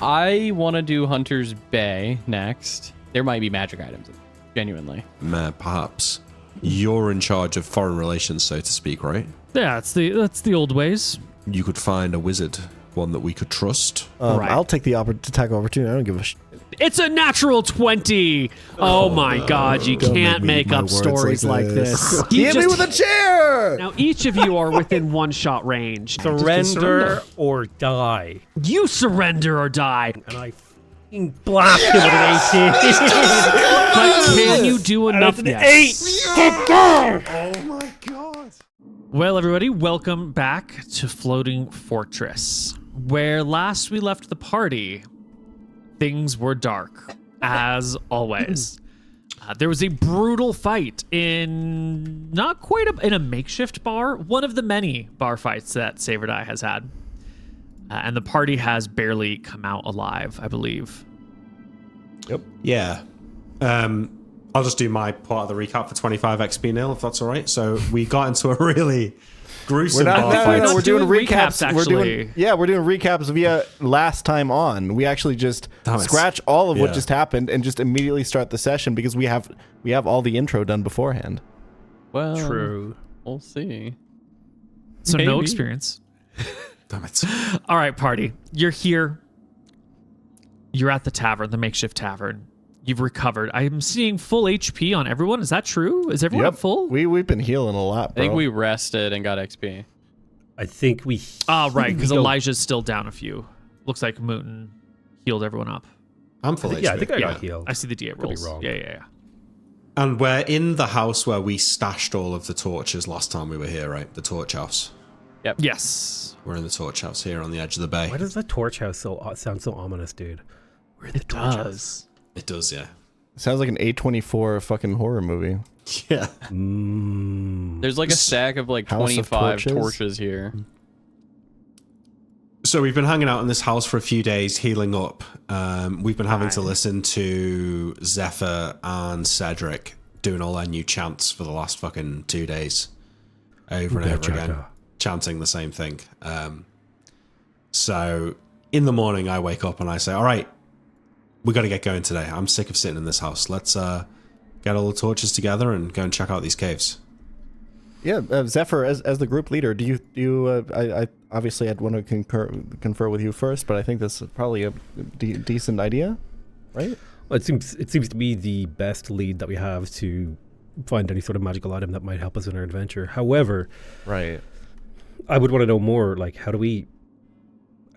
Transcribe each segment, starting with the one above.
I want to do Hunter's Bay next. There might be magic items, genuinely. Perhaps. You're in charge of foreign relations, so to speak, right? Yeah, that's the old ways. You could find a wizard, one that we could trust. Right. I'll take the attack opportunity. I don't give a shit. It's a natural 20. Oh my God, you can't make up stories like this. Hit me with a chair! Now each of you are within one shot range. Surrender or die. You surrender or die. And I fucking blast him with an 18. But can you do enough? That's an Yes. 8. Oh my god. Well, everybody, welcome back to Floating Fortress, where last we left the party, things were dark, as always. There was a brutal fight in not quite in a makeshift bar, one of the many bar fights that Saverdie has had. And the party has barely come out alive, I believe. Yep. Yeah. I'll just do my part of the recap for 25 XP nil, if that's all right. So we got into a really gruesome bar fight. We're doing recaps. Actually. We're doing recaps via last time on. We actually just scratch all of what just happened and just immediately start the session because we have all the intro done beforehand. Well, True. We'll see. So Maybe. no experience. Damn it. All right, party. You're here. You're at the tavern, the makeshift tavern. You've recovered. I'm seeing full HP on everyone. Is that true? Is everyone at full? We've been healing a lot, bro. I think we rested and got XP. I think we... Right, because Elijah's still down a few. Looks like Mooton healed everyone up. I'm full HP. Yeah, I think I got healed. I see the D8 rolls. be wrong. Yeah. And we're in the house where we stashed all of the torches last time we were here, right? The torch house. Yep. Yes. We're in the torch house here on the edge of the bay. Why does the torch house sound so ominous, dude? We're in the It torch does. house. It does, yeah. Sounds like an A24 fucking horror movie. Yeah. There's like a stack of like House of 25 torches? torches here. So we've been hanging out in this house for a few days, healing up. We've been having to listen to Zephyr and Cedric doing all their new chants for the last fucking 2 days. Over and over again. Chanting the same thing. So in the morning I wake up and I say, all right, we got to get going today. I'm sick of sitting in this house. Let's get all the torches together and go and check out these caves. Yeah, Zephyr, as the group leader, I obviously I'd want to confer with you first, but I think this is probably a decent idea, right? Well, it seems to be the best lead that we have to find any sort of magical item that might help us in our adventure. However, Right. I would want to know more, like, how do we...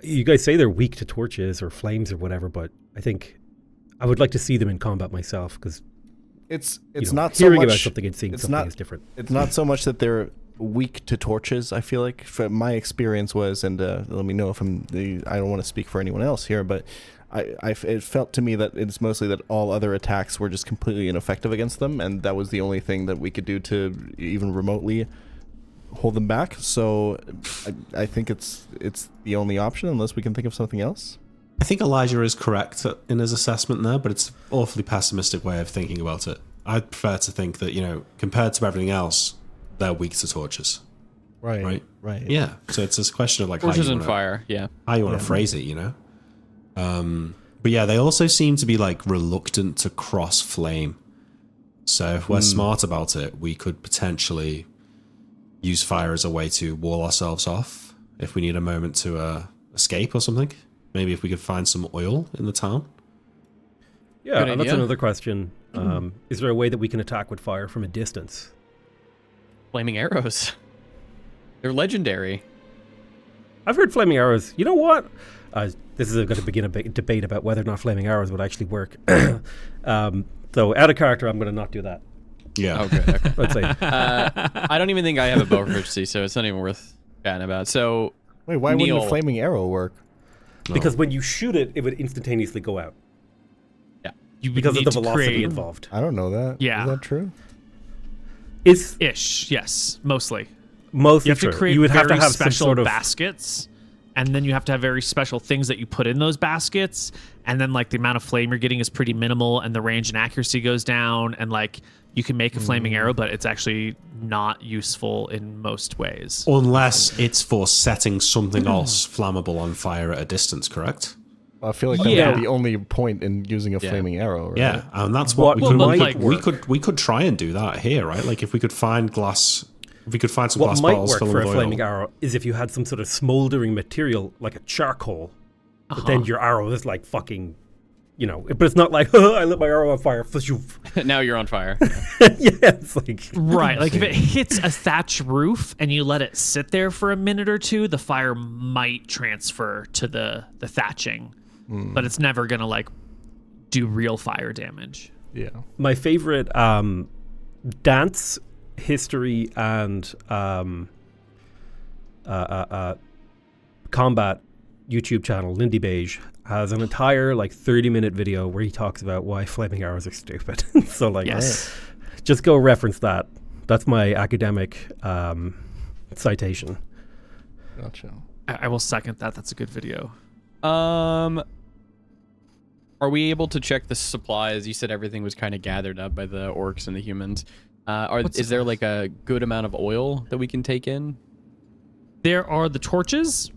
You guys say they're weak to torches or flames or whatever, but I think I would like to see them in combat myself, because It's not not so hearing much about something and seeing it's something not- is different. It's not so much that they're weak to torches. I feel like my experience was, and let me know if I don't want to speak for anyone else here, but it felt to me that it's mostly that all other attacks were just completely ineffective against them, and that was the only thing that we could do to even remotely hold them back. So I think it's the only option unless we can think of something else. I think Elijah is correct in his assessment there, but it's an awfully pessimistic way of thinking about it. I'd prefer to think that, compared to everything else, they're weak to torches. Right. Yeah. So it's a question of like Torches and fire, yeah. how you want to phrase it, But yeah, they also seem to be like reluctant to cross flame. So if we're smart about it, we could potentially use fire as a way to wall ourselves off if we need a moment to escape or something. Maybe if we could find some oil in the town. Yeah, Good and that's idea. another question. Is there a way that we can attack with fire from a distance? Flaming arrows. They're legendary. I've heard flaming arrows. You know what? This is going to begin a big debate about whether or not flaming arrows would actually work. So out of character, I'm going to not do that. Yeah. Okay. Let's say. I don't even think I have a bow proficiency, so it's not even worth chatting about. So, Wait, why wouldn't Neil. a flaming arrow work? Because when you shoot it, it would instantaneously go out. yeah. You would Because of need the to velocity create involved. I don't know that. Yeah. Is that true? It's ish. Yes, mostly. mostly You have to true. create You would have to very have some special sort of baskets, and then you have to have very special things that you put in those baskets, and then like the amount of flame you're getting is pretty minimal, and the range and accuracy goes down, and like you can make a flaming arrow, but it's actually not useful in most ways. Unless it's for setting something else flammable on fire at a distance, correct? I feel like that Yeah. would be the only point in using a flaming arrow. Right? Yeah, and that's what we Well, could, but we, like- could we could try and do that here, right? Like if we could find glass, if we could find some What glass might bottles work filled for a with flaming oil. arrow is if you had some sort of smoldering material like a charcoal, but then your arrow is like fucking, but it's not like I lit my arrow on fire. Now you're on fire. Yeah, it's like Right, like if it hits a thatch roof and you let it sit there for a minute or two, the fire might transfer to the thatching, but it's never gonna like do real fire damage. Yeah. my favorite dance history and combat YouTube channel, Lindy Beige, has an entire 30-minute video where he talks about why flaming arrows are stupid. So Yes. just go reference that. That's my academic citation. Gotcha. I will second that. That's a good video. Are we able to check the supplies? You said everything was kind of gathered up by the orcs and the humans. Is there like a good amount of oil that we can take in? There are the torches.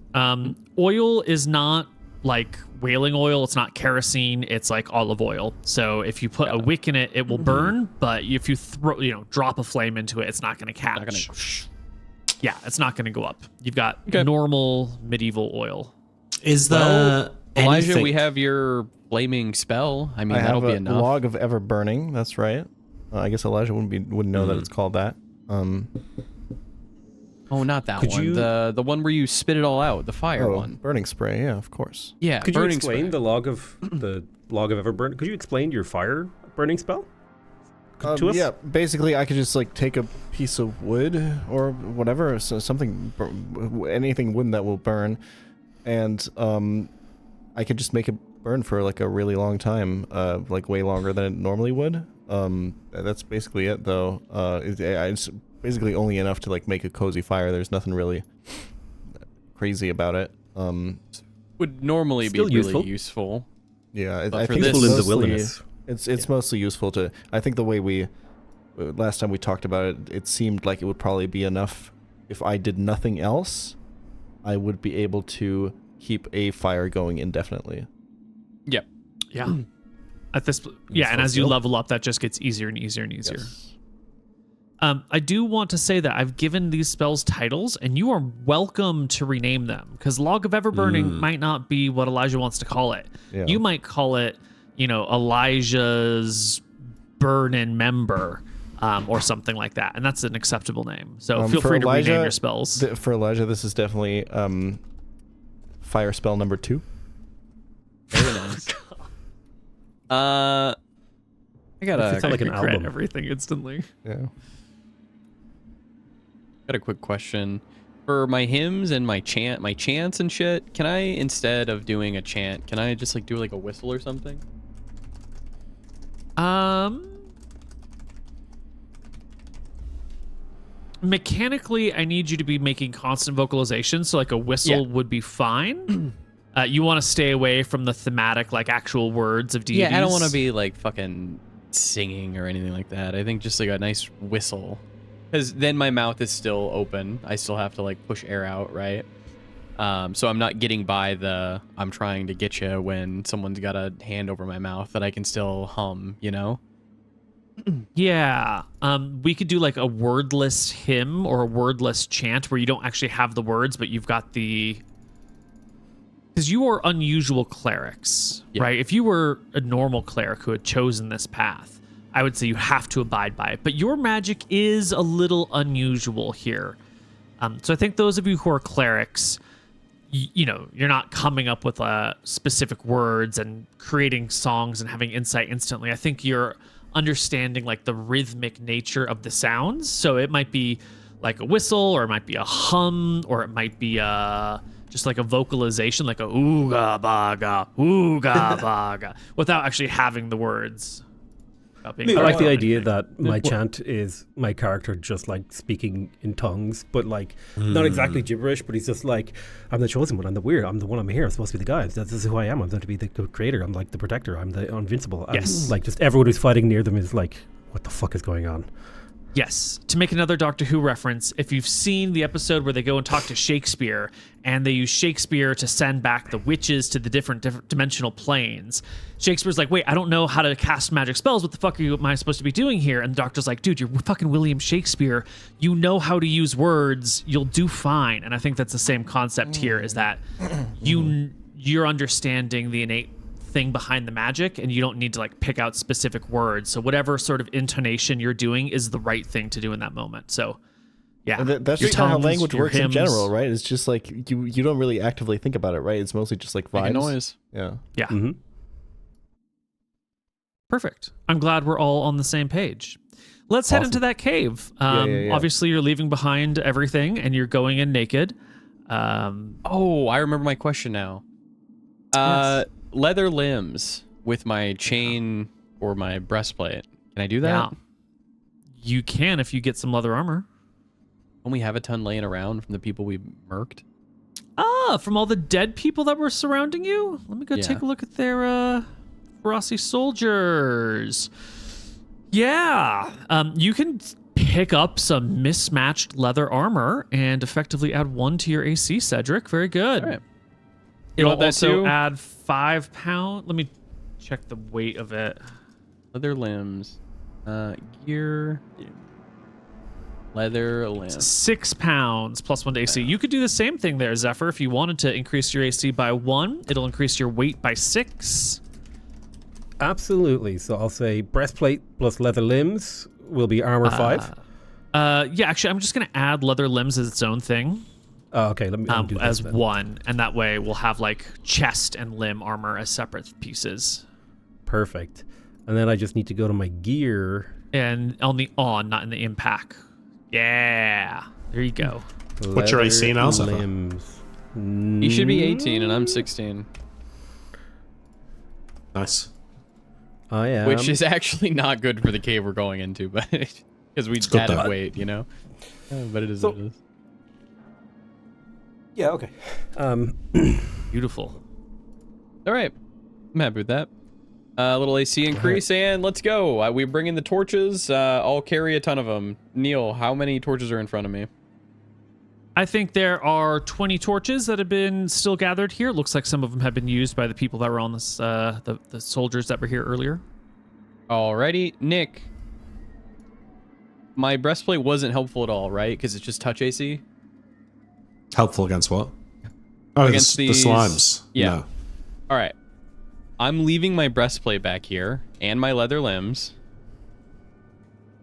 Oil is not like whaling oil. It's not kerosene. It's like olive oil. So if you put a wick in it, it will burn. But if you drop a flame into it, it's not going to catch. Yeah, it's not going to go up. You've got normal medieval oil. Is there Elijah, anything- we have your flaming spell. I mean, I that'll have be a enough. log of ever burning. That's right. I guess Elijah wouldn't know that it's called that. Oh, not that Could one. you- The one where you spit it all out. The fire one. Burning spray. Yeah, of course. Yeah. Could you burning explain spray. the log of ever burn? Could you explain your fire burning spell to us? Yeah, basically, I could just take a piece of wood or whatever, so something, anything wooden that will burn, and I could just make it burn for a really long time, way longer than it normally would. That's basically it, though. It's basically only enough to make a cozy fire. There's nothing really crazy about it. Would normally be Still really useful. Yeah, But I for think this- it's People in the mostly- wilderness. It's mostly useful to. I think the way last time we talked about it, it seemed like it would probably be enough if I did nothing else. I would be able to keep a fire going indefinitely. Yep. Yeah. At this, yeah, and full as you skill. level up, that just gets easier and easier and easier. Yes. I do want to say that I've given these spells titles, and you are welcome to rename them, because Log of Everburning might not be what Elijah wants to call it. Yeah. You might call it, Elijah's Burn and Member, or something like that, and that's an acceptable name. So feel for free to Elijah, rename your spells. For Elijah, this is definitely fire spell number 2. Very nice. I got Makes it sound like an regret album. everything instantly. Yeah. got a quick question. For my hymns and my chants and shit, can I, instead of doing a chant, can I just do a whistle or something? Mechanically, I need you to be making constant vocalization, so a whistle would be fine. You want to stay away from the thematic, actual words of deities. Yeah, I don't want to be fucking singing or anything like that. I think just a nice whistle, because then my mouth is still open. I still have to push air out, right? So I'm not getting by the I'm trying to get you when someone's got a hand over my mouth, that I can still hum, Yeah. We could do a wordless hymn or a wordless chant where you don't actually have the words, but you've got the... Because you are unusual clerics, Yeah. right? If you were a normal cleric who had chosen this path, I would say you have to abide by it. But your magic is a little unusual here. So I think those of you who are clerics, you're not coming up with specific words and creating songs and having insight instantly. I think you're understanding the rhythmic nature of the sounds. So it might be a whistle, or it might be a hum, or it might be just a vocalization, a ooga baga, without actually having the words. Without being I like the or idea anything. that my chant is my character just speaking in tongues, but not exactly gibberish, but he's just I'm the chosen one, I'm the weird, I'm the one, I'm here, I'm supposed to be the guy, this is who I am, I'm going to be the creator, I'm the protector, I'm the invincible. Yes. Just everyone who's fighting near them is what the fuck is going on? Yes. To make another Doctor Who reference, if you've seen the episode where they go and talk to Shakespeare and they use Shakespeare to send back the witches to the different dimensional planes, Shakespeare's like, wait, I don't know how to cast magic spells. What the fuck am I supposed to be doing here? And the Doctor's like, dude, you're fucking William Shakespeare. You know how to use words. You'll do fine. And I think that's the same concept here, is that you're understanding the innate thing behind the magic, and you don't need to like pick out specific words. So whatever sort of intonation you're doing is the right thing to do in that moment. So yeah, that's just how language works in general, right? It's just like you don't really actively think about it, right? It's mostly just like vibes. Make a noise. Yeah. Mm-hmm. Perfect. I'm glad we're all on the same page. Let's head into that cave. Obviously you're leaving behind everything and you're going in naked. Oh, I remember my question now. Yes. Leather limbs with my chain or my breastplate. Can I do that? Yeah. You can if you get some leather armor. Don't we have a ton laying around from the people we murked? From all the dead people that were surrounding you? Let me go take a look at their Rossi soldiers. Yeah. You can pick up some mismatched leather armor and effectively add 1 to your AC, Cedric. Very good. All right. It'll want that also too? add 5 pounds. Let me check the weight of it. Leather limbs. Gear. Leather limbs. 6 pounds plus 1 to AC. You could do the same thing there, Zephyr. If you wanted to increase your AC by 1, it'll increase your weight by 6. Absolutely. So I'll say breastplate plus leather limbs will be armor 5. Yeah, actually, I'm just going to add leather limbs as its own thing. Oh, okay, let me do that as then. 1, and that way we'll have like chest and limb armor as separate pieces. Perfect. And then I just need to go to my gear. And on the not in the impact. Yeah, there you go. What's your AC now, Zephyr? limbs. You should be 18 and I'm 16. Nice. I am. Which is actually not good for the cave we're going into, but because we good added though. weight, you know? But it is So- what it is. Yeah, okay. Beautiful. All right. I'm happy with that. A little AC increase, and let's go. We bring in the torches. I'll carry a ton of them. Neil, how many torches are in front of me? I think there are 20 torches that have been still gathered here. It looks like some of them have been used by the people that were on this, the soldiers that were here earlier. Alrighty. Nick, my breastplate wasn't helpful at all, right? Because it's just touch AC? Helpful against what? Oh, Against the these- slimes. Yeah. No. All right. I'm leaving my breastplate back here and my leather limbs.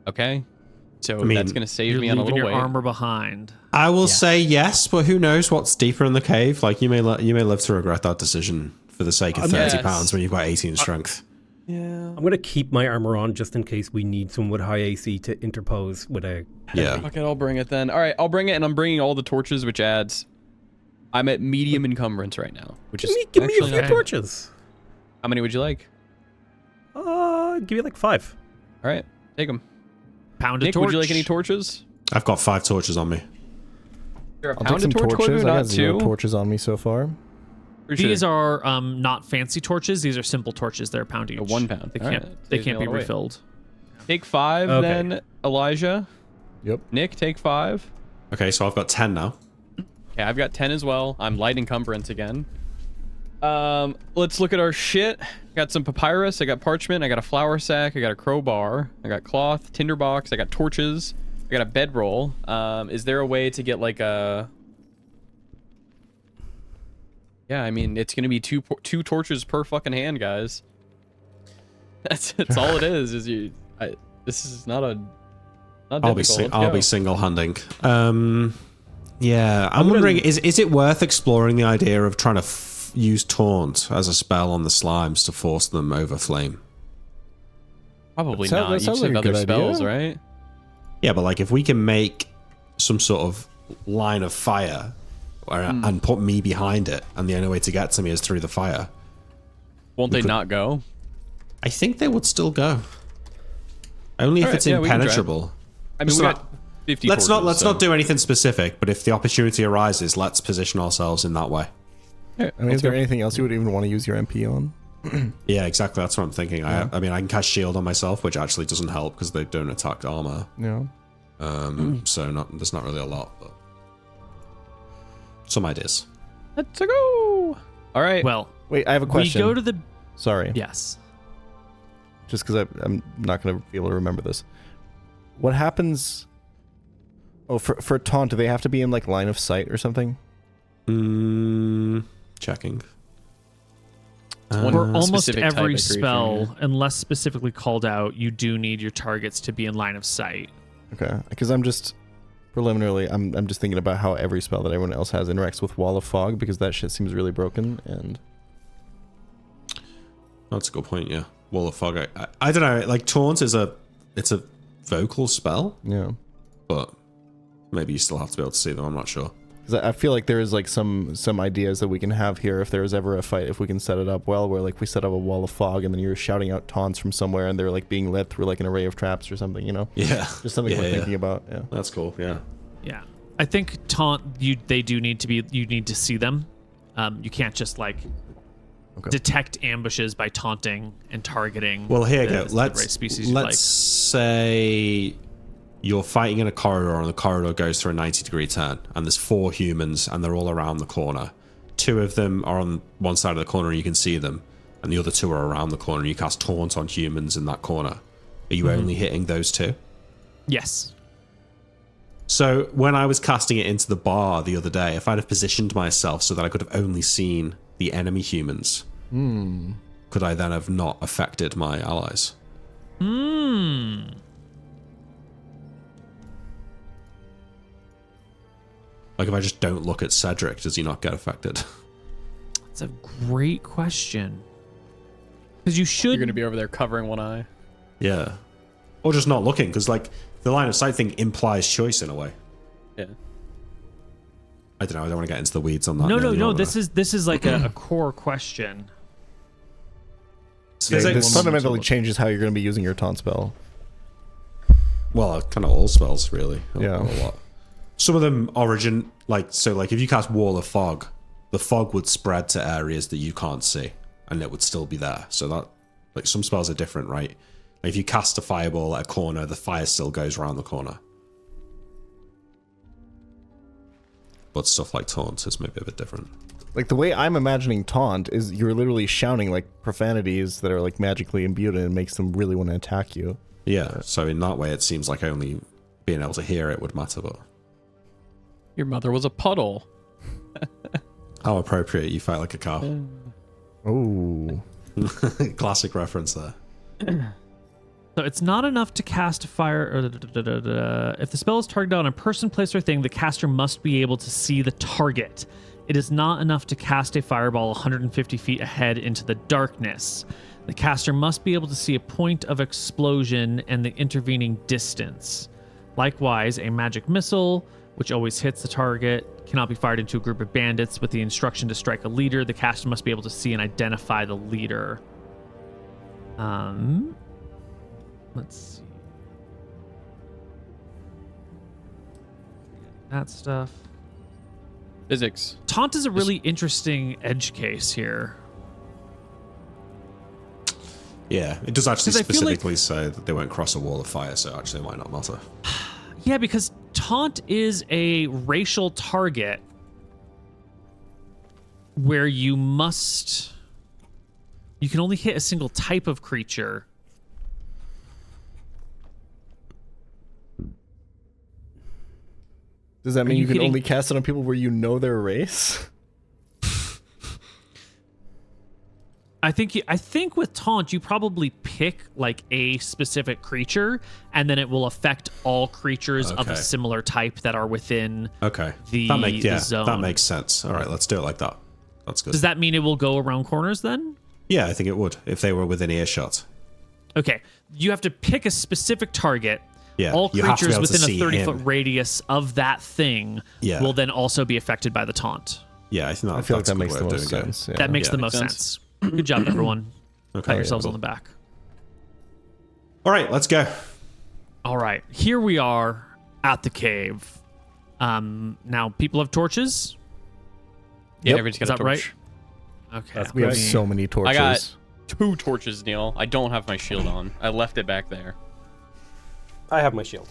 Okay. So mean, that's going to save You're me on a leaving little your weight. armor behind. I will say yes, but who knows what's deeper in the cave? Like you may live to regret that decision for the sake of 30 Yes. pounds when you've got 18 strength. Yeah. I'm going to keep my armor on just in case we need someone with high AC to interpose with a... Yeah. Okay, I'll bring it then. All right, I'll bring it, and I'm bringing all the torches, which adds... I'm at medium encumbrance right now, which is Give me a actually few not- torches. How many would you like? Give you like 5. All right, take them. Pound a Nick, torch. would you like any torches? I've got 5 torches on me. You're a I'll take pound some of torch, torches. Koibu, I got not 0 2. torches on me so far. These are not fancy torches. These are simple torches. They're a pound each. 1 pound. They All can't. right. They Saves me can't a be lot of weight. refilled. Take 5 Okay. then, Elijah. Yep. Nick, take 5. Okay, so I've got 10 now. Okay, I've got 10 as well. I'm light encumbrance again. Let's look at our shit. Got some papyrus. I got parchment. I got a flour sack. I got a crowbar. I got cloth, tinderbox. I got torches. I got a bedroll. Is there a way to get like a... Yeah, I mean, it's gonna be two torches per fucking hand, guys. That's all it is. This is not a... Not I'll be difficult. Let's I'll go. be single handing. Yeah, I'm wondering is it worth exploring the idea of trying to use taunt as a spell on the slimes to force them over flame? Probably That not. You sounds just have like a other good idea. spells, right? Yeah, but like if we can make some sort of line of fire and put me behind it, and the only way to get to me is through the fire, Won't they not go? I think they would still go. Only if Alright, it's yeah, we can try. impenetrable. I mean, It's we not- got 50 Let's torches, not do anything specific, but if the opportunity arises, let's position ourselves in that way. Alright, I mean, is there anything else you would even want to use your MP on? Yeah, exactly. That's what I'm thinking. I mean, I can cast shield on myself, which actually doesn't help because they don't attack armor. Yeah. So there's not really a lot, but some ideas. Let's go. All right. Well, Wait, I have a question. we go to the Sorry. yes. Just because I'm not going to be able to remember this. What happens... Oh, for taunt, do they have to be in, like, line of sight or something? Checking. One For almost specific type every of creature, spell, yeah. unless specifically called out, you do need your targets to be in line of sight. Okay, because I'm just... Preliminarily, I'm just thinking about how every spell that everyone else has interacts with Wall of Fog, because that shit seems really broken, and... That's a good point, yeah. Wall of Fog. I don't know, like, Taunt is it's a vocal spell, Yeah. but maybe you still have to be able to see them, I'm not sure. Because I feel like there is, like, some ideas that we can have here if there is ever a fight, if we can set it up well, where, like, we set up a Wall of Fog, and then you're shouting out taunts from somewhere, and they're, like, being led through, like, an array of traps or something, you know? Yeah. Just something we're thinking about, yeah. That's cool, yeah. Yeah, I think taunt. They do need to be. You need to see them. You can't just like detect ambushes by taunting and targeting. Well, here you go. the Let's race species you let's say you're fighting in a corridor, and the corridor goes through a 90-degree turn, and there's 4 humans, and they're all around the corner. 2 of them are on one side of the corner, and you can see them, and the other 2 are around the corner. And you cast taunt on humans in that corner. Are you only hitting those 2? Yes. So when I was casting it into the bar the other day, if I'd have positioned myself so that I could have only seen the enemy humans, could I then have not affected my allies? Like if I just don't look at Cedric, does he not get affected? That's a great question. Because you should. You're going to be over there covering one eye. Yeah. Or just not looking, because like the line of sight thing implies choice in a way. Yeah. I don't know. I don't want to get into the weeds on that. No. This is like a core question. So This fundamentally changes how you're going to be using your taunt spell. well, kind of all spells really. Yeah. A lot. Some of them origin like if you cast Wall of Fog, the fog would spread to areas that you can't see, and it would still be there. So that like some spells are different, right? Like if you cast a fireball at a corner, the fire still goes around the corner. But stuff like taunt is maybe a bit different. Like the way I'm imagining taunt is you're literally shouting like profanities that are like magically imbued and it makes them really want to attack you. Yeah, so in that way it seems like only being able to hear it would matter, but Your mother was a puddle. how appropriate, you fight like a cow. Oh. Classic reference there. So it's not enough to cast a fire. If the spell is targeted on a person, place, or thing, the caster must be able to see the target. It is not enough to cast a fireball 150 feet ahead into the darkness. The caster must be able to see a point of explosion and the intervening distance. Likewise, a magic missile, which always hits the target, cannot be fired into a group of bandits with the instruction to strike a leader. The caster must be able to see and identify the leader. Let's see. That stuff. Physics. Taunt is a really interesting edge case here. Yeah, it does actually 'Cause I feel like- specifically say that they won't cross a wall of fire, so actually it might not matter. Yeah, because taunt is a racial target where you can only hit a single type of creature. Does that mean you you can hitting- only cast it on people where you know their race? I think with taunt you probably pick like a specific creature, and then it will affect all creatures of a Okay. similar type that are within. Okay, The zone. that makes sense. All right, let's do it like that. That's good. Does that mean it will go around corners then? Yeah, I think it would if they were within earshot. Okay, you have to pick a specific target. Yeah, All you have to be creatures able to within a see 30-foot him. radius of that thing Yeah. will then also be affected by the taunt. Yeah, I think I feel like that's a that good makes way the of most doing it. sense. Yeah. That makes Yeah. the most Makes sense. Good job, everyone. Okay. Pat yourselves cool. on the back. All right, let's go. All right, here we are at the cave. Now, people have torches. Yeah, Yep. everybody's got Is a that torch. right? Okay. That's We have Right. so many torches. I got 2 torches, Neil. I don't have my shield on. I left it back there. I have my shield.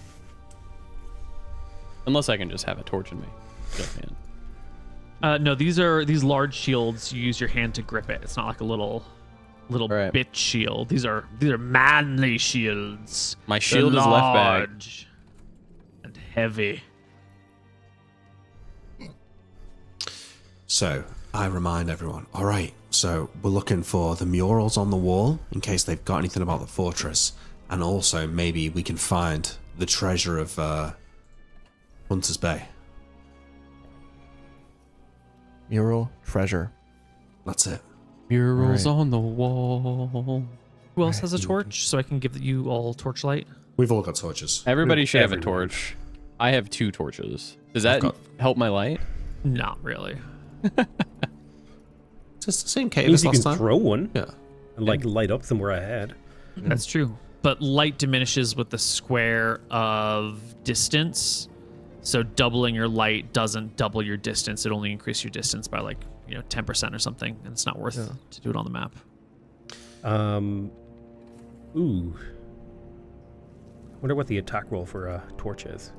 Unless I can just have a torch in me. Just hand. No, these are these large shields. You use your hand to grip it. It's not like a little Right. bit shield. These are manly shields. My They're shield is left back. large and heavy. So, I remind everyone, all right, so we're looking for the murals on the wall in case they've got anything about the fortress. And also, maybe we can find the treasure of Hunter's Bay. Mural treasure. That's it. Murals Alright. on the wall. Who else has a torch? So I can give you all torchlight. We've all got torches. Everybody should have a Everyone. torch. I have 2 torches. Does that got- help my light? Not really. It's just the same cave Means as you last can time. throw one Yeah. and like light up somewhere ahead. That's true. But light diminishes with the square of distance. So doubling your light doesn't double your distance. It only increases your distance by 10% or something, and it's not worth to do it on the map. Ooh. Wonder what the attack roll for a torch is.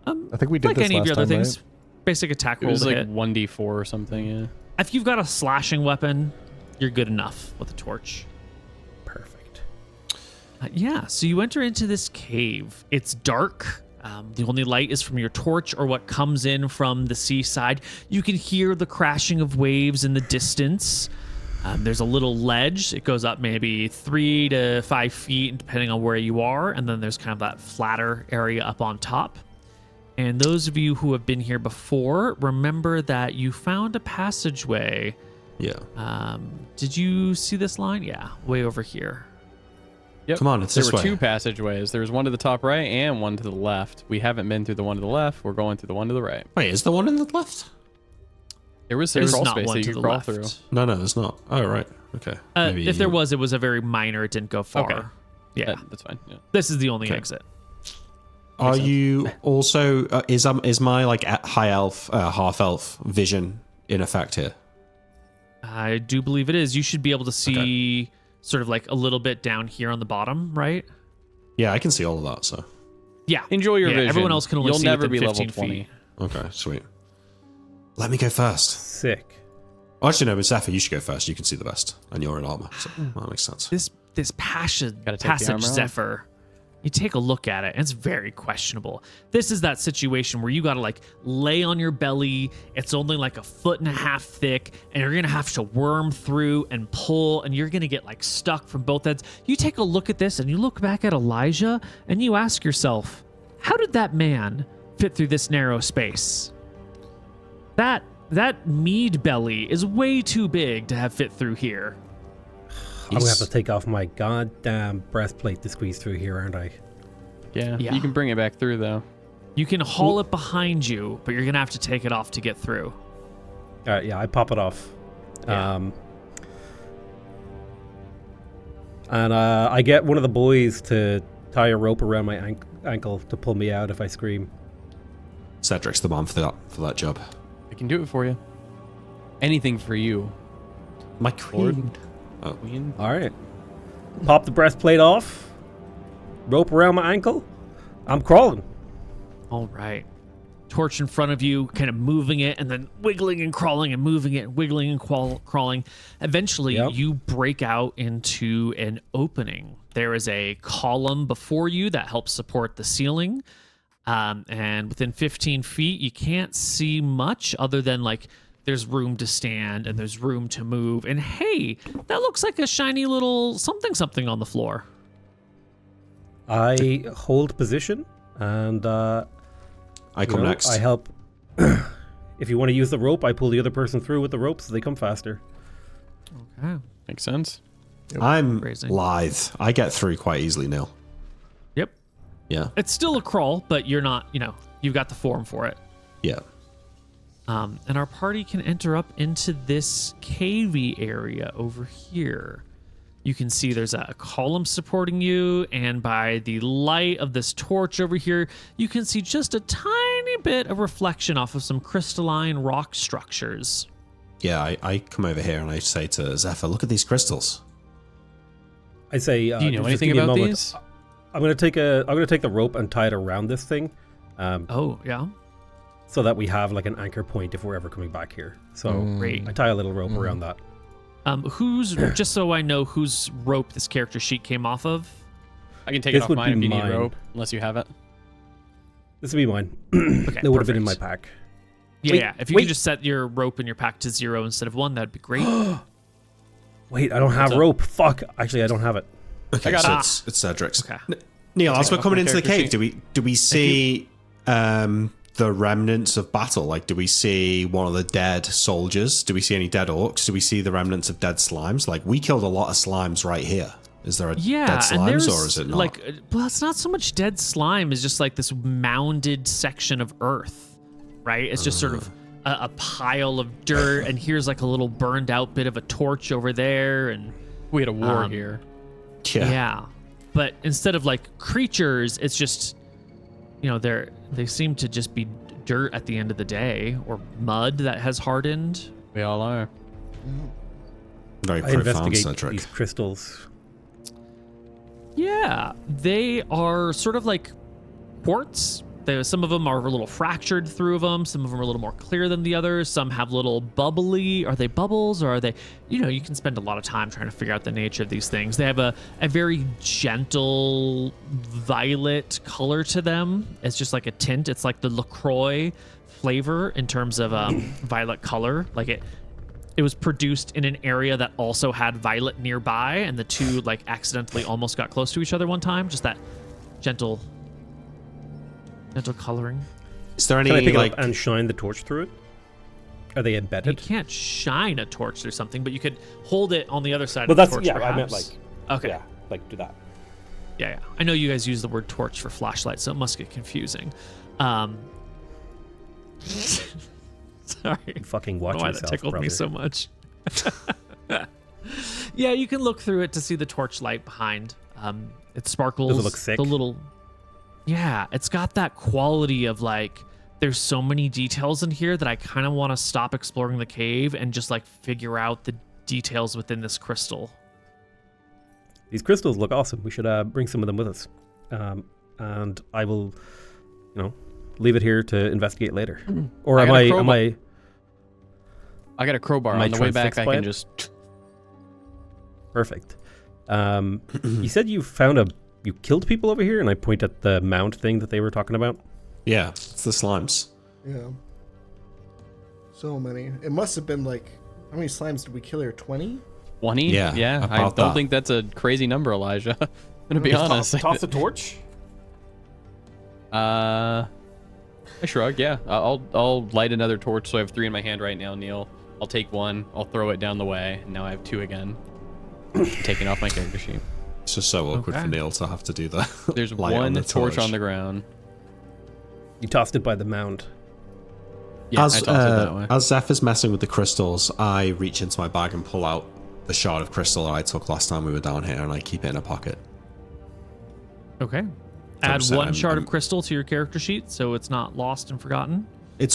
I think we did Like this any of last your other time, things, basic attack It roll was to like hit. 1d4 or something, yeah. If you've got a slashing weapon, you're good enough with a torch. Perfect. Yeah, so you enter into this cave. It's dark. The only light is from your torch or what comes in from the seaside. You can hear the crashing of waves in the distance. There's a little ledge. It goes up maybe 3 to 5 feet, depending on where you are. And then there's kind of that flatter area up on top. And those of you who have been here before, remember that you found a passageway. Yeah. Did you see this line? Yeah, way over here. Yep. Come on, it's there this were way. 2 passageways. There was one to the top right and one to the left. We haven't been through the one to the left. We're going through the one to the right. Wait, is the one in the left? There was a There's crawl not space one that to you the could crawl left. through. No, there's not. Oh, right. Okay. Maybe If there was, it was a very minor. It didn't go far. Okay. Yeah, That's fine. Yeah. this is the only Okay. exit. Are you also is my high elf half elf vision in effect here? I do believe it is. You should be able to see sort of like a little bit down here on the bottom, right? Yeah, I can see all of that. So Yeah. Enjoy your Yeah, vision. everyone else can only You'll see never within be level 15 20. feet. okay, sweet. Let me go first. Sick. Oh, actually, no, but Zephyr, you should go first. You can see the best, and you're in armor, so that makes sense. This passage, Gotta take the armor off. Zephyr, you take a look at it, and it's very questionable. This is that situation where you gotta like lay on your belly. It's only like 1.5 feet thick, and you're gonna have to worm through and pull, and you're gonna get like stuck from both ends. You take a look at this, and you look back at Elijah, and you ask yourself, how did that man fit through this narrow space? That mead belly is way too big to have fit through here. I'm gonna have to take off my goddamn breastplate to squeeze through here, aren't I? Yeah. Yeah. You can bring it back through, though. You can haul it behind you, but you're gonna have to take it off to get through. All right, yeah, I pop it off. Yeah. And I get one of the boys to tie a rope around my ankle to pull me out if I scream. Cedric's the man for that job. I can do it for you. Anything for you. My queen. Queen. All right. Pop the breastplate off. Rope around my ankle. I'm crawling. All right. Torch in front of you, kind of moving it and then wiggling and crawling and moving it, wiggling and crawling. Eventually, Yep. you break out into an opening. There is a column before you that helps support the ceiling. And within 15 feet, you can't see much other than like there's room to stand and there's room to move. And hey, that looks like a shiny little something on the floor. I hold position and I come next. I help. If you want to use the rope, I pull the other person through with the rope so they come faster. Okay. Makes sense. I'm Crazy. lithe. I get through quite easily, Neil. Yep. Yeah. It's still a crawl, but you're not, you've got the form for it. Yeah. And our party can enter up into this cavey area over here. You can see there's a column supporting you, and by the light of this torch over here, you can see just a tiny bit of reflection off of some crystalline rock structures. Yeah, I come over here and I say to Zephyr, look at these crystals. I say, Do you know just anything give me a about moment. these? I'm gonna take the rope and tie it around this thing, Oh, yeah. so that we have like an anchor point if we're ever coming back here. So Great. I tie a little rope around that. Who's just so I know whose rope this character sheet came off of? I can take This it off would mine if be you need mine. rope, unless you have it. This would be mine. Okay, It would have been in my perfect. pack. Yeah, Wait, yeah. If you wait. could just set your rope in your pack to 0 instead of 1, that'd be great. Wait, I don't have up? rope. Fuck. Actually, I don't have it. Okay, got so it. it's Cedric's. Okay. Neil, I'll as take we're it off coming my into the character cave, do we see the remnants of battle? Like, do we see one of the dead soldiers? Do we see any dead orcs? Do we see the remnants of dead slimes? Like, we killed a lot of slimes right here. Is there a Yeah, dead and slimes there's or is it not? like, well, it's not so much dead slime. It's just like this mounded section of earth, right? It's just sort of a pile of dirt, and here's like a little burned out bit of a torch over there, and We had a war here. yeah. But instead of like creatures, it's just, you know, they seem to just be dirt at the end of the day, or mud that has hardened. We all are. Very I profound, investigate Cedric. these crystals. Yeah, they are sort of like quartz. Some of them are a little fractured through them. Some of them are a little more clear than the others. Some have little bubbly. Are they bubbles or are they, you know, you can spend a lot of time trying to figure out the nature of these things. They have a very gentle violet color to them. It's just like a tint. It's like the LaCroix flavor in terms of violet color. Like it was produced in an area that also had violet nearby, and the two like accidentally almost got close to each other one time. Just that gentle coloring. Is there Can I any pick it like? up and shine the torch through it? Are they You embedded? can't shine a torch through something, but you could hold it on the other side Well, of the that's torch. yeah. perhaps. I meant like Okay. yeah, like do that. Yeah. I know you guys use the word torch for flashlight, so it must get confusing. Sorry. You fucking I watch don't know why yourself, that tickled brother. me so much. Yeah, you can look through it to see the torch light behind. It sparkles. Does it look sick? The little. Yeah, it's got that quality of like. There's so many details in here that I kind of want to stop exploring the cave and just like figure out the details within this crystal. These crystals look awesome. We should bring some of them with us, and I will, leave it here to investigate later. Or am I? I got a crowbar. Am I On the way back, transfixed I by can it? just. Perfect. You said you killed people over here, and I point at the mount thing that they were talking about. Yeah, it's the slimes. Yeah. So many. It must have been like, how many slimes did we kill here? 20? 20? Yeah, I about don't that. think that's a crazy number, Elijah. I'm gonna be Toss- honest. Toss a torch. I shrug. Yeah, I'll light another torch. So I have 3 in my hand right now, Neil. I'll take one. I'll throw it down the way, and now I have 2 again. Taking off my character sheet. It's just so awkward Okay. for Neil to have to do that. There's Light on one the torch on the ground. You tossed it by the mound. Yeah, as I tossed it that way. as Zephyr's messing with the crystals, I reach into my bag and pull out the shard of crystal that I took last time we were down here, and I keep it in a pocket. Okay. Add saying, one shard I'm- of crystal to your character sheet so it's not lost and forgotten. It's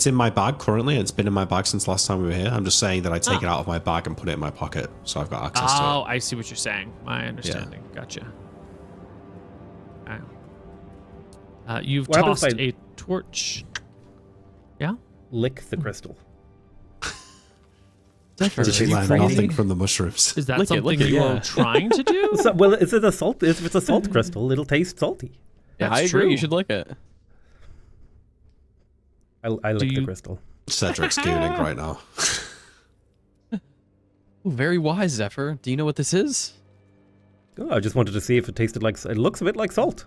in my bag currently. It's been in my bag since last time we were here. I'm just saying that I take it out of my bag and put it in my pocket, so I've got access to Oh, it. I see what you're saying. My understanding. Gotcha. Okay. You've What happens tossed if a torch. Yeah? Lick the crystal. Did you learn nothing from the mushrooms? Is that Lick it, something lick it, you yeah. are trying to do? Well, is it a salt? If it's a salt crystal, it'll taste salty. Yeah, That's I agree. true. You should lick it. I lick the you- crystal. Cedric's gooning right now. Ooh, very wise, Zephyr. Do you know what this is? Oh, I just wanted to see if it tasted like. It looks a bit like salt.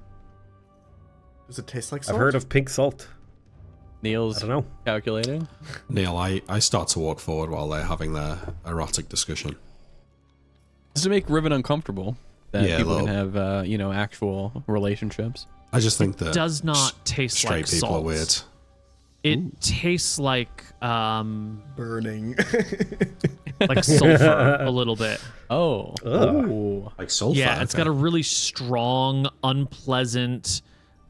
Does it taste like salt? I've heard of pink salt. I Neil's don't know. calculating. Neil, I start to walk forward while they're having their erotic discussion. Just to make Riven uncomfortable. That Yeah, a people can little. have, actual relationships. I just think that Does not taste straight like people salt. are weird. It tastes like Burning. like sulfur a little bit. Oh. Ugh. Oh. Like sulfur. Yeah, it's got a really strong, unpleasant,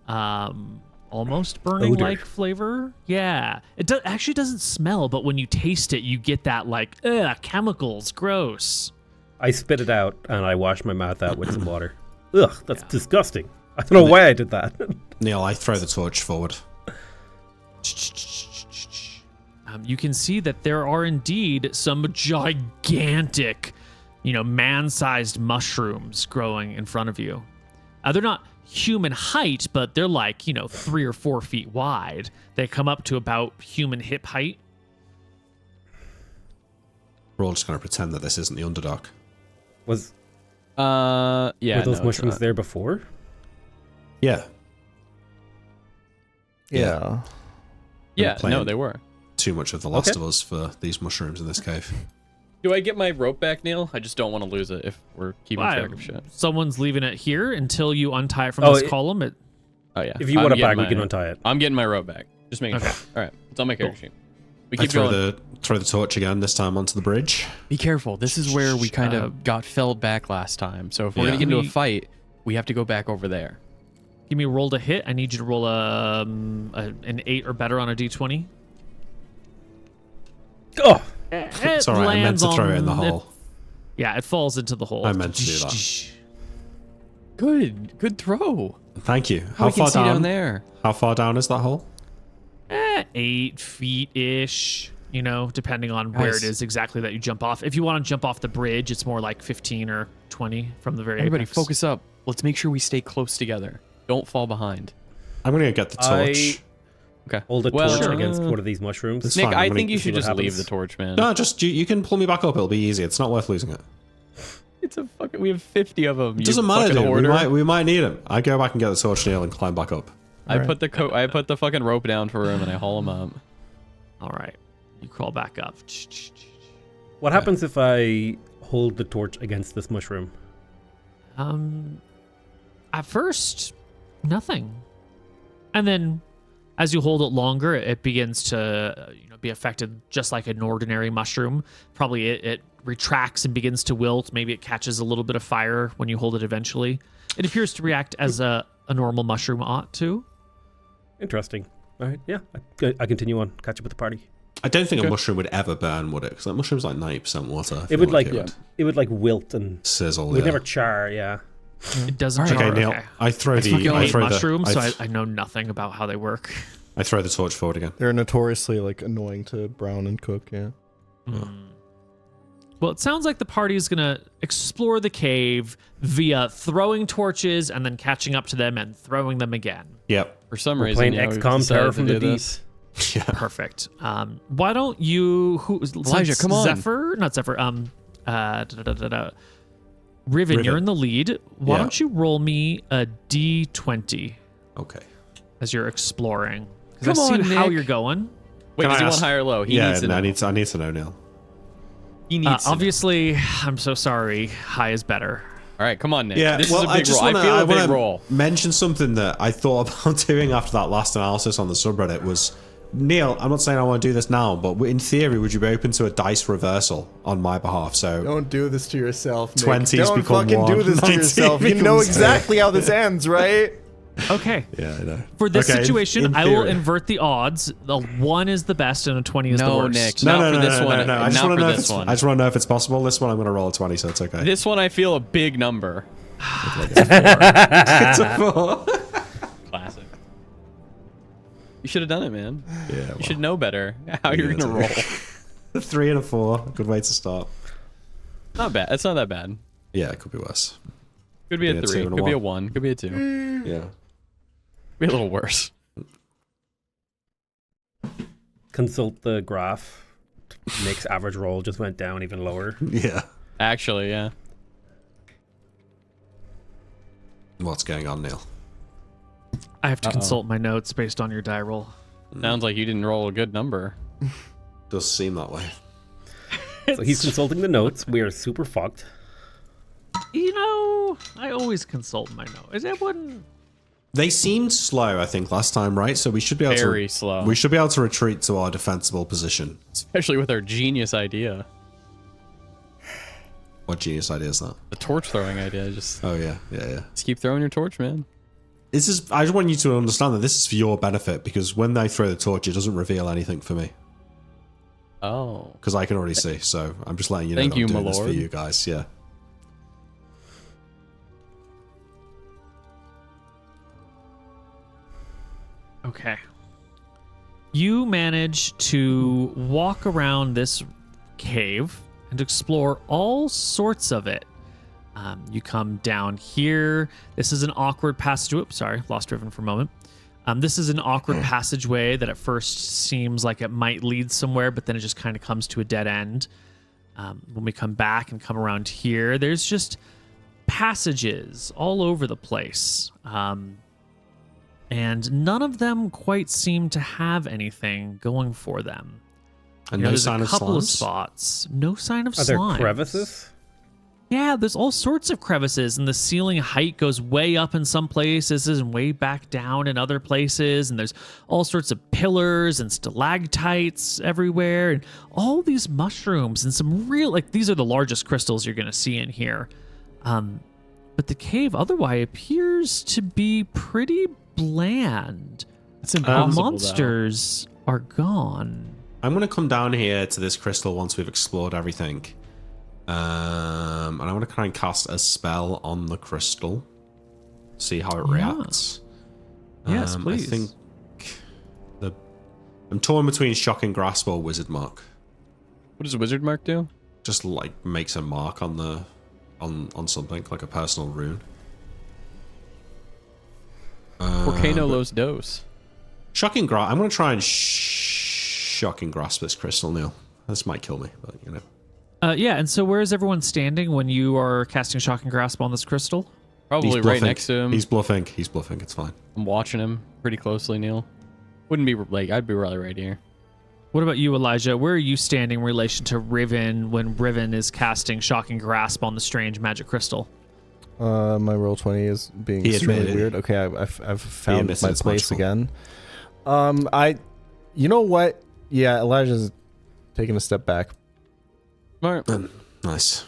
almost burning like flavor. Yeah, it actually doesn't smell, but when you taste it, you get that like chemicals, gross. I spit it out and I wash my mouth out with some water. Ugh, that's disgusting. I don't know why I did that. Neil, I throw the torch forward. You can see that there are indeed some gigantic, man-sized mushrooms growing in front of you. They're not human height, but they're like, 3 or 4 feet wide. They come up to about human hip height. We're all just going to pretend that this isn't the Underdark. Yeah. Were those no, mushrooms there before? Yeah. Yeah. Yeah, playing. no, they were. Too much of The Last of Us for these mushrooms in this cave. Do I get my rope back, Neil? I just don't want to lose it if we're keeping track of shit. Someone's leaving it here until you untie it from this column. Oh, yeah. If you want it back, we can untie it. I'm getting my rope back. Just making sure. All right. It's on my character sheet. We I keep going. throw the torch again, this time onto the bridge. Be careful. This is where we kind of got felled back last time. So if we're going to get into a fight, we have to go back over there. Give me a roll to hit. I need you to roll an 8 or better on a d20. Oh! It's alright, I meant to throw it in the hole. Yeah, it falls into the hole. I meant to do that. Good throw. Thank you. How far down there? How far down is that hole? 8 feet-ish, depending on where it is exactly that you jump off. If you want to jump off the bridge, it's more like 15 or 20 from the very Everybody apex. focus up. Let's make sure we stay close together. Don't fall behind. I'm going to get the torch. Okay. Hold a torch against one of these mushrooms. It's Nick, fine, I I'm think gonna you see should what just happens. leave the torch, man. No, just you can pull me back up. It'll be easy. It's not worth losing it. It's a fucking. We have 50 of them. It doesn't matter, dude. We might need him. I go back and get the torch, Neil, and climb back up. I put the fucking rope down for him and I haul him up. All right. You crawl back up. What happens if I hold the torch against this mushroom? At first, nothing. And then as you hold it longer, it begins to be affected just like an ordinary mushroom. Probably it retracts and begins to wilt. Maybe it catches a little bit of fire when you hold it eventually. It appears to react as a normal mushroom ought to. Interesting. All right, yeah. I continue on. Catch up with the party. I don't think a mushroom would ever burn, would it? Because like mushroom's like 90% water. I It would feel it would like wilt and sizzle. it would never char. Yeah. It doesn't Okay, jar. Neil. Okay. I throw I throw mushrooms, so I know nothing about how they work. I throw the torch forward again. They're notoriously annoying to brown and cook. Yeah. Well, it sounds like the party is going to explore the cave via throwing torches and then catching up to them and throwing them again. Yep. For some We're reason, playing we've XCOM decided Terror to from do the Deep. this. Yeah. Perfect. Why don't you, Elijah, come on. Riven, you're in the lead. Why Yeah. don't you roll me a d20 Okay. as you're exploring? Because Come I on, see how Nick. you're going. Wait, Can does I he want ask- high or low? He yeah, needs to know. I need to know, Neil. He needs to know. Obviously, I'm so sorry. High is better. All right, come on, Nick. Yeah, this well, is a big roll. I feel a big wanna roll. mention something that I thought about doing after that last analysis on the subreddit was, Neil, I'm not saying I want to do this now, but in theory, would you be open to a dice reversal on my behalf? So Don't do this to yourself, Nick. 20s Don't become fucking do one, this to 19 yourself. You know becomes exactly how this ends, right? Okay. yeah, I know. For this Okay, situation, in I will theory. invert the odds. The 1 is the best and a 20 is the No, worst. Nick. No, Not no, for no, this no, one. no, no. I just Not want for to know if this it's. one. I just want to know if it's possible. This one, I'm going to roll a 20, so it's okay. This one, I feel a big number. It's a 4. Classic. You should have done it, man. Yeah, You should know better how you're it's gonna roll. okay. A 3 and a 4. Good way to start. Not bad. It's not that bad. Yeah, it could be worse. Could be Yeah, a 3. 2 and a Could be a 1. 1. Could be a 2. Yeah. Could be a little worse. Consult the graph. Nick's average roll just went down even lower. Yeah. Actually, yeah. What's going on, Neil? I have to consult my notes based on your die roll. Sounds like you didn't roll a good number. Does seem that way. So he's consulting the notes. We are super fucked. I always consult my notes. It wouldn't. They seemed slow, I think, last time, right? So we should be able Very to slow. We should be able to retreat to our defensible position. Especially with our genius idea. What genius idea is that? The torch throwing idea. Just Oh yeah. keep throwing your torch, man. This is. I just want you to understand that this is for your benefit because when they throw the torch, it doesn't reveal anything for me Oh. because I can already see. So I'm just letting you know. Thank that I'm you, doing my this for lord. you guys. Yeah. Okay. You manage to walk around this cave and explore all sorts of it. You come down here. This is an awkward passage. Oops, sorry, lost Riven for a moment. This is an awkward passageway that at first seems like it might lead somewhere, but then it just kind of comes to a dead end. When we come back and come around here, there's just passages all over the place. And none of them quite seem to have anything going for them. And no there's sign a of couple of slimes? spots. No sign of Are there slimes. crevices? Yeah, there's all sorts of crevices, and the ceiling height goes way up in some places and way back down in other places, and there's all sorts of pillars and stalactites everywhere, and all these mushrooms and some real, like, these are the largest crystals you're going to see in here. But the cave otherwise appears to be pretty bland. It's impossible. Monsters are gone. I'm going to come down here to this crystal once we've explored everything. And I want to try and cast a spell on the crystal. See how it reacts. Yes, please. I think I'm torn between Shocking Grasp or Wizard Mark. What does a wizard mark do? Just like makes a mark on the on something, like a personal rune. Volcano Los Dos. Shocking Grasp. I'm going to try and Shocking Grasp this crystal, Neil. This might kill me, but you know. Yeah, and so where is everyone standing when you are casting Shocking Grasp on this crystal? Probably He's right bluffing. next to him. He's bluffing. He's bluffing. It's fine. I'm watching him pretty closely, Neil. Wouldn't be like, I'd be really right here. What about you, Elijah? Where are you standing in relation to Riven when Riven is casting Shocking Grasp on the strange magic crystal? My roll 20 is being He extremely admitted it. weird. Okay, I've found admits my it's place magical. again. You know what? Yeah, Elijah's taking a step back. Smart. Nice.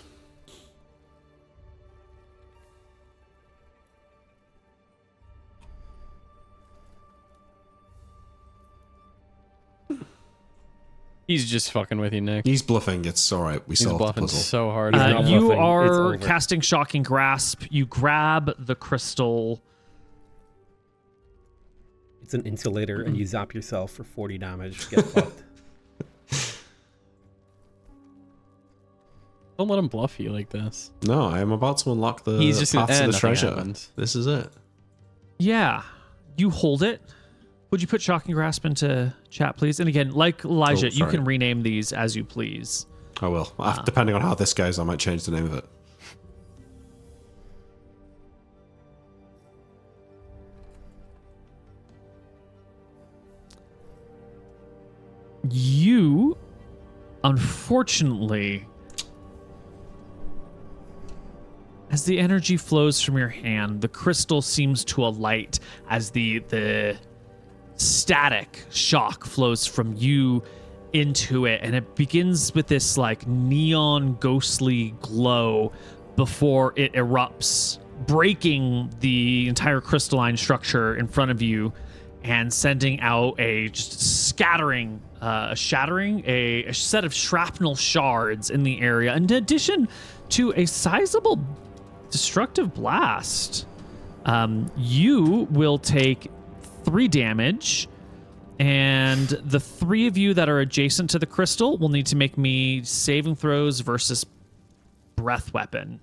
He's just fucking with you, Nick. He's bluffing. It's all right. We He's solved the bluffing puzzle. so hard. He's not You bluffing. It's are over. casting Shocking Grasp. You grab the crystal. It's an insulator, and you zap yourself for 40 damage. Get fucked. Don't let him bluff you like this. No, I am about to unlock the He's just path to the nothing treasure. happens. This is it. Yeah, you hold it. Would you put Shocking Grasp into chat, please? And again, like Elijah, you sorry. can rename these as you please. I will. Depending on how this goes, I might change the name of it. You, unfortunately, as the energy flows from your hand, the crystal seems to alight as the static shock flows from you into it, and it begins with this like neon ghostly glow before it erupts, breaking the entire crystalline structure in front of you and sending out a just shattering a set of shrapnel shards in the area, in addition to a sizable destructive blast. You will take 3 damage, and the 3 of you that are adjacent to the crystal will need to make me saving throws versus breath weapon.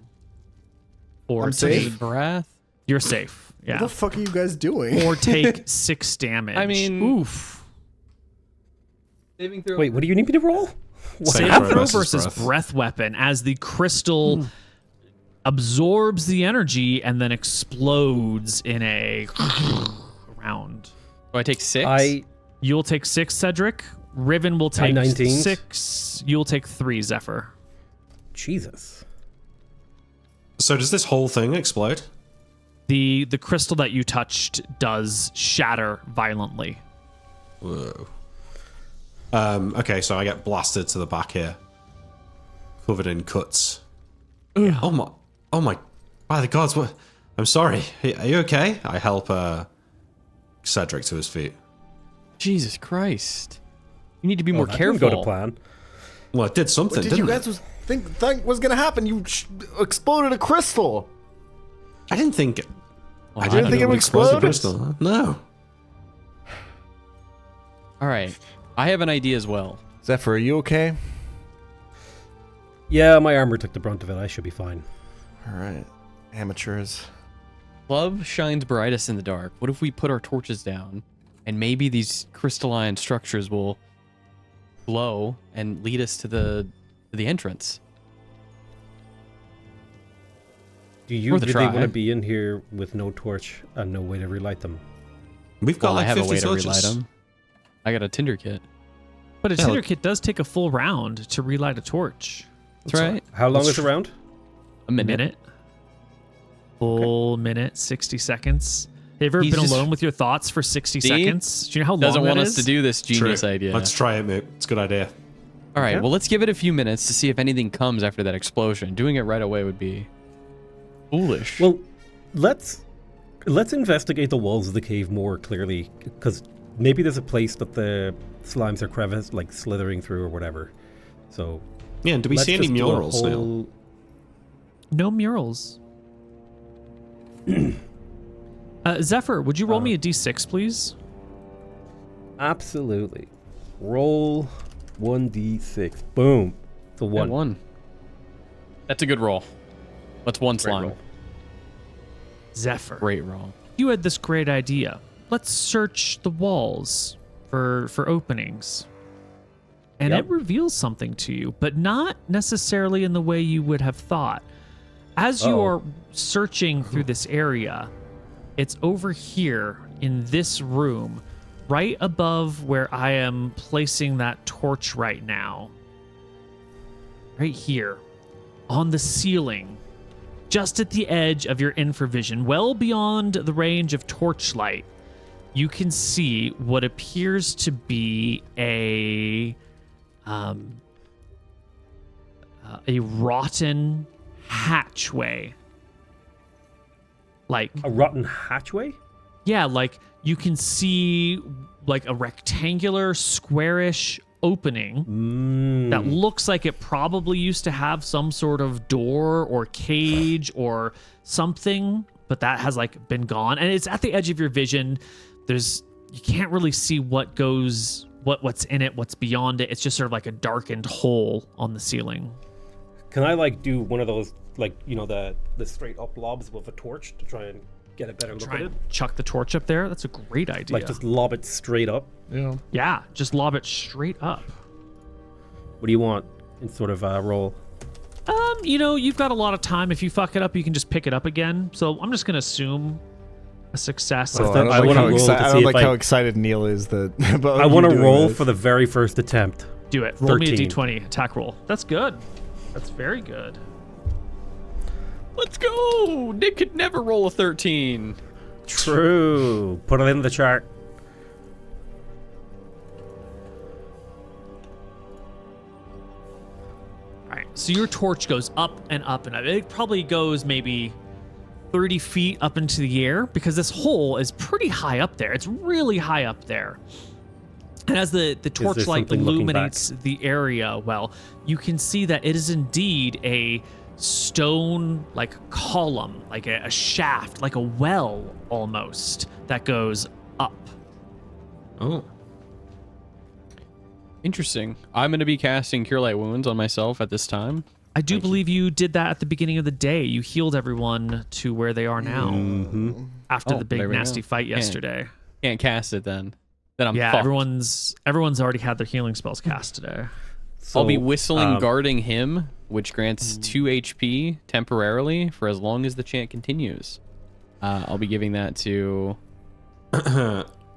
Or I'm safe? Breath. You're safe. Yeah. What the fuck are you guys doing? Or take 6 damage. I mean- oof. Saving throw. Wait, what do you need me to roll? Saving Saving throw throw versus versus breath. weapon as the crystal absorbs the energy and then explodes in a round. Do I take 6? You'll take 6, Cedric. Riven will take 19s. 6. You'll take 3, Zephyr. Jesus. So does this whole thing explode? The crystal that you touched does shatter violently. Whoa. Okay, so I get blasted to the back here, covered in cuts. Yeah. Oh my! By the gods, what? I'm sorry. Are you okay? I help Cedric to his feet. Jesus Christ. You need to be Oh, more that careful. didn't go to plan. Well, it did something, What did didn't you it? guys think was gonna happen? You exploded a crystal. I didn't think. Well, I I didn't don't think know. it would explode the explode? crystal. No. All right. I have an idea as well. Zephyr, are you okay? Yeah, my armor took the brunt of it. I should be fine. All right. Amateurs. Love shines brightest in the dark. What if we put our torches down and maybe these crystalline structures will glow and lead us to the entrance? Do you Worth a really try. want to be in here with no torch and no way to relight them? We've got Well, like I have 50 a way to torches. relight them. I got a tinder kit. But a Yeah, tinder look- kit does take a full round to relight a torch. That's right. How long That's is the round? A minute. Minute. Full minute, 60 seconds. Have you ever He's been just- alone with your thoughts for 60 See? seconds? Do you know how Doesn't long want that us to is? do this genius True. idea. Let's try it, mate. It's a good idea. All right. Okay. Well, let's give it a few minutes to see if anything comes after that explosion. Doing it right away would be foolish. Well, let's investigate the walls of the cave more clearly, because maybe there's a place that the slimes are crevice like slithering through or whatever. So Yeah, and do we let's see any just do a murals now? whole- No murals. Zephyr, would you roll me a d6, please? Absolutely. Roll 1d6. Boom. It's a Yeah, one. one. That's a good roll. What's one Great slime? roll. Zephyr, Great roll. you had this great idea. Let's search the walls for openings. And Yep. it reveals something to you, but not necessarily in the way you would have thought. As Uh-oh. you're searching through this area, it's over here in this room, right above where I am placing that torch right now. Right here, on the ceiling, just at the edge of your infravision, well beyond the range of torchlight, you can see what appears to be a rotten hatchway. Like, A rotten hatchway? yeah, like you can see like a rectangular, squarish opening that looks like it probably used to have some sort of door or cage or something, but that has like been gone. And it's at the edge of your vision. You can't really see what's in it, what's beyond it. It's just sort of like a darkened hole on the ceiling. Can I like do one of those like the straight up lobs with a torch to try and get a better look Try at it? and chuck the torch up there. That's a great idea. Like just lob it straight up. yeah, just lob it straight up. What do you want in sort of roll? You've got a lot of time. If you fuck it up, you can just pick it up again. So I'm just gonna assume a success. Well, If then that- I wanna roll to see I don't if like I- how excited Neil is that. about I you want to doing roll this. for the very first attempt. Do it. Roll me a 13. d20 attack roll. That's good. That's very good. Let's go. Nick could never roll a 13. True. Put it in the chart. All right. So your torch goes up and up and up. It probably goes maybe 30 feet up into the air because this hole is pretty high up there. It's really high up there. And as the torchlight something looking illuminates the area, well, you can see that it is indeed a stone like column, like a shaft, like a well almost that goes up. Oh. Interesting. I'm going to be casting Cure Light Wounds on myself at this time. I do believe you did that at the beginning of the day. You healed everyone to where they are now after Oh, the big there we nasty go. fight Yeah. yesterday. Can't cast it then. Then I'm Yeah, fucked. everyone's already had their healing spells cast today. I'll be So, whistling guarding him, which grants 2 HP temporarily for as long as the chant continues. I'll be giving that to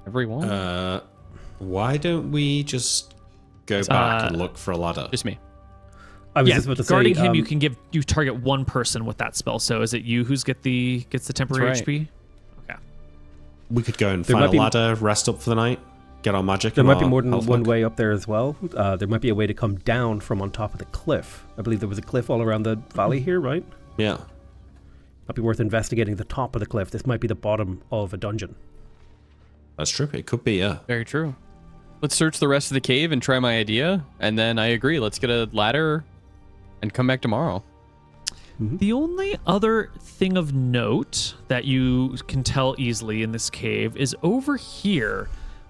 everyone. Why don't we just go back and look for a ladder? Just me. I was Yeah, just about to guarding say, him, you target one person with that spell. So is it you who's gets the temporary That's right. HP? Okay. We could go and There find might a be- ladder, rest up for the night, get our magic. there and might be our more than health one back. way up there as well. There might be a way to come down from on top of the cliff. I believe there was a cliff all around the valley here, right? Yeah. Might be worth investigating the top of the cliff. This might be the bottom of a dungeon. That's true. It could be, yeah. Very true. Let's search the rest of the cave and try my idea. And then I agree. Let's get a ladder and come back tomorrow. The only other thing of note that you can tell easily in this cave is over here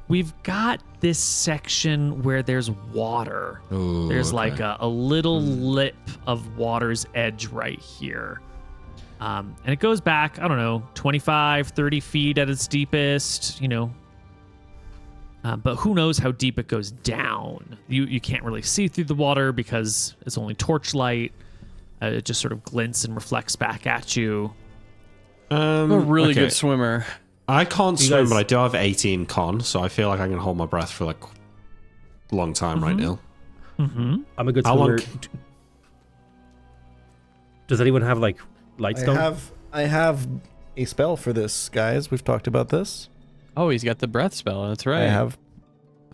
we've got this section where there's water. Ooh, There's okay. like a little lip of water's edge right here. And it goes back, I don't know, 25, 30 feet at its deepest, but who knows how deep it goes down. You can't really see through the water because it's only torchlight. It just sort of glints and reflects back at you. I'm a really okay. good swimmer. I can't You swim, guys- but I do have 18 con, so I feel like I can hold my breath for like a long time right now. Mm-hmm. I'm a good How long- swimmer. Does anyone have like lightstone? I have a spell for this, guys. We've talked about this. Oh, he's got the breath spell. That's right. I have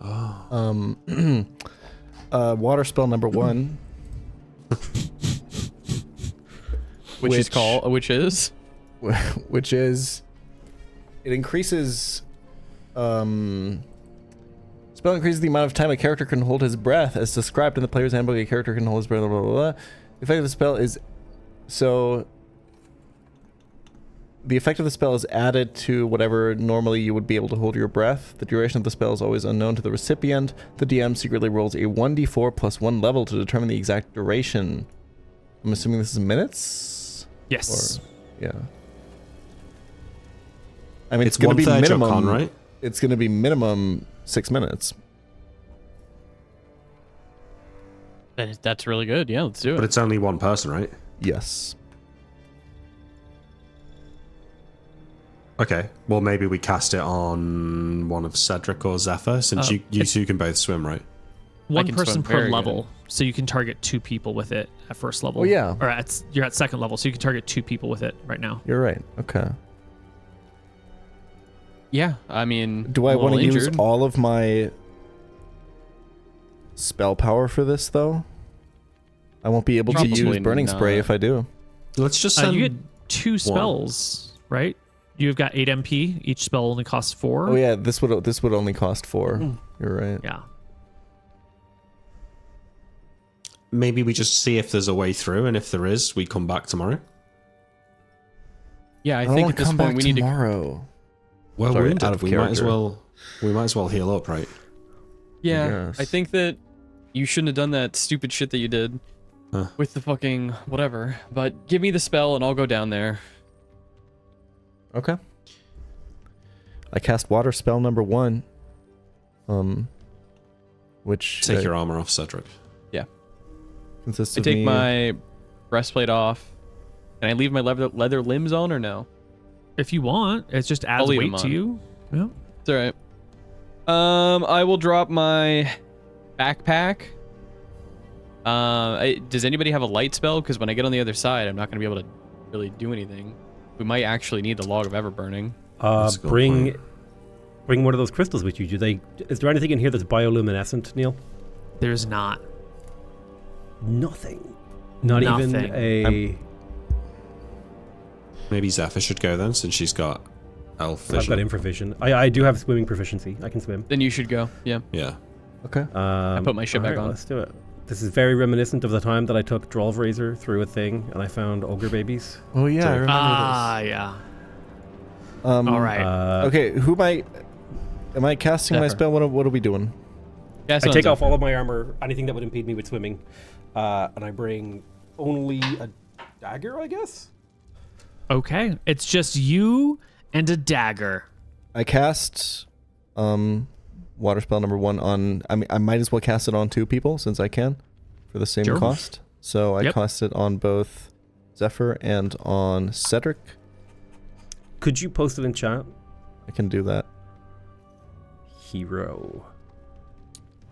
Oh. water spell number 1. which is which is it increases spell increases the amount of time a character can hold his breath as described in the player's handbook. A character can hold his breath, blah blah blah. The effect of the spell is the effect of the spell is added to whatever normally you would be able to hold your breath. The duration of the spell is always unknown to the recipient. The DM secretly rolls a 1d4 plus 1 level to determine the exact duration. I'm assuming this is minutes? Yes. Or, yeah. I mean, It's going to be 1/3 your minimum, con, right? It's going to be minimum 6 minutes. That's really good. Yeah, let's do it. But it's only one person, right? Yes. Okay. Well, maybe we cast it on one of Cedric or Zephyr, since you two can both swim, right? One can person swim per very level, so you can target 2 people with it at first level. Oh, yeah. Or you're at second level, so you can target 2 people with it right now. You're right. Okay. Yeah, I mean, Do I I'm a want to little use injured. all of my spell power for this, though? I won't be able to use Probably Burning Spray not. if I do. Let's just send... You get 2 spells, right? You've got 8 MP. Each spell only costs 4. Oh yeah, this would only cost 4. You're right. Yeah. Maybe we just see if there's a way through, and if there is, we come back tomorrow. Yeah, I don't think wanna at this come point back we need to. tomorrow. Well, Sorry, wounded. out of we might as character. well heal up, right? Yeah, Yes. I think that you shouldn't have done that stupid shit that you did Huh. with the fucking whatever. But give me the spell and I'll go down there. Okay. I cast water spell number 1. Which Take your armor off, Cedric. consists I of take me- my breastplate off. Can I leave my leather limbs on or no? If you want, it just adds leave weight them to on. you. Yeah. It's all right. I will drop my backpack. Does anybody have a light spell? Because when I get on the other side, I'm not going to be able to really do anything. We might actually need the log of everburning. That's a good Bring point. one of those crystals with you. Is there anything in here that's bioluminescent, Neil? There's not. Nothing. Not Nothing. even a. Maybe Zephyr should go then, since she's got elf vision. I've got infravision. I do have swimming proficiency. I can swim. Then you should go. Yeah. Yeah. Okay. I put my shit back alright, on. Let's do it. This is very reminiscent of the time that I took Drolv Razor through a thing and I found ogre babies. Oh yeah, I remember Yeah. this. All right. Okay, am I casting my Zephyr. spell? What are we doing? Yeah, I take off all of my armor, anything that would impede me with swimming, and I bring only a dagger, I guess? Okay. It's just you and a dagger. I cast water spell number 1 on. I mean, I might as well cast it on 2 people since I can, for the same Sure. cost. So I Yep. cast it on both Zephyr and on Cedric. Could you post it in chat? I can do that. Hero.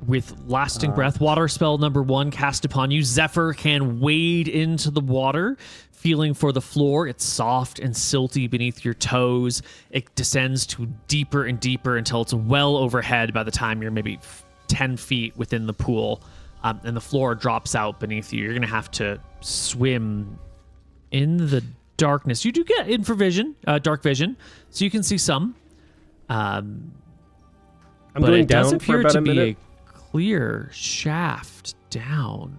With lasting breath, water spell number 1 cast upon you. Zephyr can wade into the water, feeling for the floor. It's soft and silty beneath your toes. It descends to deeper and deeper until it's well overhead by the time you're maybe 10 feet within the pool. And the floor drops out beneath you. You're going to have to swim in the darkness. You do get dark vision, so you can see some. I'm But going it does down for appear about to a be minute. a clear shaft down.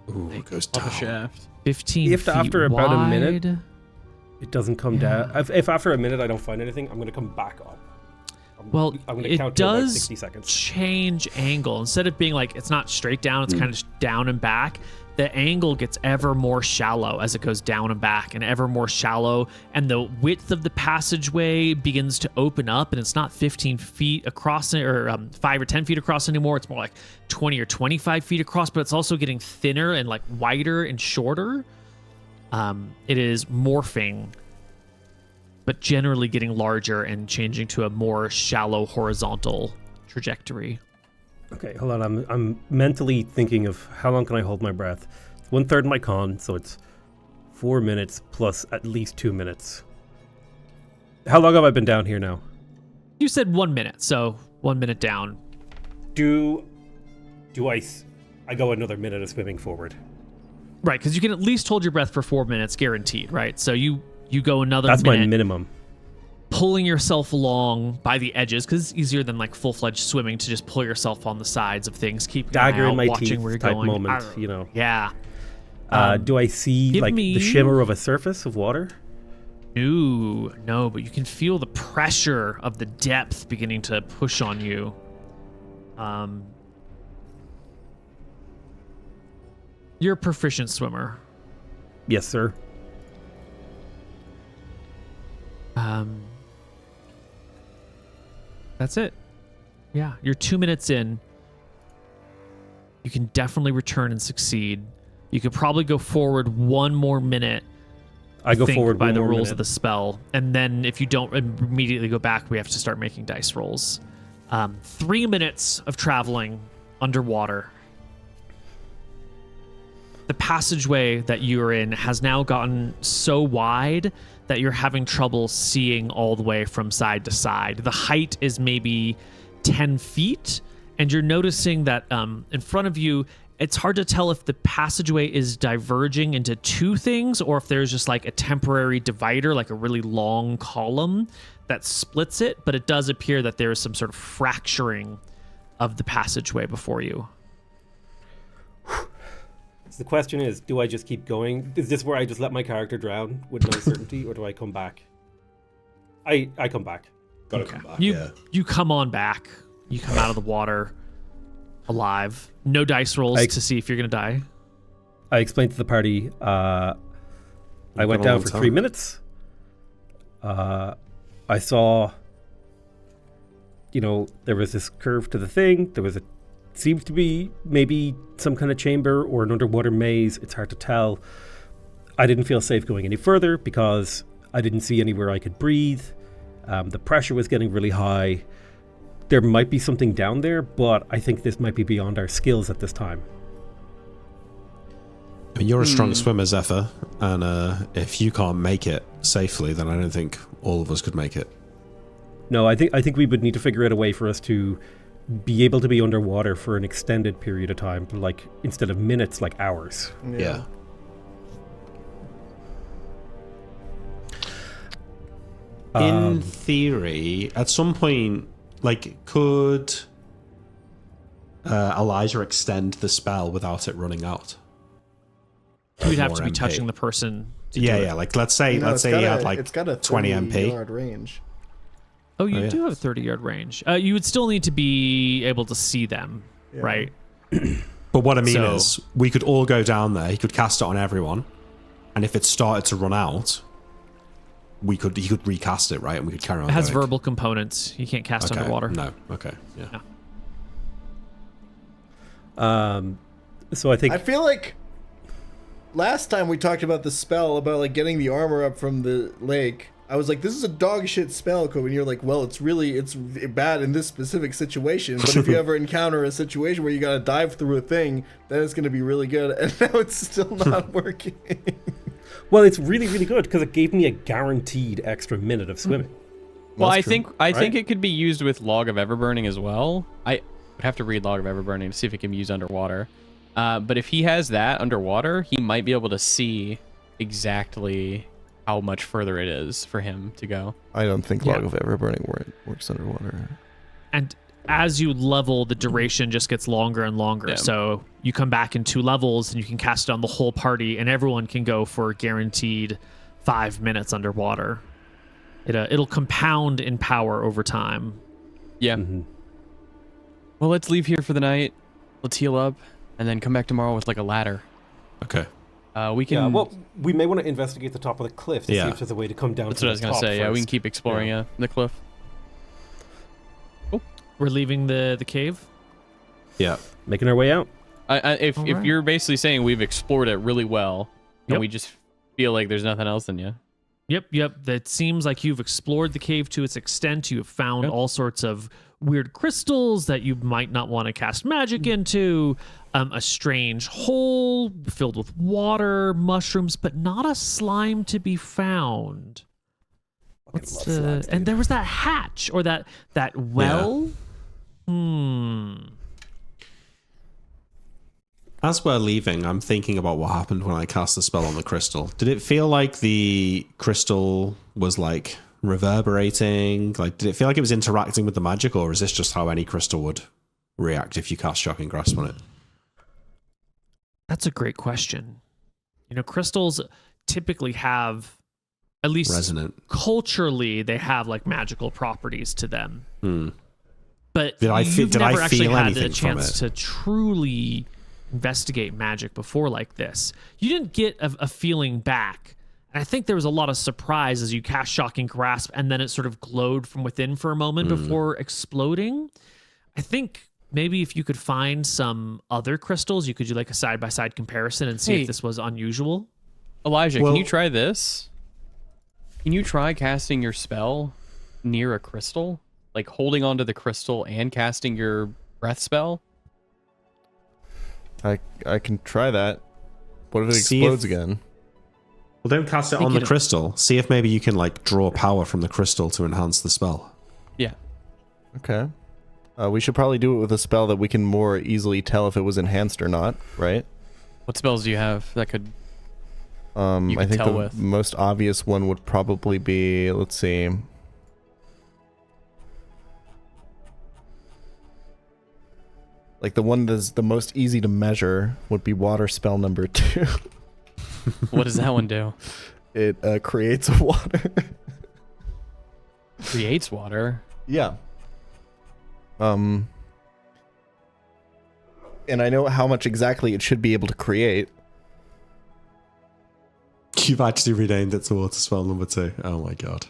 Ooh, it goes Up down. a shaft. 15 If feet after about a minute- wide. It doesn't come down. If after a minute I don't find anything, I'm going to come back up. Well, I'm gonna it count to about does 60 seconds. change angle. Instead of being like, it's not straight down, it's kind of just down and back. The angle gets ever more shallow as it goes down and back and ever more shallow. And the width of the passageway begins to open up, and it's not 15 feet across or 5 or 10 feet across anymore. It's more like 20 or 25 feet across, but it's also getting thinner and like wider and shorter. It is morphing, but generally getting larger and changing to a more shallow horizontal trajectory. Okay, hold on. I'm mentally thinking of how long can I hold my breath. It's 1/3 my con, so it's 4 minutes plus at least 2 minutes. How long have I been down here now? You said 1 minute, so 1 minute down. Do I go another minute of swimming forward? Right, because you can at least hold your breath for 4 minutes, guaranteed, right? So you go another That's minute. my minimum. Pulling yourself along by the edges, because it's easier than like full-fledged swimming to just pull yourself on the sides of things, keeping an eye Dagger out, in my watching teeth where you're type going. moment, you know. Yeah. Do I see give like me- the shimmer of a surface of water? No, but you can feel the pressure of the depth beginning to push on you. You're a proficient swimmer. Yes, sir. That's it. Yeah, you're 2 minutes in. You can definitely return and succeed. You could probably go forward 1 more minute. I go think, forward by one the more rules minute. of the spell, and then if you don't immediately go back, we have to start making dice rolls. 3 minutes of traveling underwater. The passageway that you're in has now gotten so wide that you're having trouble seeing all the way from side to side. The height is maybe 10 feet, and you're noticing that in front of you, it's hard to tell if the passageway is diverging into 2 things or if there's just like a temporary divider, like a really long column that splits it, but it does appear that there is some sort of fracturing of the passageway before you. So the question is, do I just keep going? Is this where I just let my character drown with no certainty, or do I come back? I come back. Gotta come back. You come on back. You come out of the water alive. No dice rolls to see if you're gonna die. I explained to the party, I went down for 3 minutes. I saw, there was this curve to the thing. There was seems to be maybe some kind of chamber or an underwater maze. It's hard to tell. I didn't feel safe going any further because I didn't see anywhere I could breathe. The pressure was getting really high. There might be something down there, but I think this might be beyond our skills at this time. I mean, you're a strong swimmer, Zephyr, and if you can't make it safely, then I don't think all of us could make it. No, I think we would need to figure out a way for us to be able to be underwater for an extended period of time, like instead of minutes, like hours. Yeah. In theory, at some point, like, could Elijah extend the spell without it running out? You'd have to More be MP. touching the person. To do Yeah, it. yeah. Like, let's say he had like it's got a 20 MP. yard range. Oh, you Oh, yeah. do have a 30-yard range. You would still need to be able to see them, Yeah. right? But what I mean So- is, we could all go down there. He could cast it on everyone, and if it started to run out, he could recast it, right? And we could carry on. It has going. verbal components. You can't cast Okay. underwater. No. Okay. Yeah. No. So I think I feel like last time we talked about the spell about like getting the armor up from the lake. I was like, this is a dog shit spell, Kobe. And you're like, well, it's bad in this specific situation. But if you ever encounter a situation where you got to dive through a thing, then it's going to be really good. And now it's still not working. well, it's really, really good because it gave me a guaranteed extra minute of swimming. Well, That's I true, think it could be used with Log of Everburning as well. I would have to read Log of Everburning to see if it can be used underwater. But if he has that underwater, he might be able to see exactly how much further it is for him to go. I don't think Yeah. Log of Everburning works underwater. And as you level, the duration just gets longer and longer. Yeah. So you come back in 2 levels and you can cast it on the whole party, and everyone can go for guaranteed 5 minutes underwater. It'll compound in power over time. Yeah. Well, let's leave here for the night. Let's heal up, and then come back tomorrow with like a ladder. Okay. We can. Yeah, well, we may want to investigate the top of the cliff to see if there's a way to come down. That's to what I was gonna say. Yeah, we can keep exploring the cliff. Oh, we're leaving the cave. Yeah. Making our way out. If you're basically saying we've explored it really well, and we just feel like there's nothing else in you. Yep. That seems like you've explored the cave to its extent. You have found all sorts of weird crystals that you might not want to cast magic into, a strange hole filled with water, mushrooms, but not a slime to be found. What's and there was that hatch or that well. As we're leaving, I'm thinking about what happened when I cast the spell on the crystal. Did it feel like the crystal was like reverberating? Like, did it feel like it was interacting with the magic, or is this just how any crystal would react if you cast Shocking Grasp on it? That's a great question. You know, crystals typically have, at least resonant. Culturally, they have like magical properties to them. But did I never actually feel had anything the chance to truly investigate magic before like this. You didn't get a feeling back. And I think there was a lot of surprise as you cast Shocking Grasp and then it sort of glowed from within for a moment before exploding. I think maybe if you could find some other crystals, you could do like a side-by-side comparison and see if this was unusual. Elijah, can you try this? Can you try casting your spell near a crystal? Like holding onto the crystal and casting your breath spell? I can try that. What if it explodes again? Well, don't cast it on the crystal. See if maybe you can like draw power from the crystal to enhance the spell. Yeah. Okay. We should probably do it with a spell that we can more easily tell if it was enhanced or not, right? What spells do you have that could I think the most obvious one would probably be, let's see. Like the one that's the most easy to measure would be water spell number 2. What does that one do? It creates water. Creates water? Yeah. And I know how much exactly it should be able to create. You've actually renamed it to water spell number 2. Oh my god.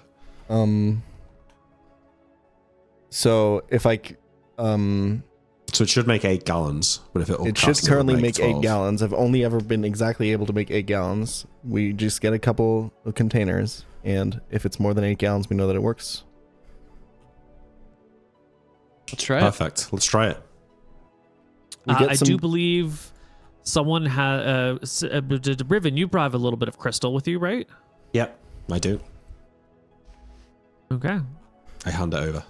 So if I so it should make 8 gallons, but if it should currently make 8 gallons. I've only ever been exactly able to make 8 gallons. We just get a couple of containers, and if it's more than 8 gallons, we know that it works. Let's try it. Perfect. Let's try it. I do believe someone has Riven. You probably have a little bit of crystal with you, right? Yep, I do. Okay. I hand it over.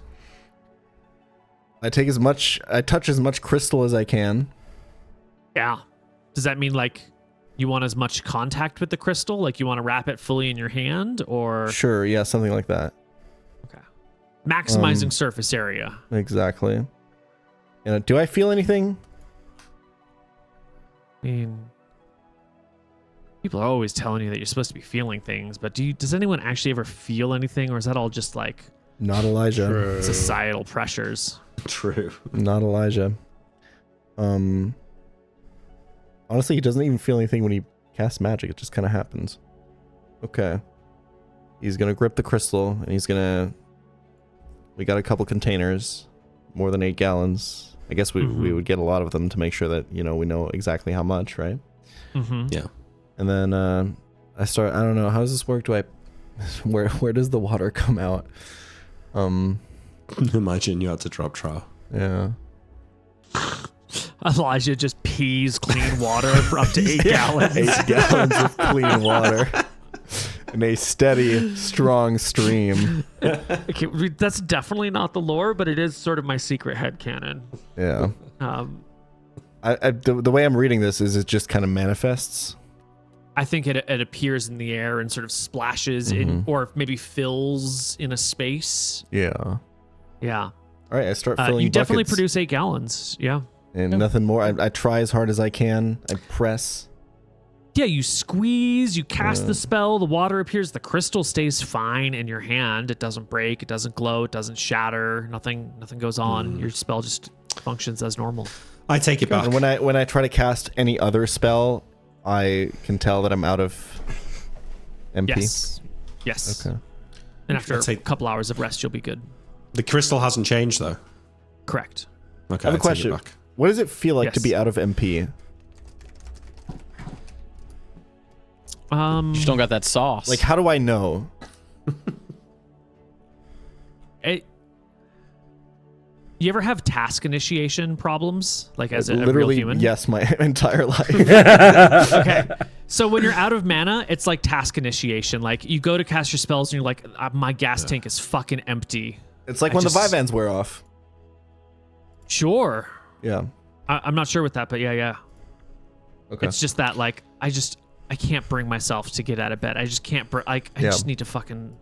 I touch as much crystal as I can. Yeah. Does that mean like you want as much contact with the crystal? Like you want to wrap it fully in your hand or? Sure. Yeah. Something like that. Okay. Maximizing surface area. Exactly. And do I feel anything? I mean, people are always telling you that you're supposed to be feeling things, but does anyone actually ever feel anything, or is that all just like not Elijah? Societal pressures. True. Not Elijah. Honestly, he doesn't even feel anything when he casts magic. It just kind of happens. Okay. He's gonna grip the crystal, and he's gonna. We got a couple containers, more than 8 gallons. I guess we would get a lot of them to make sure that we know exactly how much, right? Yeah. And then I start. I don't know, how does this work? Do I? Where does the water come out? Imagine you had to drop trial. Yeah. Elijah just pees clean water for up to 8 gallons. 8 gallons of clean water in a steady, strong stream. Okay, that's definitely not the lore, but it is sort of my secret headcanon. Yeah. The way I'm reading this is it just kind of manifests. I think it appears in the air and sort of splashes in, or maybe fills in a space. Yeah. Yeah. All right, I start filling you definitely buckets. produce 8 gallons. Yeah. And nothing more. I try as hard as I can. I press. Yeah, you squeeze, you cast the spell, the water appears, the crystal stays fine in your hand. It doesn't break, it doesn't glow, it doesn't shatter, nothing goes on. Your spell just functions as normal. I take it back. And when I try to cast any other spell, I can tell that I'm out of MP. Yes. Okay. And after a couple hours of rest, you'll be good. The crystal hasn't changed though. Correct. Okay, I have a take it question. back. What does it feel like to Yes. be out of MP? You just don't got that sauce. Like, how do I know? You ever have task initiation problems, like as a real Literally, human? yes, my entire life. Okay. So when you're out of mana, it's like task initiation. Like you go to cast your spells and you're like, my gas tank is fucking empty. It's like I when just- the Vivans wear off. Sure. Yeah. I'm not sure with that, but yeah. Okay. It's just that like I can't bring myself to get out of bed. I just can't. I just need to fucking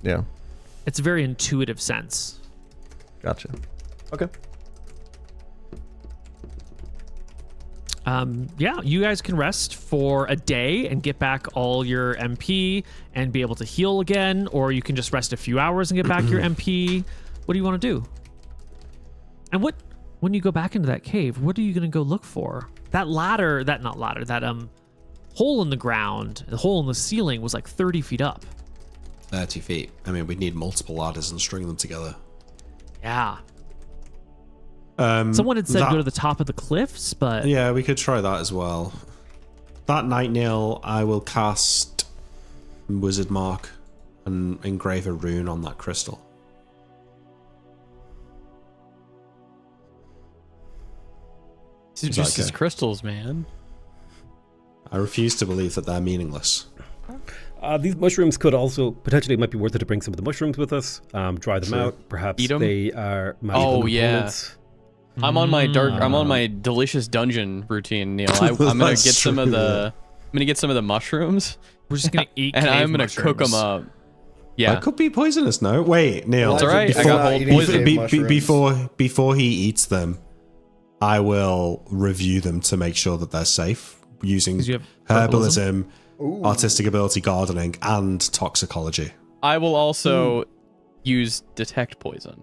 Yeah. It's a very intuitive sense. Gotcha. Okay. Yeah, you guys can rest for a day and get back all your MP and be able to heal again, or you can just rest a few hours and get back your MP. What do you want to do? And when you go back into that cave, what are you going to go look for? That hole in the ground, the hole in the ceiling was like 30 feet up. 30 feet. I mean, we'd need multiple ladders and string them together. Yeah. Someone had said go to the top of the cliffs, but Yeah, we could try that as well. That night, Neil, I will cast Wizard Mark and engrave a rune on that crystal. These are Is just that his okay? crystals, man. I refuse to believe that they're meaningless. These mushrooms could also potentially, it might be worth it to bring some of the mushrooms with us, dry them True. out. Perhaps Eat 'em? they are Oh, magical yeah. components. I'm on my delicious dungeon routine, Neil. I'm gonna That's get some of true. the mushrooms, we're just going to eat and cave I'm gonna cook them mushrooms. up. Yeah, That could be poisonous, no? Wait, Neil. It's all right. I Before, got whole eating poison. cave mushrooms. before he eats them, I will review them to make sure that they're safe using 'Cause you have herbalism, artistic ability, gardening, and toxicology. I will also use detect poison.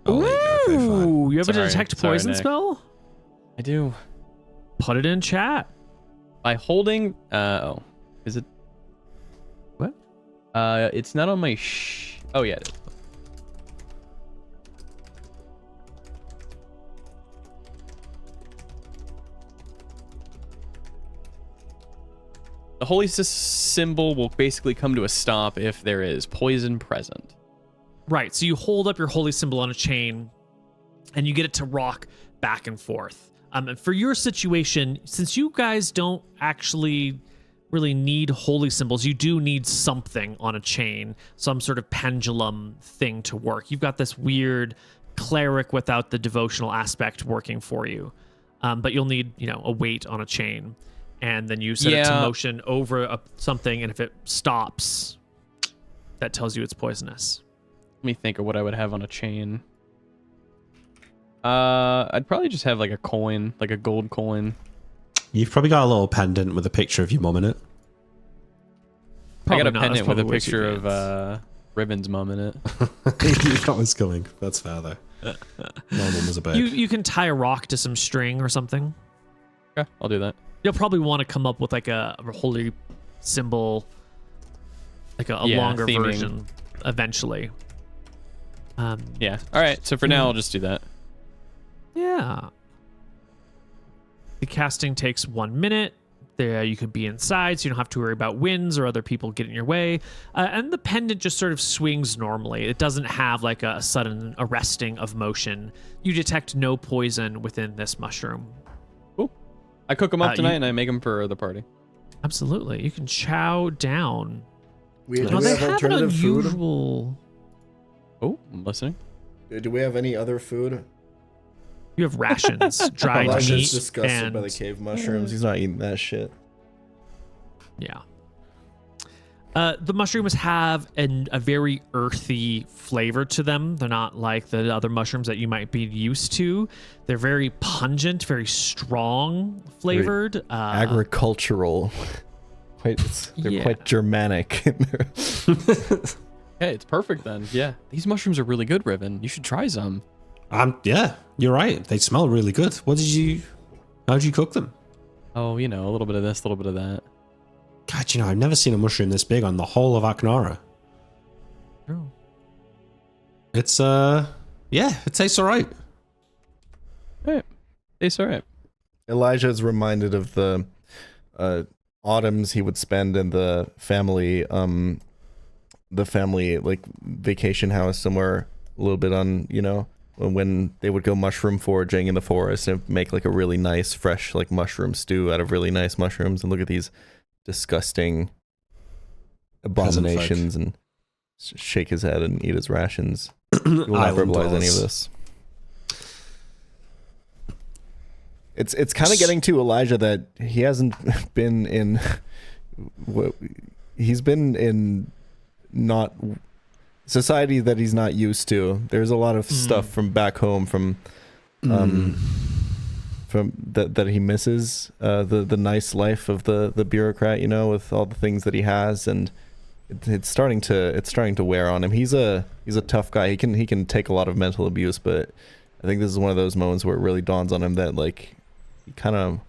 Oh, there you go. Okay, fine. Ooh, you have a Sorry. detect Sorry, poison Nick. spell? I do. Put it in chat. By holding, is it? What? It's not on my oh yeah, it is. The holy symbol will basically come to a stop if there is poison present. Right. So you hold up your holy symbol on a chain and you get it to rock back and forth. And for your situation, since you guys don't actually really need holy symbols, you do need something on a chain, some sort of pendulum thing to work. You've got this weird cleric without the devotional aspect working for you. But you'll need, a weight on a chain. And then you set it to Yeah. motion over something, and if it stops, that tells you it's poisonous. Let me think of what I would have on a chain. I'd probably just have like a coin, like a gold coin. You've probably got a little pendant with a picture of your mum in it. I got Probably a not. That's pendant with a probably way too picture advanced. of Ribbon's mum in it. That was coming. That's fair though. My mum was a bird. You can tie a rock to some string or something. Okay, I'll do that. You'll probably want to come up with like a holy symbol, like a Yeah, longer theming. version eventually. Yeah. All right. So for now, I'll just do that. Yeah. The casting takes 1 minute. There, you can be inside, so you don't have to worry about winds or other people getting in your way. And the pendant just sort of swings normally. It doesn't have like a sudden arresting of motion. You detect no poison within this mushroom. Cool. I cook them up you- tonight and I make them for the party. Absolutely. You can chow down. Do Now, we they have have an alternative food? unusual... Oh, I'm listening. Do we have any other food? You have rations, dried Elijah's meat, disgusted and by the cave mushrooms. He's not eating that shit. yeah. The mushrooms have a very earthy flavor to them. They're not like the other mushrooms that you might be used to. They're very pungent, very strong flavored. Agricultural. They're quite Germanic. Hey, it's perfect then. Yeah, these mushrooms are really good, Riven. You should try some. Yeah, you're right. They smell really good. How'd you cook them? Oh, you know, a little bit of this, a little bit of that. God, I've never seen a mushroom this big on the whole of Aknara. Oh. It's, yeah, it tastes all right. All right. Tastes all right. Elijah is reminded of the autumns he would spend in the family like vacation house somewhere a little bit on, when they would go mushroom foraging in the forest and make like a really nice fresh like mushroom stew out of really nice mushrooms, and look at these disgusting abominations and shake his head and eat his rations. He will not verbalize any of this. It's kind of getting to Elijah that he hasn't been in he's been in not society that he's not used to. There's a lot of stuff from back home from that he misses, the nice life of the bureaucrat, with all the things that he has, and it's starting to wear on him. He's a tough guy. He can take a lot of mental abuse, but I think this is one of those moments where it really dawns on him that like he kind of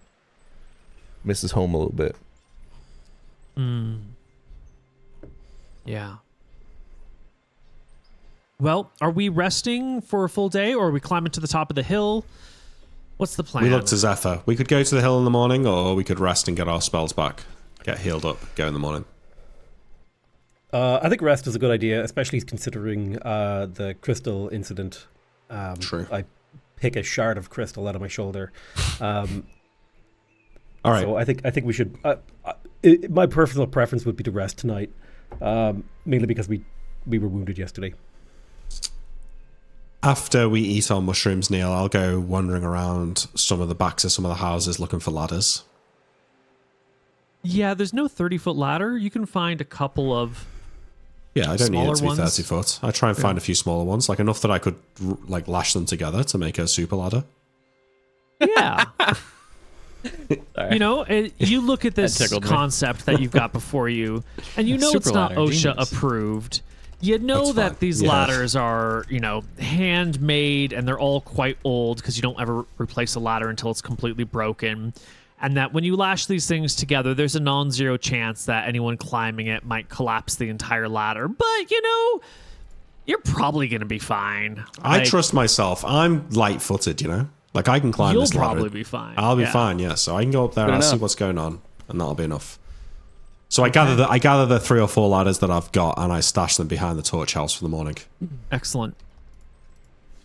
misses home a little bit. Yeah. Well, are we resting for a full day, or are we climbing to the top of the hill? What's the plan? We looked to Zephyr. We could go to the hill in the morning, or we could rest and get our spells back. Get healed up, go in the morning. I think rest is a good idea, especially considering the crystal incident. True. I pick a shard of crystal out of my shoulder. All right. So I think we should. My personal preference would be to rest tonight, mainly because we were wounded yesterday. After we eat our mushrooms, Neil, I'll go wandering around some of the backs of some of the houses looking for ladders. Yeah, there's no 30-foot ladder. You can find a couple of Yeah, I don't need it to be ones. 30 foot. I try and find a few smaller ones, like enough that I could like lash them together to make a super ladder. Yeah. Sorry. You look at this tickled me. concept that you've got before you, and you know Super it's not ladder, OSHA genius. approved. You know That's that fine. these Yeah. ladders are, handmade, and they're all quite old because you don't ever replace a ladder until it's completely broken. And that when you lash these things together, there's a non-zero chance that anyone climbing it might collapse the entire ladder. But, you're probably going to be fine. I Like, trust myself. I'm light-footed, Like I can climb You'll this ladder. probably be fine. I'll be Yeah. fine, yeah. So I can go up there Good and I'll see enough. what's going on, and that'll be enough. So I gather the 3 or 4 ladders that I've got, and I stash them behind the torch house for the morning. Excellent.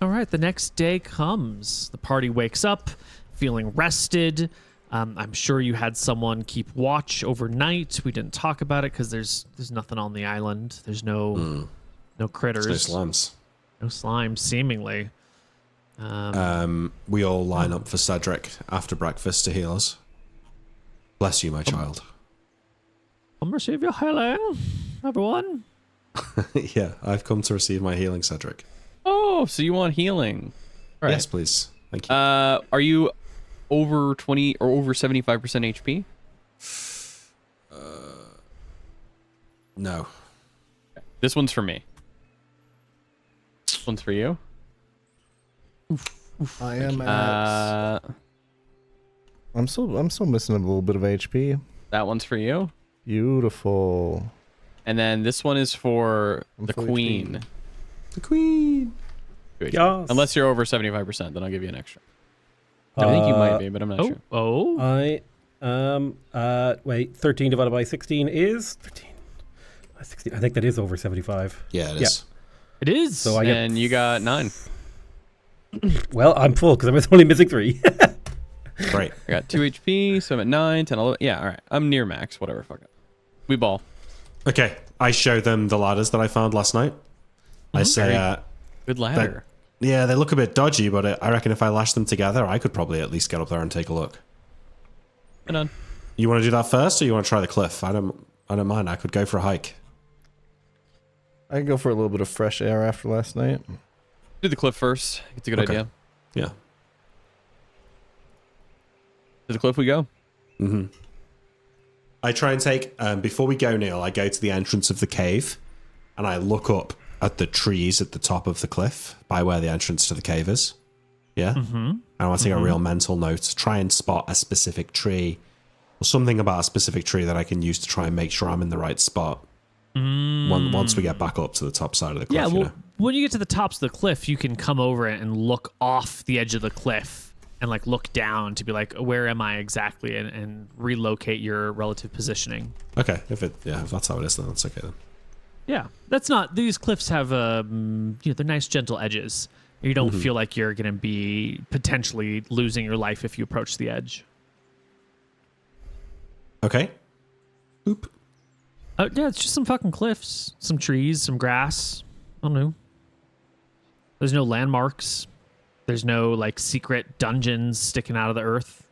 All right, the next day comes. The party wakes up feeling rested. I'm sure you had someone keep watch overnight. We didn't talk about it because there's nothing on the island. There's no critters. There's no slams. No slime, seemingly. We all line up for Cedric after breakfast to heal us. Bless you, my child. Come receive your healing, everyone. Yeah, I've come to receive my healing, Cedric. Oh, so you want healing? All right. Yes, please. Thank you. Are you over 20 or over 75% HP? No. This one's for me. This one's for you. I am I'm still missing a little bit of HP. That one's for you. Beautiful. And then this one is for I'm the full queen. HP. The queen. Good. Yes. Unless you're over 75%, then I'll give you an extra. I think you might be, but I'm not sure. Oh. I wait, 13 divided by 16 is 13. 16. I think that is over 75. Yeah, it is. It is. So I get- And you got 9. Well, I'm full because I'm only missing 3. Great. I got 2 HP, so I'm at 9, 10, 11. Yeah, all right. I'm near max. Whatever. Fuck it. We ball. Okay, I show them the ladders that I found last night. I say, Good ladder. yeah, they look a bit dodgy, but I reckon if I lash them together, I could probably at least get up there and take a look. And on. You want to do that first, or you want to try the cliff? I'm I don't mind. I could go for a hike. I can go for a little bit of fresh air after last night. Do the cliff first. It's a good Okay. idea. Yeah. To the cliff we go. Mm-hmm. I try and take, before we go, Neil, I go to the entrance of the cave and I look up at the trees at the top of the cliff by where the entrance to the cave is. Yeah? Mm-hmm. And I want to take a real mental note, try and spot a specific tree or something about a specific tree that I can use to try and make sure I'm in the right spot. Once we get back up to the top side of the cliff. Yeah, well, you know? when you get to the tops of the cliff, you can come over and look off the edge of the cliff and like look down to be like, where am I exactly, and relocate your relative positioning. Okay, if that's how it is, then that's okay then. Yeah, that's not. These cliffs have they're nice gentle edges. You don't feel like you're gonna be potentially losing your life if you approach the edge. Okay. Oop. Yeah, it's just some fucking cliffs, some trees, some grass. I don't know. There's no landmarks. There's no like secret dungeons sticking out of the earth.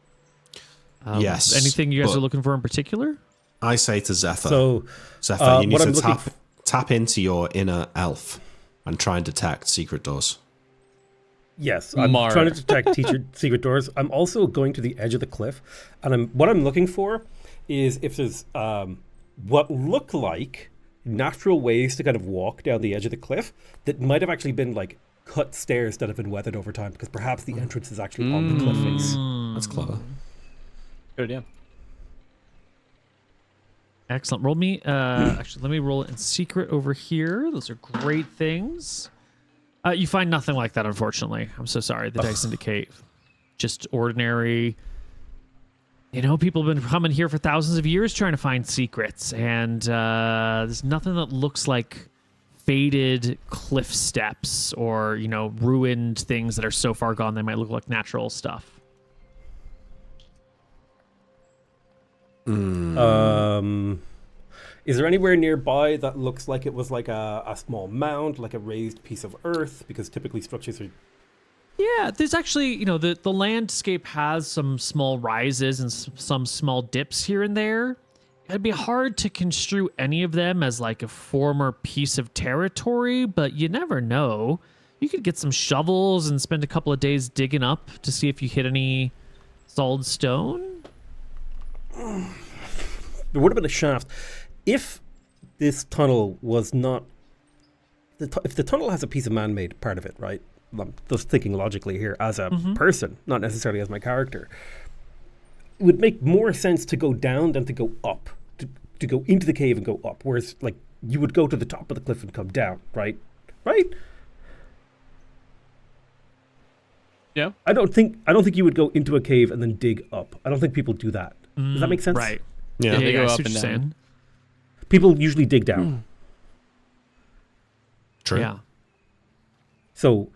Yes. Anything you guys but are looking for in particular? I say to Zephyr. So, Zephyr, you need what to I'm looking tap into your inner elf and try and detect secret doors. yes, I'm Mar. trying to detect secret doors. I'm also going to the edge of the cliff, and what I'm looking for is if there's what look like natural ways to kind of walk down the edge of the cliff that might have actually been like cut stairs that have been weathered over time, because perhaps the entrance is actually on the cliff face. That's clever. Good idea. Excellent. Roll me. Actually, let me roll it in secret over here. Those are great things. You find nothing like that, unfortunately. I'm so sorry. The dice indicate just ordinary. You know, people have been coming here for thousands of years trying to find secrets, and there's nothing that looks like faded cliff steps or, you know, ruined things that are so far gone they might look like natural stuff. Is there anywhere nearby that looks like it was like a small mound, like a raised piece of earth? Because typically structures are... Yeah, there's actually, you know, the landscape has some small rises and some small dips here and there. It'd be hard to construe any of them as like a former piece of territory, but you never know. You could get some shovels and spend a couple of days digging up to see if you hit any solid stone. There would have been a shaft. If this tunnel was not... if the tunnel has a piece of man-made part of it, right? I'm just thinking logically here as a person, not necessarily as my character. It would make more sense to go down than to go up. To go into the cave and go up. Whereas, like, you would go to the top of the cliff and come down, right? Right? Yeah. I don't think you would go into a cave and then dig up. I don't think people do that. Does that make sense? Right. Yeah. They go I see up what and you're down. saying. People usually dig down. True. Yeah. So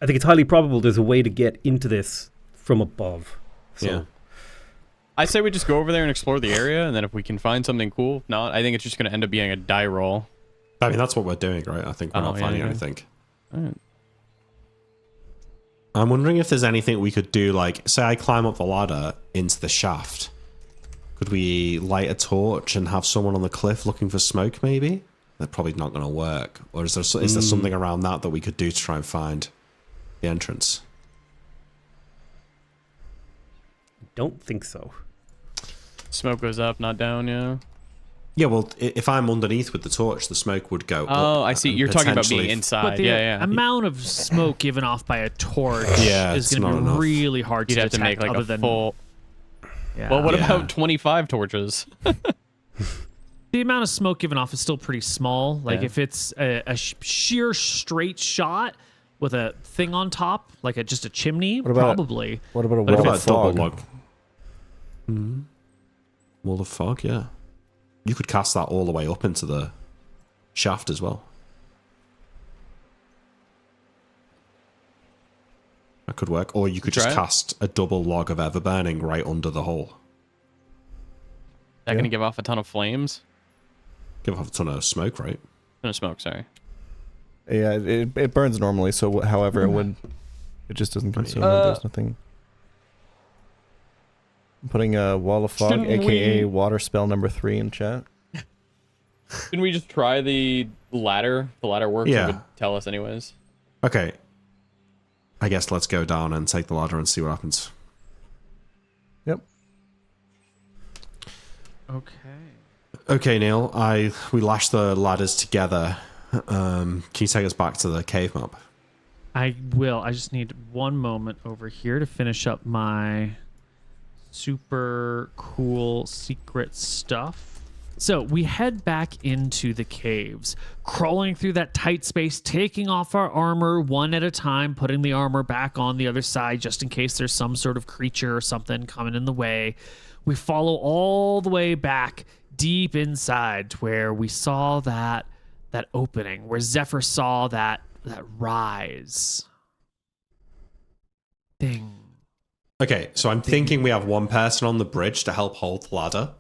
I think it's highly probable there's a way to get into this from above. So Yeah. I say we just go over there and explore the area, and then if we can find something cool, if not, I think it's just going to end up being a die roll. I mean, that's what we're doing, right? I think we're not yeah, finding yeah. anything. Alright. I'm wondering if there's anything we could do, like, say I climb up the ladder into the shaft. Could we light a torch and have someone on the cliff looking for smoke, maybe? That's probably not going to work. Or is there something around that we could do to try and find the entrance? don't think so. Smoke goes up, not down, yeah. Yeah, well, if I'm underneath with the torch, the smoke would go up. Oh, I see. and You're talking about being potentially- inside. But the yeah. amount of smoke given off by a torch Yeah, is it's going to not be enough. really hard You'd to have to detect make like other a than full... Yeah. Well, what Yeah. about 25 torches? The amount of smoke given off is still pretty small. Like Yeah. if it's a sheer straight shot with a thing on top, like just a chimney, What about- probably. What about a What wall about of a double fog? log? Wall of fog, yeah. You could cast that all the way up into the shaft as well. That could work. Or you could just Try it. cast a double log of ever burning right under the hole. That going to give off a ton of flames? Give off a ton of smoke, right? No smoke, sorry. Yeah, it burns normally. So, however, it just doesn't consume. There's nothing. Putting a wall of fog, Shouldn't aka we- water spell number 3 in chat. Can we just try the ladder? The ladder works. Yeah. It would tell us anyways. Okay. I guess let's go down and take the ladder and see what happens. Yep. Okay. Okay, Neil. We lashed the ladders together. Can you take us back to the cave map? I will. I just need one moment over here to finish up my super cool secret stuff. So we head back into the caves, crawling through that tight space, taking off our armor one at a time, putting the armor back on the other side just in case there's some sort of creature or something coming in the way. We follow all the way back deep inside to where we saw that opening, where Zephyr saw that rise thing. Okay, so I'm thinking we have one person on the bridge to help hold the ladder,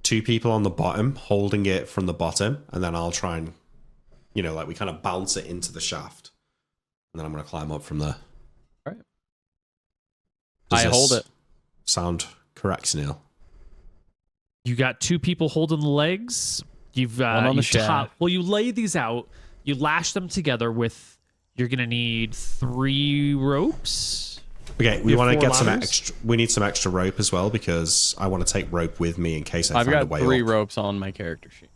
2 people on the bottom holding it from the bottom, and then I'll try and, we kind of bounce it into the shaft. And then I'm going to climb up from there. All right. Does I hold this it. Sound correct, Neil? You got 2 people holding the legs. You've One on the you shaft. well, you lay these out. You lash them together with. You're gonna need 3 ropes. Okay, we You have want to 4 get some ladders? extra. We need some extra rope as well because I want to take rope with me in case I I've find a got way 3 up. ropes on my character sheet.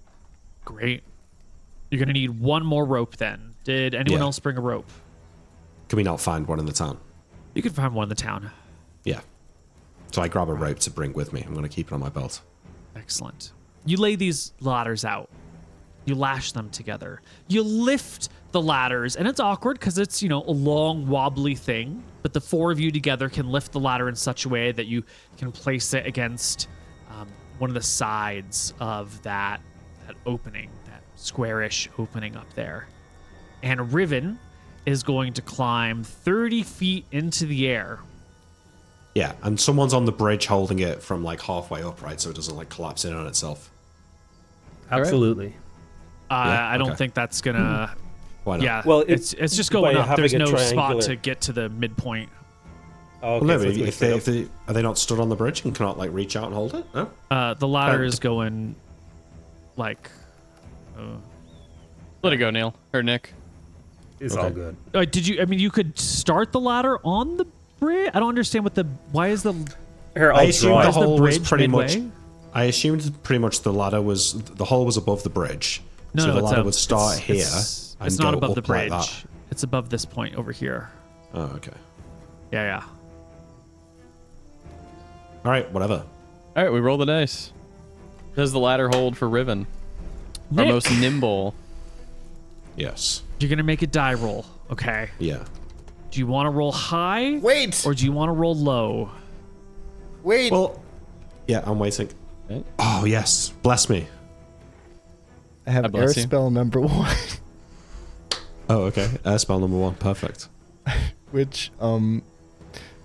Great. You're gonna need 1 more rope then. Did anyone Yeah. else bring a rope? Can we not find one in the town? You can find one in the town. Yeah. So I grab a rope to bring with me. I'm going to keep it on my belt. Excellent. You lay these ladders out. You lash them together. You lift the ladders, and it's awkward because it's, a long, wobbly thing. But the 4 of you together can lift the ladder in such a way that you can place it against one of the sides of that opening, that squarish opening up there. And Riven is going to climb 30 feet into the air. Yeah, and someone's on the bridge holding it from like halfway up, right? So it doesn't collapse in on itself. Absolutely. I don't okay. think that's gonna. Why not? Yeah, Well, it's just going by up. having There's a no spot triangular- to get to the midpoint. Oh, okay, Well, no, so but it's going if straight up. they are they not stood on the bridge and cannot like reach out and hold it? No. The ladder is going like. Let it go, Neil or Nick. It's all good. Did you? I mean, you could start the ladder on the bridge. I don't understand what the. Why is the? Here, I I'll assume draw the it. hole was bridge pretty midway? much. I assumed pretty much the hole was above the bridge. No, so no, the it's ladder a- would start it's- here. It's, and it's not go above the up like bridge. that. It's above this point over here. Oh, okay. Yeah. All right, whatever. All right, we roll the dice. Does the ladder hold for Riven? Our Nick, most nimble. Yes. you're gonna make a die roll. Okay. Yeah. Do you want to roll high? Wait! Or do you want to roll low? Wait! Well, yeah, I'm waiting. Okay. Oh yes, bless me. I have God air bless you. spell number 1, Oh, okay. Spell number 1, perfect. which,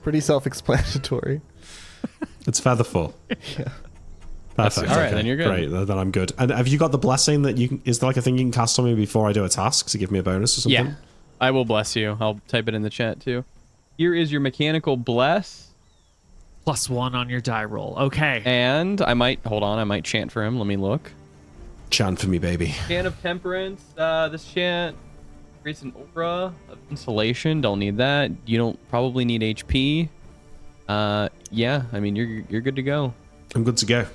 pretty self-explanatory. It's featherful. Yeah. Perfect. All right, okay, then you're good. Great, then I'm good. And have you got the blessing that you can? Is there like a thing you can cast on me before I do a task to give me a bonus or something? Yeah, I will bless you. I'll type it in the chat too. Here is your mechanical bless, +1 on your die roll. Okay. and I might chant for him. Let me look. Chant for me, baby. Chant of Temperance. This chant creates an aura of insulation. Don't need that. You don't probably need HP. Yeah. I mean, you're good to go. I'm good to go.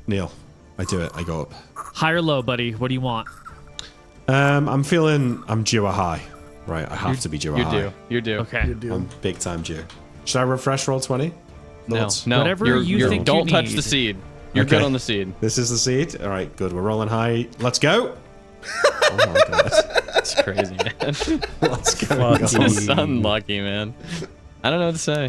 Neil, I do it. I go up. High or low, buddy? What do you want? I'm due a high. Right, I have to be due a You're high. due. You're due. Okay. You do. I'm big time due. Should I refresh roll 20? No, Thoughts? no. Whatever you're, you you're, think don't you touch need. the seed. You're Okay. good on the seed. This is the seed. All right, good. We're rolling high. Let's go. Oh my god. It's crazy, man. Let's go. Lucky. So unlucky, man. I don't know what to say.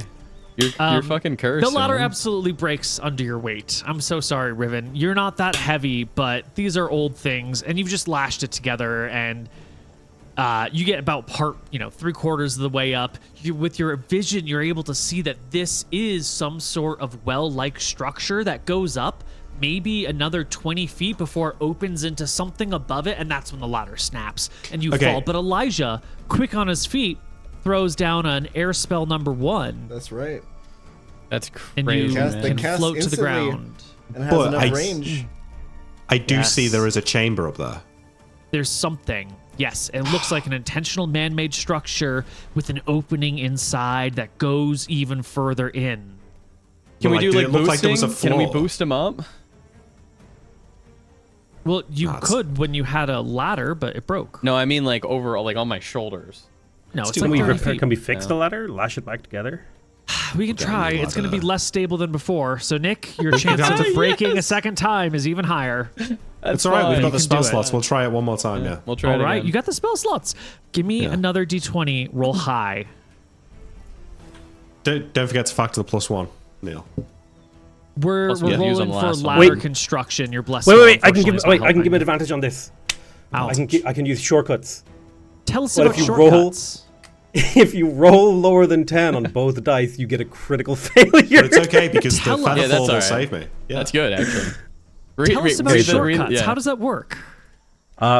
You're fucking cursed. The ladder man. absolutely breaks under your weight. I'm so sorry, Riven. You're not that heavy, but these are old things, and you've just lashed it together, and you get about 3/4 of the way up. With your vision, you're able to see that this is some sort of well-like structure that goes up maybe another 20 feet before it opens into something above it, and that's when the ladder snaps and you Okay. fall. But Elijah, quick on his feet, throws down an air spell number 1. That's right. That's and crazy. you man. can cast float to the instantly. ground. And has But enough range. I do Yes. see there is a chamber up there. There's something. Yes, it looks like an intentional man-made structure with an opening inside that goes even further in. Can we Like, do did like it look boosting? like there was a Can we floor? boost him up? Well, you Nah, it's- could when you had a ladder, but it broke. No, I mean like overall, like on my shoulders. No, it's too like hard. 30 feet. Can we fix the ladder? Lash it back together? We can try. you It's going to be ladder. less stable than before. So, Nick, your chances of breaking a second time is even higher. It's all right. We've fine. got You the can spell do it. slots. We'll try it one more time. Yeah. We'll try All it right, again. you got the spell slots. Give me Yeah. another d20. Roll high. Don't forget to factor the +1, Neil. We're Plus, we have to use on rolling the for last one. ladder Wait. construction. Your blessed. Wait. I can give an advantage on this. Ouch. I can use shortcuts. Tell us What about if you shortcuts. If you roll lower than 10 on both dice, you get a critical failure. But it's okay because the Tell us. feather Yeah, that's fall will alright. save me. Yeah. That's good, actually. Tell us about read shortcuts. yeah. How does that work?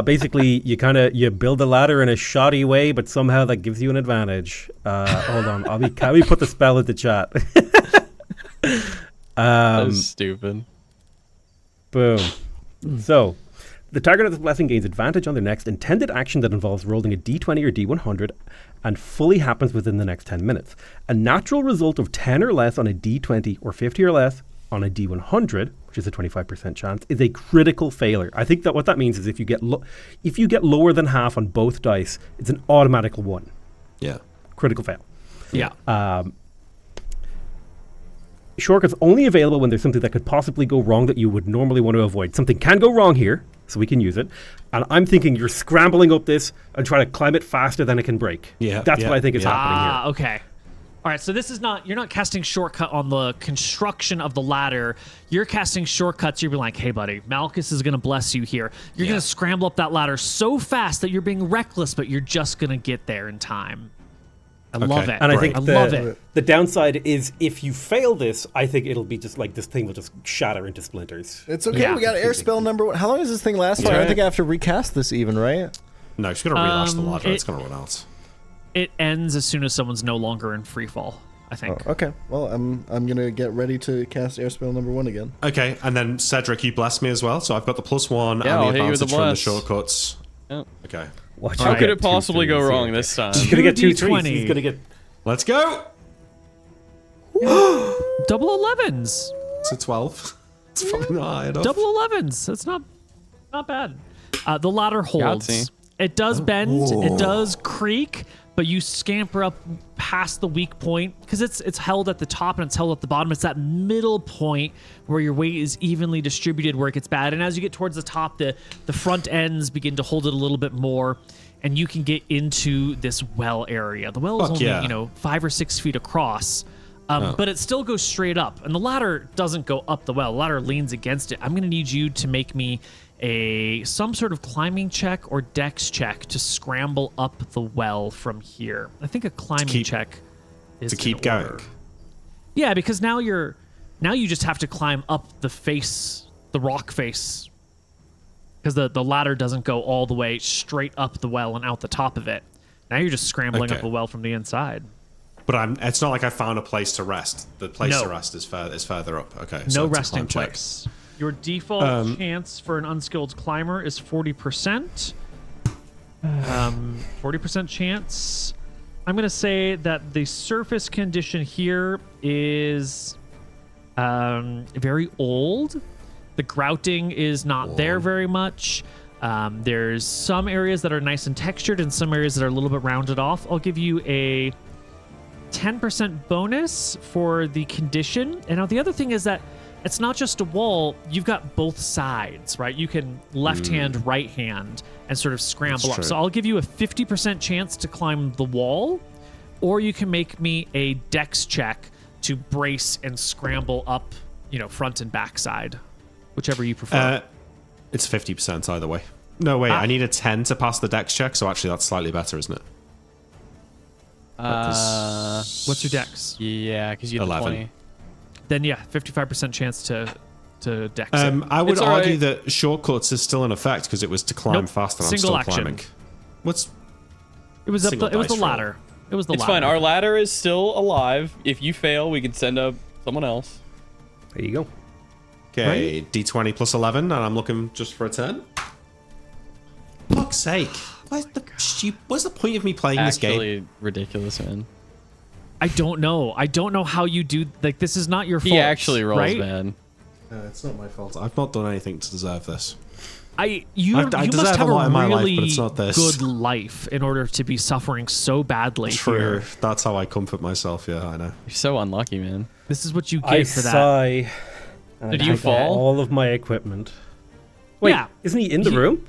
Basically, you build a ladder in a shoddy way, but somehow that gives you an advantage. Hold on, let me put the spell into chat. That's stupid. Boom. So, the target of this blessing gains advantage on their next intended action that involves rolling a d20 or d100 and fully happens within the next 10 minutes. A natural result of 10 or less on a d20 or 50 or less on a d100, which is a 25% chance, is a critical failure. I think that what that means is if you get lower than half on both dice, it's an automatic 1. Yeah. Critical fail. Yeah. Shortcuts only available when there's something that could possibly go wrong that you would normally want to avoid. Something can go wrong here, so we can use it. And I'm thinking you're scrambling up this and trying to climb it faster than it can break. Yeah, That's yeah, what I think is yeah. happening here. Okay. All right, so this is not, you're not casting shortcut on the construction of the ladder. You're casting shortcuts. You're being like, hey, buddy, Malchus is going to bless you here. You're going to scramble up that ladder so fast that you're being reckless, but you're just going to get there in time. I love it. And I think love it. the downside is if you fail this, I think it'll be just like this thing will just shatter into splinters. It's okay. Yeah. We got air spell number 1. How long does this thing last for? I don't think I have to recast this even, right? No, she's going to relash the ladder. it- It's going to run out. It ends as soon as someone's no longer in free fall, I think. Oh, okay. Well, I'm gonna get ready to cast air spell number 1 again. Okay, and then Cedric, you bless me as well. So I've got the +1 Yeah, I'll and the hit you with the advantage from the bless. shortcuts. Yeah. Okay. Watch How out. could it possibly go wrong this time? He's going to get 2 2d20. 3s. He's going to get... Let's go. Double 11s. It's a 12. It's probably not high enough. Double 11s. That's not bad. The ladder holds. Yahtzee. It does bend. It does creak, but you scamper up past the weak point because it's held at the top and it's held at the bottom. It's that middle point where your weight is evenly distributed where it gets bad. And as you get towards the top, the front ends begin to hold it a little bit more, and you can get into this well area. The well is Fuck only yeah. 5 or 6 feet across. But it still goes straight up, and the ladder doesn't go up the well. The ladder leans against it. I'm going to need you to make me some sort of climbing check or dex check to scramble up the well from here. I think a climbing check is To keep in going. order. Yeah, because now you just have to climb up the rock face, because the ladder doesn't go all the way straight up the well and out the top of it. Now you're just scrambling up Okay. the well from the inside. But it's not like I found a place to rest. The place No. to rest is further up. Okay. No so it's a resting climb check. place. Your default chance for an unskilled climber is 40%. 40% chance. I'm going to say that the surface condition here is very old. The grouting is not there very much. There's some areas that are nice and textured and some areas that are a little bit rounded off. I'll give you a 10% bonus for the condition. And now the other thing is that it's not just a wall. You've got both sides, right? You can left hand, right hand, and sort of scramble That's up. true. So I'll give you a 50% chance to climb the wall, or you can make me a dex check to brace and scramble up, front and back side, whichever you prefer. It's 50% either way. No, wait. I need a 10 to pass the dex check, so actually that's slightly better, isn't it? What's your dex? Yeah, because you have 11. 20. Then yeah, 55% chance to dex it. I would It's all argue right. that shortcuts is still in effect because it was to climb Nope. faster and I'm Single still action. climbing. What's It was up single the dice roll. ladder. It was the It's ladder. fine. Our ladder is still alive. If you fail, we can send a Someone else. There you go. Okay, D20 plus 11, and I'm looking just for a 10. Fuck's sake. What's the point of me playing this game? Actually ridiculous, man. I don't know. I don't know how you do. Like, this is not your fault. He actually rolls right? bad. It's not my fault. I've not done anything to deserve this. You I must deserve have a lot a in my life, really but it's not this. good life in order to be suffering so badly True. here. That's how I comfort myself. Yeah, I know. You're so unlucky, man. This is what you I get for that. sigh. and Did I you take fall? All of my equipment. Wait, Yeah. isn't he in the room?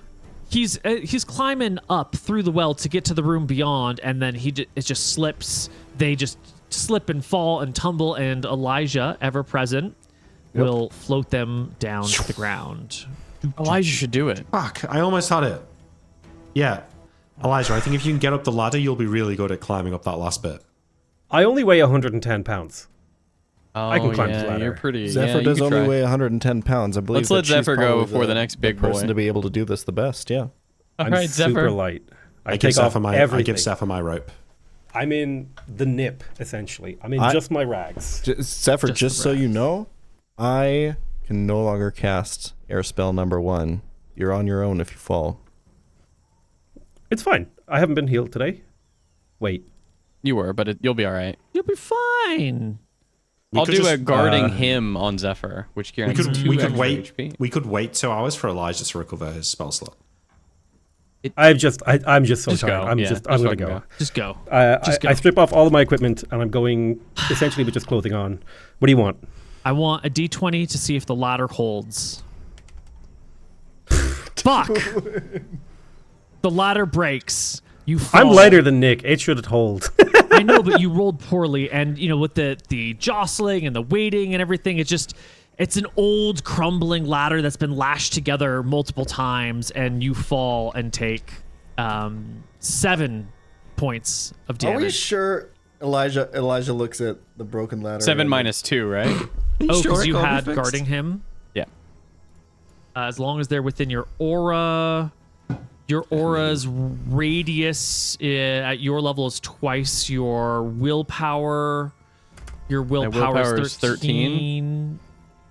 He's climbing up through the well to get to the room beyond, and then it just slips. They just slip and fall and tumble, and Elijah, ever present, will float them down to the ground. Elijah should do it. Fuck, I almost had it. Yeah. Elijah, I think if you can get up the ladder, you'll be really good at climbing up that last bit. I only weigh 110 pounds. Oh, I can climb yeah, this ladder. You're pretty. Zephyr you does could only try. weigh 110 pounds. I believe Let's let that she's Zephyr go probably for the next big person boy. to be able to do this the best. Yeah. All I'm right, super Zephyr. light. I take give off Zephyr my everything. rope. I'm in the nip, essentially. I'm in I- just my rags. Zephyr, Just just the so rest. you know, I can no longer cast air spell number 1. You're on your own if you fall. It's fine. I haven't been healed today. Wait. You were, but you'll be all right. You'll be fine. I'll could do a just, guarding him on Zephyr, which We guarantees could, 2 we could extra wait. HP. We could wait 2 hours for Elijah to recover his spell slot. I'm just so Just tired. go. I'm Yeah, just just I'm gonna fucking go. go. Just go. I go. strip off all of my equipment and I'm going essentially with just clothing on. What do you want? I want a D20 to see if the ladder holds. Fuck! The ladder breaks. You fall. I'm lighter than Nick. It should hold. I know, but you rolled poorly, and with the jostling and the weighting and everything, it's an old crumbling ladder that's been lashed together multiple times, and you fall and take 7 points of Are we damage. sure Elijah looks at the broken ladder? 7 minus 2, right? Oh, Sure, because you it'll be had fixed. guarding him. Yeah. As long as they're within your aura. Your aura's radius at your level is twice your willpower. Your willpower willpower is is 13.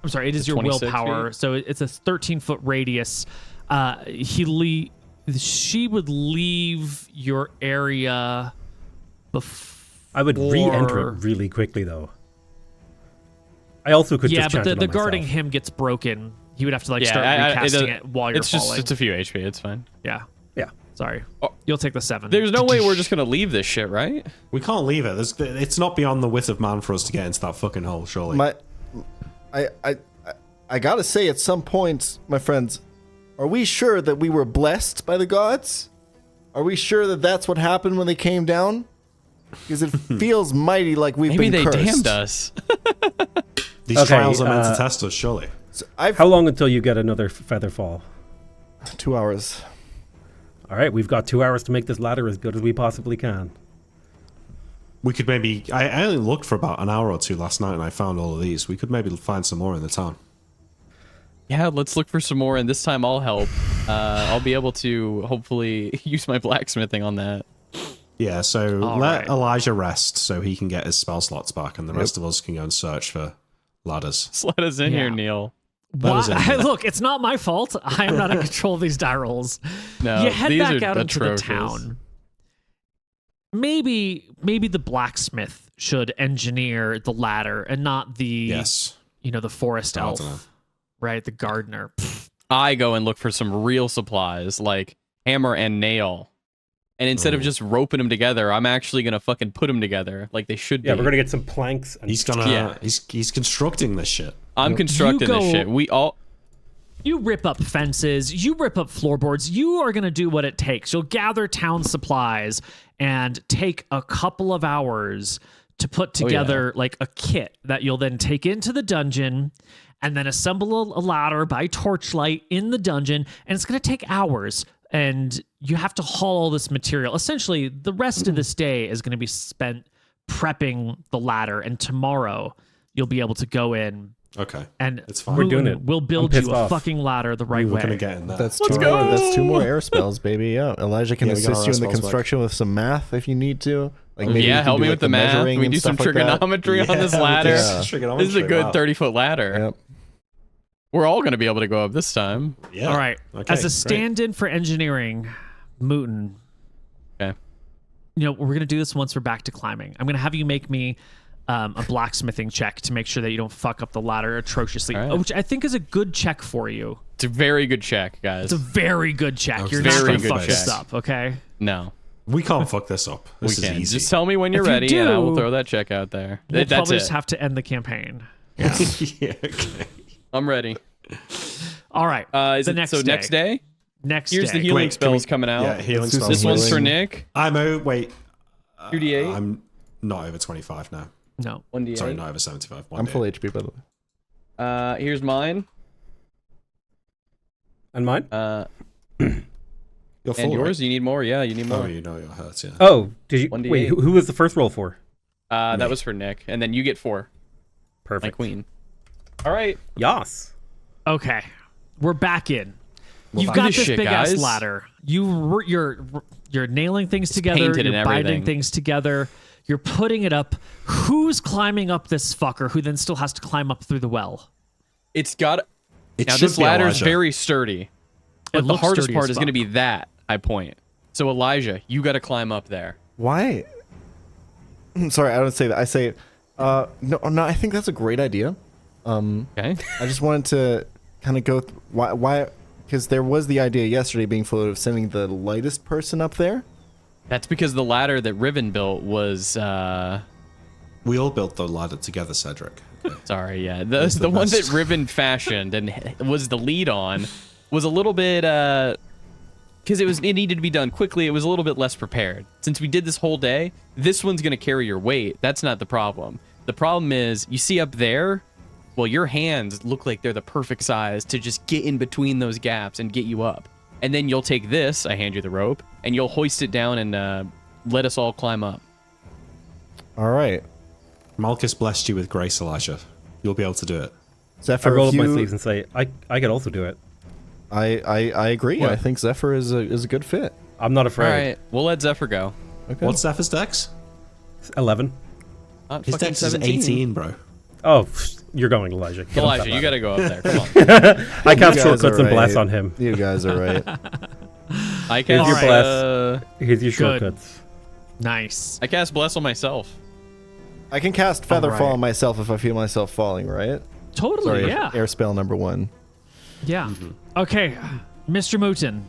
I'm sorry, it is your 26 willpower. feet? So it's a 13-foot radius. She would leave your area before. I would re-enter it really quickly though. I also could Yeah, just but chant the it on guarding myself. him gets broken. He would have to Yeah, start recasting it while you're it's falling. just a few HP. It's fine. Yeah, Yeah. sorry. Oh. You'll take the 7. There's no way we're just gonna leave this shit, right? We can't leave it. It's not beyond the wit of man for us to get into that fucking hole, surely. I gotta say, at some point, my friends, are we sure that we were blessed by the gods? Are we sure that that's what happened when they came down? Because it feels mighty like we've Maybe been they cursed. damned us. These Okay, trials are meant to test us, surely. So I've How long until you get another feather fall? 2 hours. All right, we've got 2 hours to make this ladder as good as we possibly can. We could maybe... I only looked for about an hour or 2 last night and I found all of these. We could maybe find some more in the town. Yeah, let's look for some more, and this time I'll help. I'll be able to hopefully use my blacksmithing on that. Yeah, so All let right. Elijah rest so he can get his spell slots back and the rest of us can go and search for ladders. Just let us in Yeah. here, Neil. Let us in. Look, it's not my fault. I am not in control of these die rolls. No, You head these back are out into the atrocious. town. Maybe the blacksmith should engineer the ladder and not the Yes. the forest Gardener. elf, right? The gardener. I go and look for some real supplies like hammer and nail. And instead of just roping them together, I'm actually going to fucking put them together like they should Yeah, be. we're gonna get some planks. And He's gonna... Yeah. He's constructing this shit. I'm constructing You this go- shit. We all... You rip up fences, you rip up floorboards, you are going to do what it takes. You'll gather town supplies and take a couple of hours to put together like a kit that you'll then take into the dungeon and then assemble a ladder by torchlight in the dungeon. And it's going to take hours. And you have to haul all this material. Essentially, the rest of this day is going to be spent prepping the ladder. And tomorrow, you'll be able to go in Okay. And It's fine. We're doing Mooten it. will build I'm you pissed a off. fucking ladder the right We're way. gonna get in there. That's Let's two go. more. That's 2 more air spells, baby. Yeah, Elijah can Yeah, we got assist our you in the air spells back. construction with some math if you need to. Like maybe Yeah, you can help do, me like, with the math. measuring We and do some stuff like that. trigonometry on this Yeah, we do ladder. some Yeah. trigonometry, This is a good wow. 30-foot ladder. Yep. We're all going to be able to go up this time. Yeah. All right. Okay, As a great. stand-in for engineering, Mooten, Okay. you know, we're going to do this once we're back to climbing. I'm going to have you make me a blacksmithing check to make sure that you don't fuck up the ladder atrociously, All right. which I think is a good check for you. It's a very good check, guys. It's a very good check. Okay. You're not Very going to good fuck this check. up, okay? No, We can't fuck this up. This we is can. easy. Just tell me when you're If you ready, and I will do, throw that check out there. We'll That's probably it. just have to end the campaign. yeah, okay. I'm ready. All right. Is the it, next so day. next day? Next Here's day. the healing Wait, can we- spells coming out. Yeah, healing Let's do spells. This one's for healing. Nick. Wait. 2d8. I'm not over 25 now. No. 1d8. Sorry, not over 75. I'm full HP, by the way. Here's mine. And mine? You're full, And yours. right? You need more? Yeah, you need more. Oh, you know your hurts, yeah. Oh, did you? 1d8. Wait, who was the first roll for? That was for Nick, and then you get 4. My Perfect. queen. All right. Yas. Okay. We're back in. You've back. got Good this shit, big ass guys. ladder. You're nailing things together. painted You're and binding everything. things together. You're putting it up. Who's climbing up this fucker who then still has to climb up through the well? It's got. It Now should this be ladder is Elijah. very sturdy, but the looks hardest sturdy part as is going to fuck. be that. I point. So Elijah, you got to climb up there. Why? Sorry, I don't say that. I say, no, I think that's a great idea. Okay. I just wanted to kind of go why because there was the idea yesterday being floated of sending the lightest person up there. That's because the ladder that Riven built was. We all built the ladder together, Cedric. Okay. Sorry, yeah. That's The the one that best. Riven fashioned and was the lead on was a little bit because it needed to be done quickly. It was a little bit less prepared. Since we did this whole day, this one's gonna carry your weight. That's not the problem. The problem is you see up there. Well, your hands look like they're the perfect size to just get in between those gaps and get you up. And then you'll take this. I hand you the rope, and you'll hoist it down and let us all climb up. All right, Malchus blessed you with grace, Elijah. You'll be able to do it. I Zephyr. roll if up my you- sleeves and say, I could also do it. I agree. What? I think Zephyr is a good fit. I'm not All afraid. right, we'll let Zephyr go. Okay. What's Zephyr's dex? 11. Not His fucking dex is 17. 18, bro. Oh, you're going, Elijah. Get off that Elijah, you ladder. got to go up there. Come on. I cast You guys shortcuts are and bless right. on him. You guys are right. I Here's cast your bless. Here's your Good. shortcuts. Nice. I cast bless on myself. I can cast Feather All Fall right. on myself if I feel myself falling, right? Totally. Sorry, Yeah. air spell number 1. Yeah. Okay, Mr. Mooten,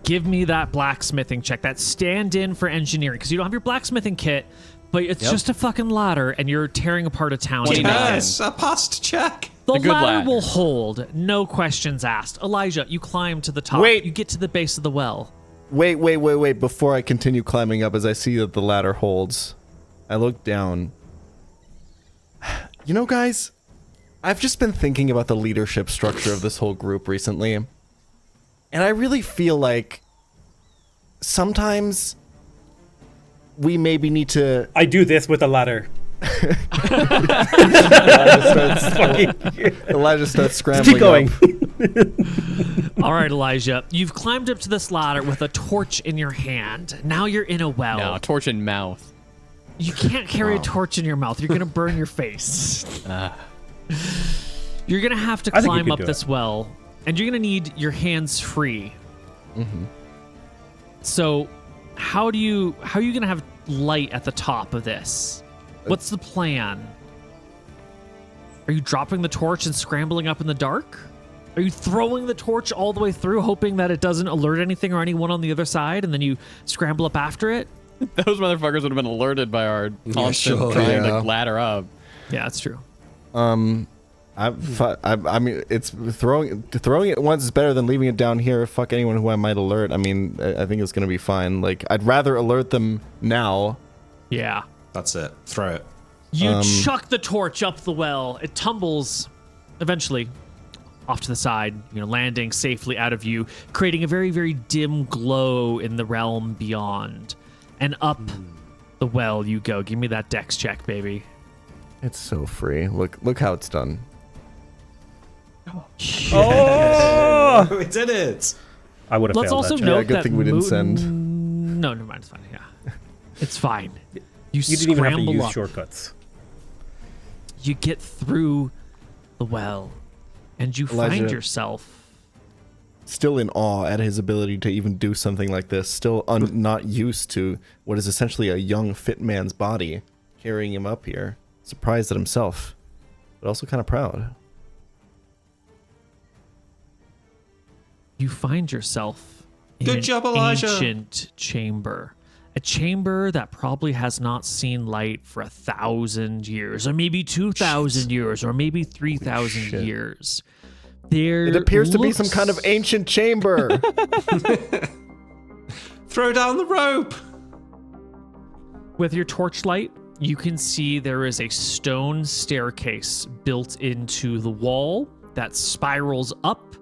give me that blacksmithing check. That stand-in for engineering, because you don't have your blacksmithing kit, but it's just a fucking ladder, and you're tearing apart a town. 29. Yes, a past check. The a good ladder lad. will hold, no questions asked. Elijah, you climb to the top. Wait. You get to the base of the well. Wait. Before I continue climbing up, as I see that the ladder holds, I look down. You know, guys, I've just been thinking about the leadership structure of this whole group recently. And I really feel like sometimes we maybe need to. I do this with a ladder. Elijah starts scrambling. Keep going. up. All right, Elijah, you've climbed up to this ladder with a torch in your hand. Now you're in a well. No, torch in mouth. You can't carry a torch in your mouth. You're going to burn your face. You're going to have to I think you climb could up do this well, and you're going to need your hands free. So, how are you going to have light at the top of this? What's the plan? Are you dropping the torch and scrambling up in the dark? Are you throwing the torch all the way through, hoping that it doesn't alert anything or anyone on the other side, and then you scramble up after it? Those motherfuckers would have been alerted by our constant sure, trying yeah. to ladder up. Yeah, that's true. I mean, it's throwing it once is better than leaving it down here. Fuck anyone who I might alert. I mean, I think it's gonna be fine. Like, I'd rather alert them now. Yeah. That's it. Throw it. You chuck the torch up the well. It tumbles eventually off to the side, landing safely out of view, creating a very, very dim glow in the realm beyond. And up the well you go. Give me that dex check, baby. It's so free. Look how it's done. Oh! We did it. I would have Let's failed also that check. note good that thing we didn't Mooten- send. No, never mind. It's fine. Yeah, it's fine. You didn't even have to scramble use up. shortcuts. You get through the well, and you find Elijah. yourself. Still in awe at his ability to even do something like this. Still not used to what is essentially a young, fit man's body carrying him up here. Surprised at himself, but also kind of proud. You find yourself in Good an job, Elijah. ancient chamber. A chamber that probably has not seen light for 1,000 years, or maybe 2,000 years, or maybe 3,000 Shit. years. There It appears to be some looks- kind of ancient chamber. Throw down the rope. With your torchlight, you can see there is a stone staircase built into the wall that spirals up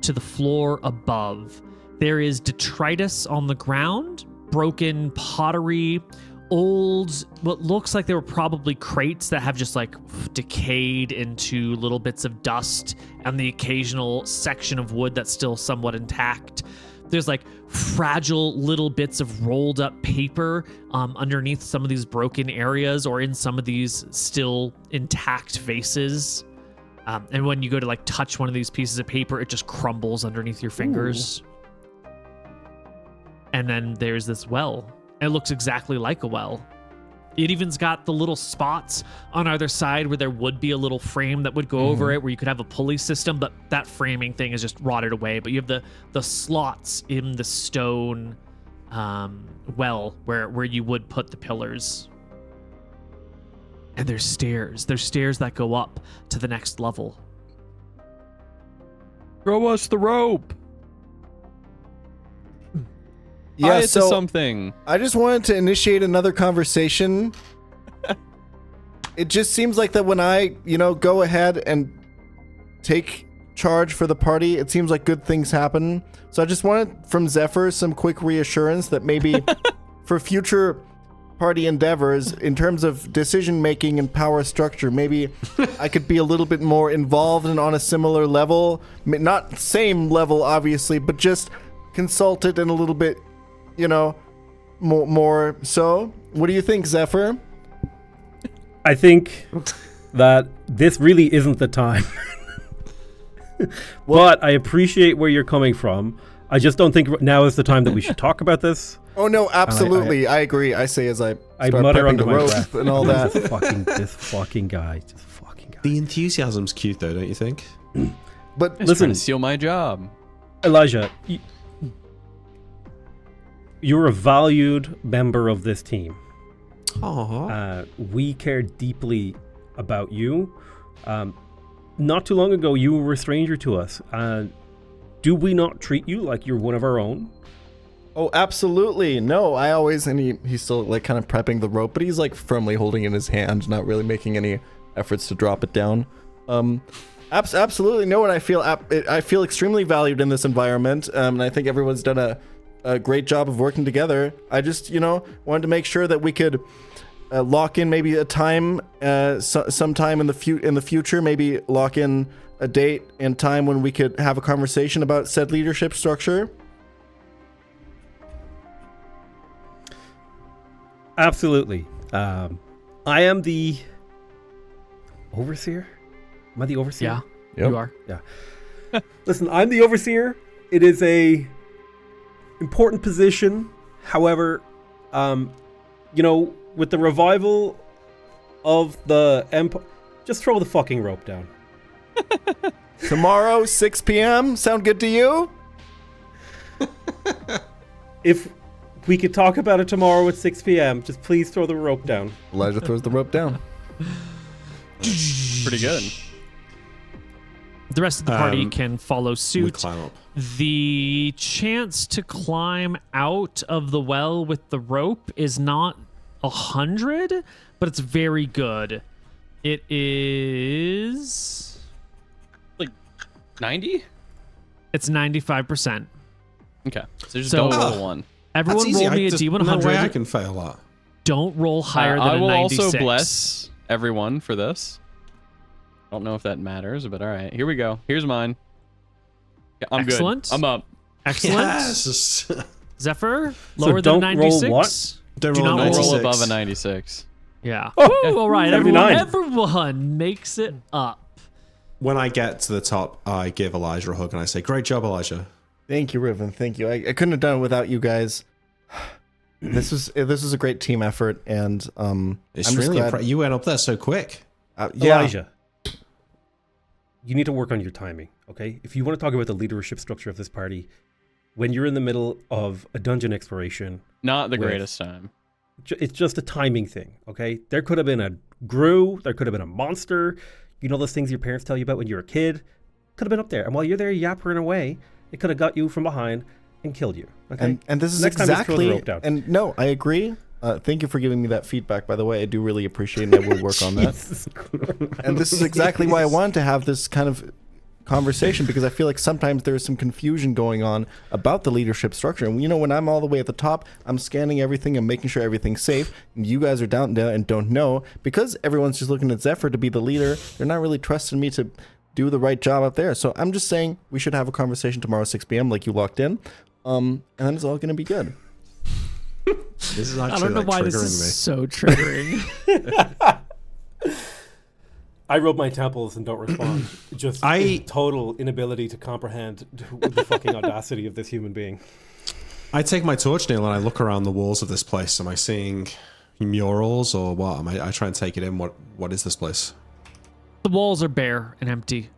to the floor above. There is detritus on the ground, broken pottery, old, what looks like they were probably crates that have just like decayed into little bits of dust, and the occasional section of wood that's still somewhat intact. There's like fragile little bits of rolled up paper underneath some of these broken areas or in some of these still intact vases. And when you go to like touch one of these pieces of paper, it just crumbles underneath your fingers. And then there's this well. It looks exactly like a well. It even's got the little spots on either side where there would be a little frame that would go over it, where you could have a pulley system, but that framing thing is just rotted away. But you have the slots in the stone well where you would put the pillars. And there's stairs. There's stairs that go up to the next level. Throw us the rope. Tie Yeah, it to so something. I just wanted to initiate another conversation. It just seems like that when I, go ahead and take charge for the party, it seems like good things happen. So I just wanted from Zephyr some quick reassurance that maybe for future party endeavors, in terms of decision making and power structure, maybe I could be a little bit more involved and on a similar level. Not same level, obviously, but just consulted and a little bit, more so. What do you think, Zephyr? I think that this really isn't the time. But I appreciate where you're coming from. I just don't think now is the time that we should talk about this. Oh no, absolutely, I agree. I say as I start mutter prepping under the my rope breath. and all that. This fucking guy. The enthusiasm's cute, though, don't you think? But Just Listen. trying to steal my job. Elijah, you're a valued member of this team. Aww. We care deeply about you. Not too long ago, you were a stranger to us. Do we not treat you like you're one of our own? oh, absolutely. No, I always, and he's still like kind of prepping the rope, but he's like firmly holding it in his hand, not really making any efforts to drop it down. Absolutely no, and I feel extremely valued in this environment, and I think everyone's done a great job of working together. I just, wanted to make sure that we could lock in maybe a time, sometime in the future, maybe lock in a date and time when we could have a conversation about said leadership structure. Absolutely. I am the overseer. Am I the overseer? Yeah, you are. Listen, I'm the overseer. It is a important position. However, with the revival of the empire, just throw the fucking rope down. Tomorrow, 6 p.m. Sound good to you? If we could talk about it tomorrow at 6 p.m., just please throw the rope down. Elijah throws the rope down. Pretty good. The rest of the party can follow We suit. climb up. The chance to climb out of the well with the rope is not 100, but it's very good. It is... 90? It's 95%. Okay. So just So- don't roll one. Everyone That's easy. roll me a No D100. way I can fail that. Don't roll higher than I a will 96. also bless everyone for this. Don't know if that matters, but all right. Here we go. Here's mine. Yeah, I'm Excellent. good. I'm up. Excellent. Yes. Zephyr, lower don't than roll 96. what? Don't Do roll not Don't 96. roll above a 96. Yeah. Oh, Woo, all right, 79. everyone makes it up. When I get to the top, I give Elijah a hug and I say, "Great job, Elijah." Thank you, Riven. Thank you. I couldn't have done it without you guys. This is a great team effort, and It's I'm just really glad. you went up there so quick. Yeah, Elijah, you need to work on your timing, okay? If you want to talk about the leadership structure of this party, when you're in the middle of a dungeon exploration, Not the With- greatest time. it's just a timing thing, okay? There could have been a Gru, there could have been a monster, you know those things your parents tell you about when you were a kid? Could have been up there. And while you're there yappering away, it could have got you from behind and killed you, okay? and this is Next time, just throw the exactly. rope down. And no, I agree. Thank you for giving me that feedback. By the way, I do really appreciate it. And I will work on that. And this is exactly why I wanted to have this kind of conversation, because I feel like sometimes there is some confusion going on about the leadership structure. And when I'm all the way at the top, I'm scanning everything and making sure everything's safe. And you guys are down there and don't know, because everyone's just looking at Zephyr to be the leader. They're not really trusting me to do the right job up there. So I'm just saying we should have a conversation tomorrow 6 p.m. like you locked in. And then it's all going to be good. This is I actually don't know like why triggering this is so triggering. I rub my temples and don't respond. Just total inability to comprehend the fucking audacity of this human being. I take my torch, Neil, and I look around the walls of this place. Am I seeing murals or what? I try and take it in. What is this place? The walls are bare and empty.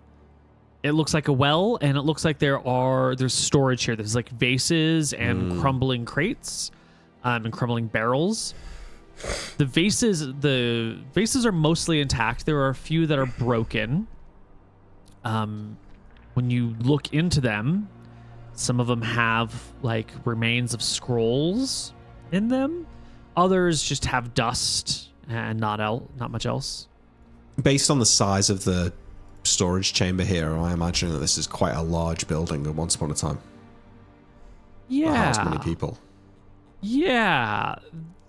It looks like a well, and it looks like there's storage here. There's like vases and crumbling crates, and crumbling barrels. The vases are mostly intact. There are a few that are broken. When you look into them, some of them have like remains of scrolls in them. Others just have dust and not much else. Based on the size of the storage chamber here, I imagine that this is quite a large building at once upon a time. That housed many people. Yeah.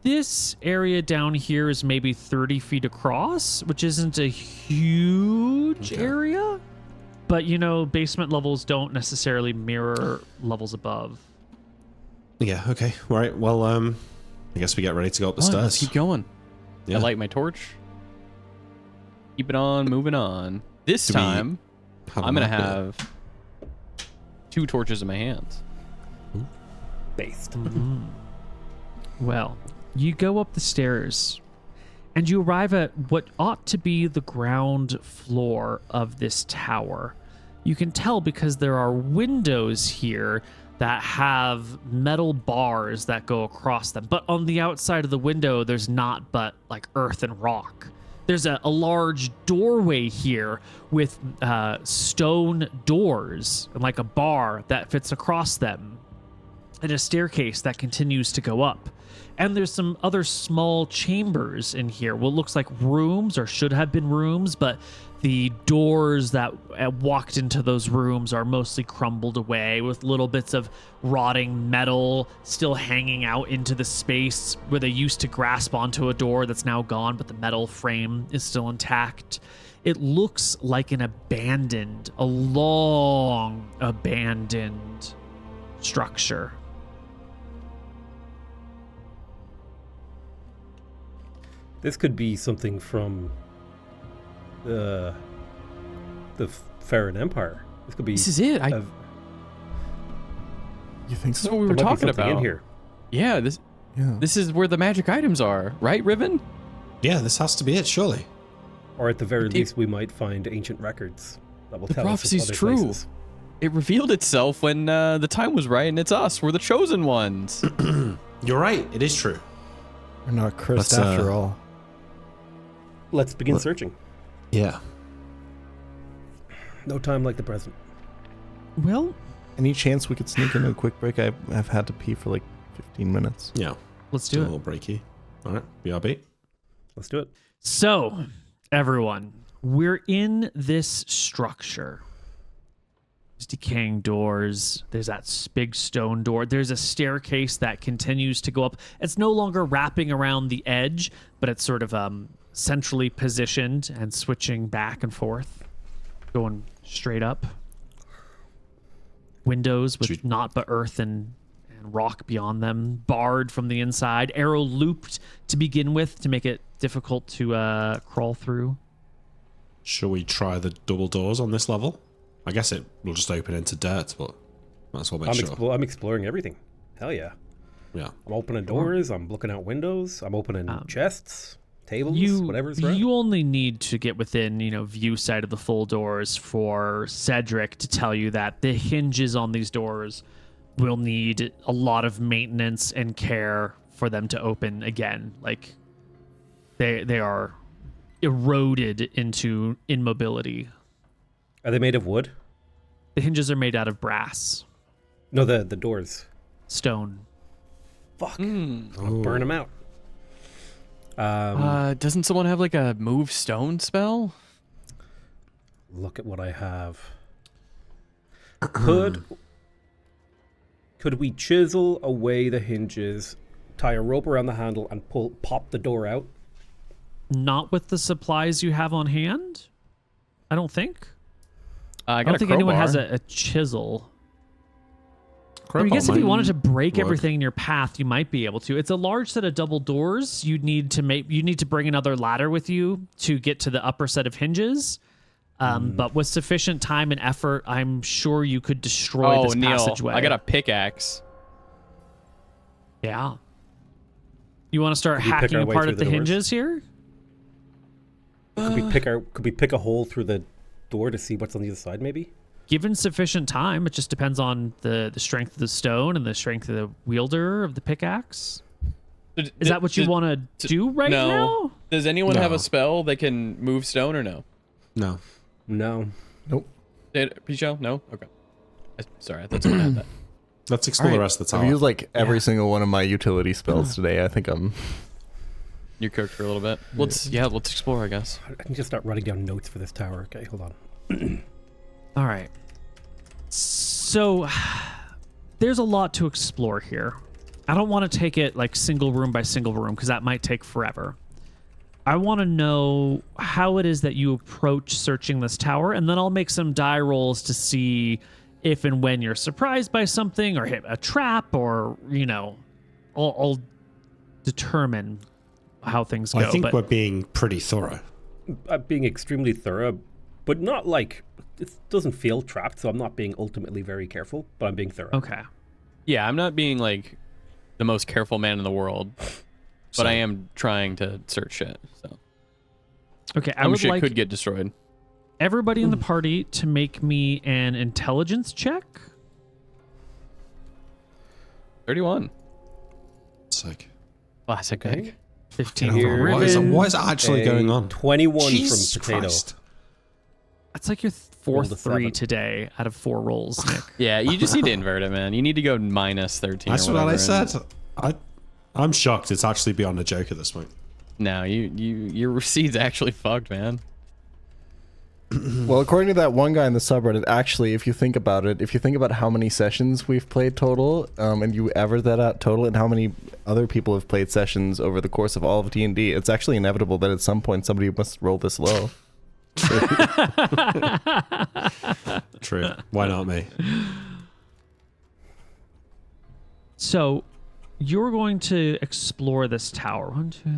This area down here is maybe 30 feet across, which isn't a huge area. But, basement levels don't necessarily mirror levels above. Yeah, okay. All right, well, I guess we get ready to go up the stairs. Let's keep going. Yeah. I light my torch. Keep it on, moving on. This time, I'm going to have 2 torches in my hands. Based. Well, you go up the stairs and you arrive at what ought to be the ground floor of this tower. You can tell because there are windows here that have metal bars that go across them. But on the outside of the window, there's not but like earth and rock. There's a large doorway here with stone doors and like a bar that fits across them, and a staircase that continues to go up. And there's some other small chambers in here. What looks like rooms, or should have been rooms, but the doors that walked into those rooms are mostly crumbled away with little bits of rotting metal still hanging out into the space where they used to grasp onto a door that's now gone, but the metal frame is still intact. It looks like a long abandoned structure. This could be something from the Farron Empire. This could be. This is it. You think This is so? what we were there might be talking something about. in here. Yeah, Yeah. this is where the magic items are, right, Riven? Yeah, this has to be it, surely. Or at the very least, we might find ancient records that will The tell us of prophecy's other true. places. It revealed itself when the time was right, and it's us. We're the chosen ones. You're right. It is true. We're not cursed Let's, after all. Let's begin searching. Yeah. No time like the present. Well, Any chance we could sneak in a quick break? I've had to pee for like 15 minutes. Yeah. let's Do do a it. little breaky. All right. BRB. Let's do it. So, everyone, we're in this structure. There's decaying doors. There's that big stone door. There's a staircase that continues to go up. It's no longer wrapping around the edge, but it's sort of centrally positioned and switching back and forth, going straight up. Windows with naught but earth and rock beyond them, barred from the inside, arrow looped to begin with to make it difficult to crawl through. Shall we try the double doors on this level? I guess it will just open into dirt, but might as well make sure. I'm exploring everything. Hell yeah. Yeah. I'm opening doors. I'm looking out windows. I'm opening chests, tables, whatever's around. You only need to get within, view sight of the full doors for Cedric to tell you that the hinges on these doors will need a lot of maintenance and care for them to open again. Like they are eroded into immobility. Are they made of wood? The hinges are made out of brass, No, the doors. stone. Fuck. I'll burn them out. Doesn't someone have like a move stone spell? Look at what I have. Could we chisel away the hinges, tie a rope around the handle, and pop the door out? Not with the supplies you have on hand, I don't think. I don't think anyone has a chisel. I guess if you wanted to break everything in your path, you might be able to. It's a large set of double doors. You need to bring another ladder with you to get to the upper set of hinges. But with sufficient time and effort, I'm sure you could destroy this passageway. I got a pickaxe. Yeah. You want to start Could we pick hacking our way apart through at the the doors? hinges here? Could we pick a hole through the door to see what's on the other side? Maybe. Given sufficient time, it just depends on the strength of the stone and the strength of the wielder of the pickaxe. Is that what you want to do right now? Does anyone have a spell that can move stone or no? No. No. Nope. Pichot? No? Okay. Sorry, I thought someone had that. Let's explore the rest of the tower. I've used like every single one of my utility spells today. I think I'm... You're cooked for a little bit. Let's explore, I guess. I can just start writing down notes for this tower. Okay, hold on. All right. So there's a lot to explore here. I don't want to take it like single room by single room because that might take forever. I want to know how it is that you approach searching this tower, and then I'll make some die rolls to see if and when you're surprised by something or hit a trap, or I'll determine how things go. I think we're being pretty thorough. I'm being extremely thorough, but not like it doesn't feel trapped, so I'm not being ultimately very careful, but I'm being thorough. Okay. Yeah, I'm not being like the most careful man in the world, but I am trying to search shit. So Okay, I some would shit like could get destroyed. everybody in the party to make me an intelligence check. 31. Sick. Classic. Okay. 15 What for is, Ribbon. what is actually going on? 21 Jesus from Potato. Christ. That's like your Rolled fourth a 3 7. today out of 4 rolls, Nick. Yeah, you just need to invert it, man. You need to go minus 13. That's or what I whatever, said. I'm shocked. It's actually beyond a joke at this point. No, your receipt's actually fucked, man. Well, according to that one guy in the subreddit, actually, if you think about it, if you think about how many sessions we've played total, and you average that out total, and how many other people have played sessions over the course of all of D&D, it's actually inevitable that at some point somebody must roll this low. True. Why not me? So, you're going to explore this tower. 1, 2, 3.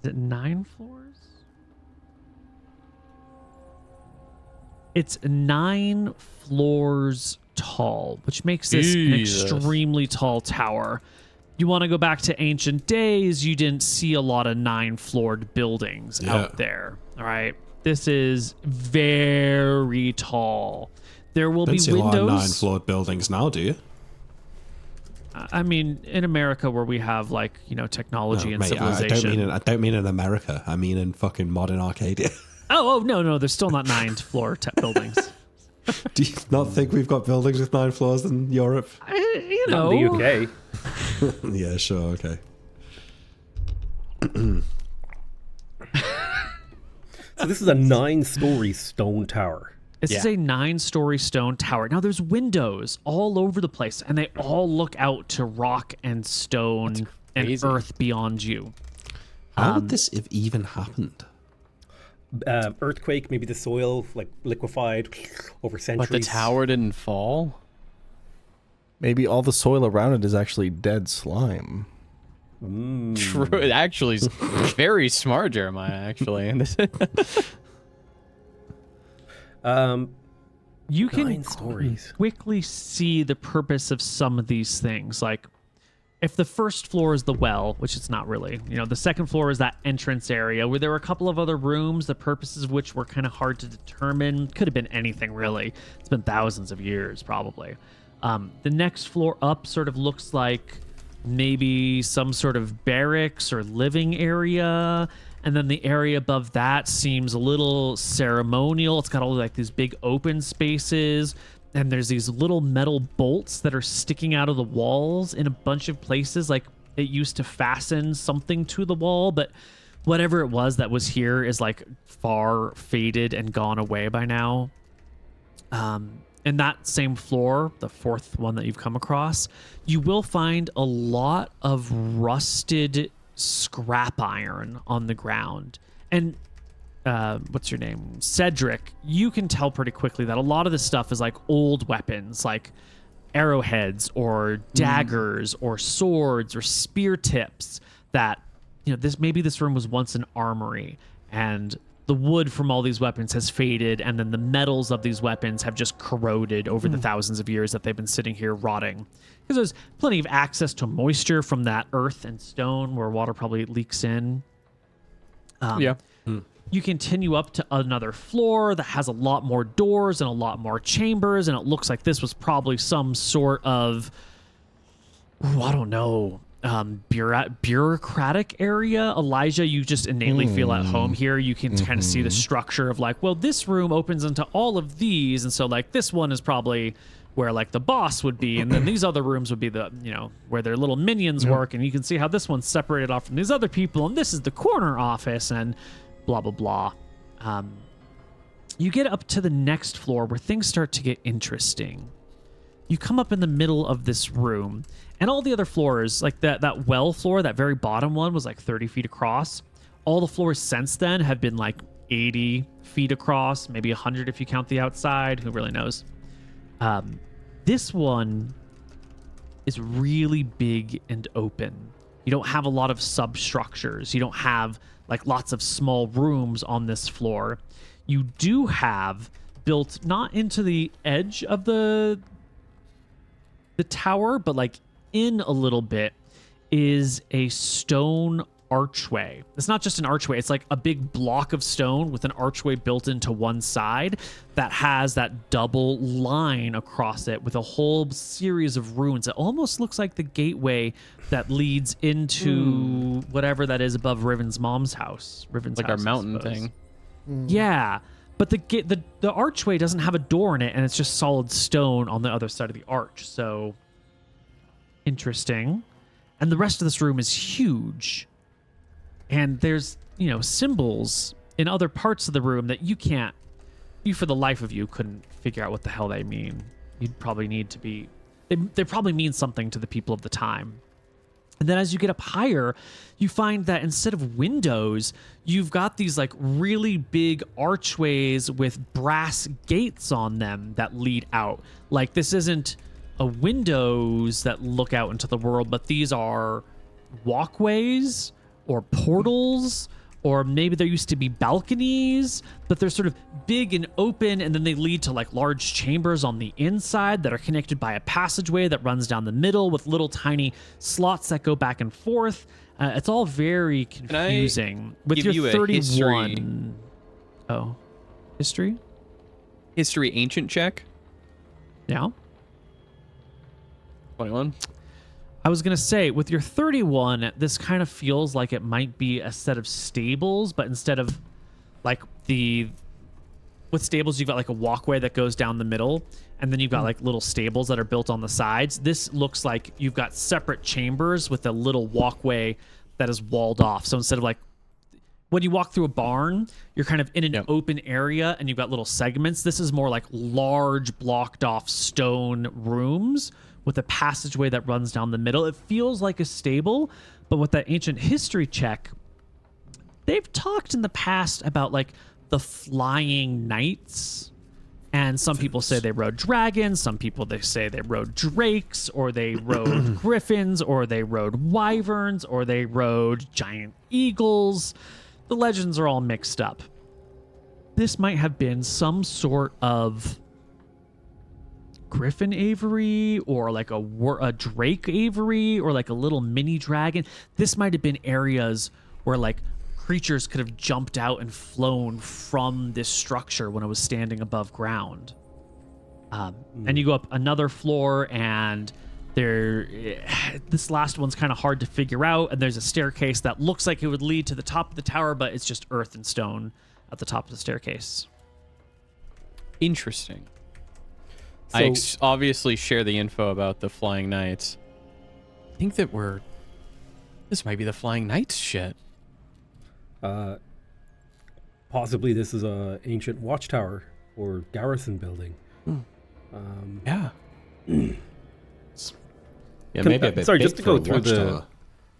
Is it 9 floors? It's 9 floors tall, which makes this Jesus. an extremely tall tower. You want to go back to ancient days, you didn't see a lot of 9-floored buildings out there. All right. This is very tall. There will Don't be see a lot of windows. 9-floored buildings now, do you? I mean, in America, where we have technology and Mate, civilization. I don't mean in America. I mean in fucking modern Arcadia. Oh no, there's still not 9-floor buildings. Do you not think we've got buildings with 9 floors in Europe? Not in the UK. Yeah, sure, okay. So this is a 9-story stone tower. This is a 9-story stone tower. Now there's windows all over the place, and they all look out to rock and stone and earth beyond you. How would this have even happened? Earthquake, maybe the soil like liquefied over centuries. But the tower didn't fall? Maybe all the soil around it is actually dead slime. True. It actually is very smart, Jeremiah, actually. You can 9 stories. quickly see the purpose of some of these things. Like, if the first floor is the well, which it's not really, the second floor is that entrance area where there were a couple of other rooms, the purposes of which were kind of hard to determine. Could have been anything, really. It's been thousands of years, probably. The next floor up sort of looks like maybe some sort of barracks or living area. And then the area above that seems a little ceremonial. It's got all like these big open spaces. And there's these little metal bolts that are sticking out of the walls in a bunch of places. Like it used to fasten something to the wall, but whatever it was that was here is like far faded and gone away by now. In that same floor, the fourth one that you've come across, you will find a lot of rusted scrap iron on the ground. And what's your name? Cedric, you can tell pretty quickly that a lot of this stuff is like old weapons, like arrowheads or daggers or swords or spear tips that, this room was once an armory, and the wood from all these weapons has faded, and then the metals of these weapons have just corroded over the thousands of years that they've been sitting here rotting. Because there's plenty of access to moisture from that earth and stone where water probably leaks in. You continue up to another floor that has a lot more doors and a lot more chambers, and it looks like this was probably some sort of, I don't know, bureaucratic area. Elijah, you just innately feel at home here. You can kind of see the structure of like, well, this room opens into all of these, and so like this one is probably where like the boss would be, and then these other rooms would be the where their little minions work, and you can see how this one's separated off from these other people, and this is the corner office, and blah blah blah. You get up to the next floor where things start to get interesting. You come up in the middle of this room, and all the other floors, like that well floor, that very bottom one was like 30 feet across. All the floors since then have been like 80 feet across, maybe 100 if you count the outside. Who really knows? This one is really big and open. You don't have a lot of substructures. You don't have like lots of small rooms on this floor. You do have built not into the edge of the tower, but like in a little bit is a stone archway. It's not just an archway, it's like a big block of stone with an archway built into one side that has that double line across it with a whole series of ruins. It almost looks like the gateway that leads into whatever that is above Riven's mom's house. Riven's like house, our mountain thing. Yeah, but the archway doesn't have a door in it, and it's just solid stone on the other side of the arch. So interesting. And the rest of this room is huge. And there's, symbols in other parts of the room that you for the life of you couldn't figure out what the hell they mean. You'd probably need to be, they probably mean something to the people of the time. And then as you get up higher, you find that instead of windows, you've got these like really big archways with brass gates on them that lead out. Like this isn't a windows that look out into the world, but these are walkways or portals, or maybe there used to be balconies, but they're sort of big and open, and then they lead to like large chambers on the inside that are connected by a passageway that runs down the middle with little tiny slots that go back and forth. It's all very confusing. With give your you a 31. history? Oh. History? History ancient check. Yeah. 21. I was going to say, with your 31, this kind of feels like it might be a set of stables, but instead of like with stables, you've got like a walkway that goes down the middle, and then you've got like little stables that are built on the sides. This looks like you've got separate chambers with a little walkway that is walled off. So instead of like, when you walk through a barn, you're kind of in an Yep. open area and you've got little segments. This is more like large blocked off stone rooms with a passageway that runs down the middle. It feels like a stable, but with that ancient history check, they've talked in the past about like the flying knights. And some people say they rode dragons. Some people they say they rode drakes, or they rode griffins, or they rode wyverns, or they rode giant eagles. The legends are all mixed up. This might have been some sort of griffin aviary, or like a drake aviary, or like a little mini dragon. This might have been areas where like creatures could have jumped out and flown from this structure when it was standing above ground. And you go up another floor, and this last one's kind of hard to figure out, and there's a staircase that looks like it would lead to the top of the tower, but it's just earth and stone at the top of the staircase. Interesting. So- I obviously share the info about the flying knights. I think that this might be the flying knights shit. Possibly this is a ancient watchtower or garrison building. Yeah. Yeah, Can- maybe a bit sorry, big just to for go a through the watchtower.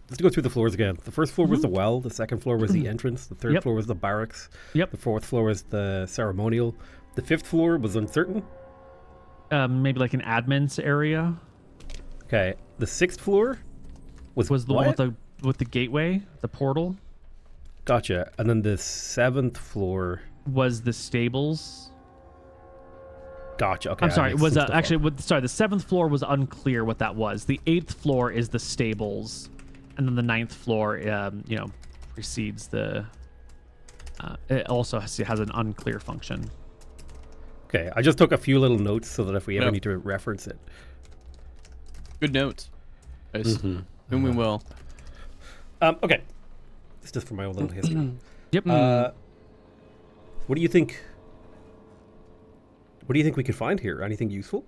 Just to go through the floors again. The first floor was the well. The second floor was the entrance. The third Yep. floor was the barracks. Yep. The fourth floor was the ceremonial. The fifth floor was uncertain. Maybe like an admin's area Okay. The sixth floor was was the one what? with the gateway, the portal. Gotcha. And then the seventh floor. Was the stables. Gotcha. Okay. I'm I sorry. mixed Was some stuff actually up. the seventh floor was unclear what that was. The eighth floor is the stables, and then the ninth floor, precedes the. It also has an unclear function. Okay. I just took a few little notes so that if we ever Yep. need to reference it. Good notes. Guys. And we will. Okay. It's just for my own little history. Yep. What do you think? What do you think we could find here? Anything useful?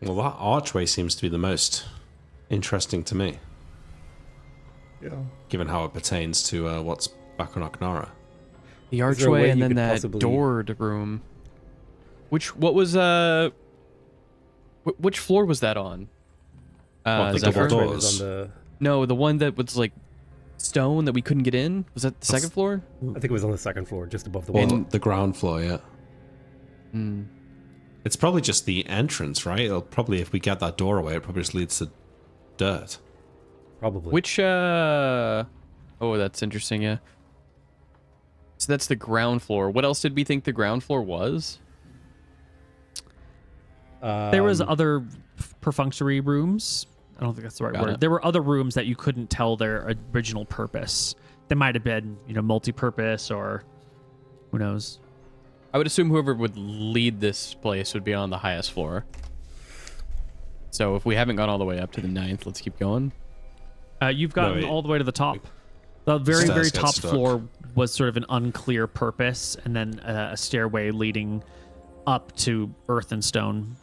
Well, that archway seems to be the most interesting to me, Yeah. given how it pertains to what's back on Oknara. The Is there a way archway and you then could that possibly- doored room. Which floor was that on? What, the Zephyr? double Archway doors? was on the. No, the one that was like stone that we couldn't get in. Was that the second floor? I think it was on the second floor, just above the Well, wall. the ground floor, yeah. It's probably just the entrance, right? It'll probably, if we get that door away, it probably just leads to dirt. Probably. Which oh, that's interesting, yeah. So that's the ground floor. What else did we think the ground floor was? There was other perfunctory rooms. I don't think that's the right Got word. it. There were other rooms that you couldn't tell their original purpose. They might have been, multi-purpose, or who knows. I would assume whoever would lead this place would be on the highest floor. So if we haven't gone all the way up to the 9th, let's keep going. You've gotten wait. all the way to the top. The very, Stairs very get top stuck. floor was sort of an unclear purpose, and then a stairway leading up to earth and stone.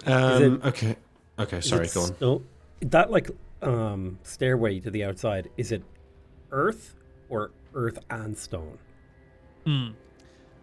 Okay. Okay, sorry, go on. No, that stairway to the outside, is it earth or earth and stone?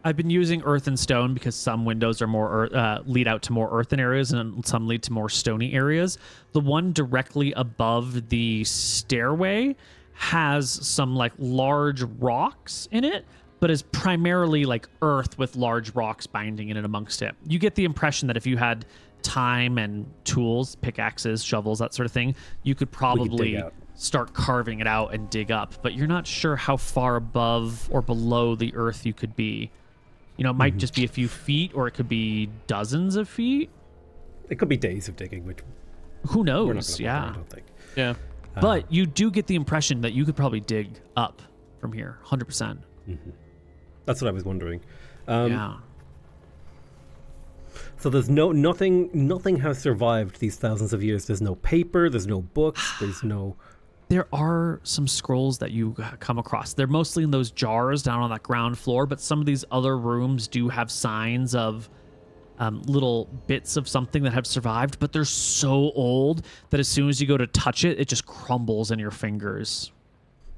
I've been using earth and stone because some windows are more lead out to more earthen areas, and some lead to more stony areas. The one directly above the stairway has some like large rocks in it, but is primarily like earth with large rocks binding in it amongst it. You get the impression that if you had time and tools, pickaxes, shovels, that sort of thing, you could probably out. start carving it out and dig up, but you're not sure how far above or below the earth you could be. It might just be a few feet, or it could be dozens of feet. It could be days of digging, which Who we're not going knows? to Yeah. I don't think. Yeah. But you do get the impression that you could probably dig up from here, 100%. That's what I was wondering. Yeah. So there's nothing has survived these thousands of years. There's no paper, there's no books, there's no... There are some scrolls that you come across. They're mostly in those jars down on that ground floor, but some of these other rooms do have signs of little bits of something that have survived, but they're so old that as soon as you go to touch it, it just crumbles in your fingers.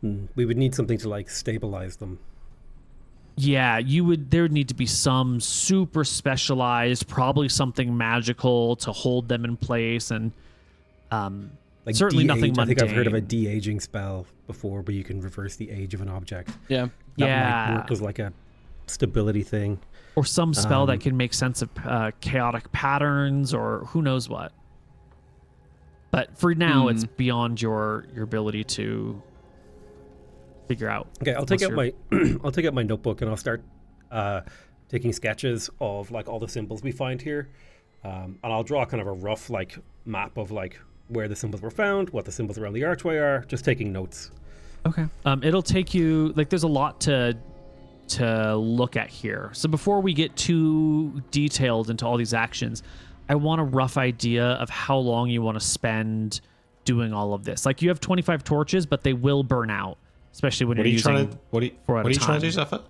We would need something to like stabilize them. Yeah, there would need to be some super specialized, probably something magical to hold them in place, and Like certainly nothing I think I've heard of a mundane. de-aging spell before, where you can reverse the age of an object. Yeah. That Yeah. might work as like a stability thing. Or some spell that can make sense of chaotic patterns, or who knows what. But for now, it's beyond your ability to figure out. Okay, I'll take Unless out my I'll take out my notebook and I'll start taking sketches of like all the symbols we find here, and I'll draw kind of a rough like map of like where the symbols were found, what the symbols around the archway are. Just taking notes. Okay. It'll take you like there's a lot to look at here. So before we get too detailed into all these actions, I want a rough idea of how long you want to spend doing all of this. Like you have 25 torches, but they will burn out, especially when What are you're you using trying to? What are you trying to do, Zephyr?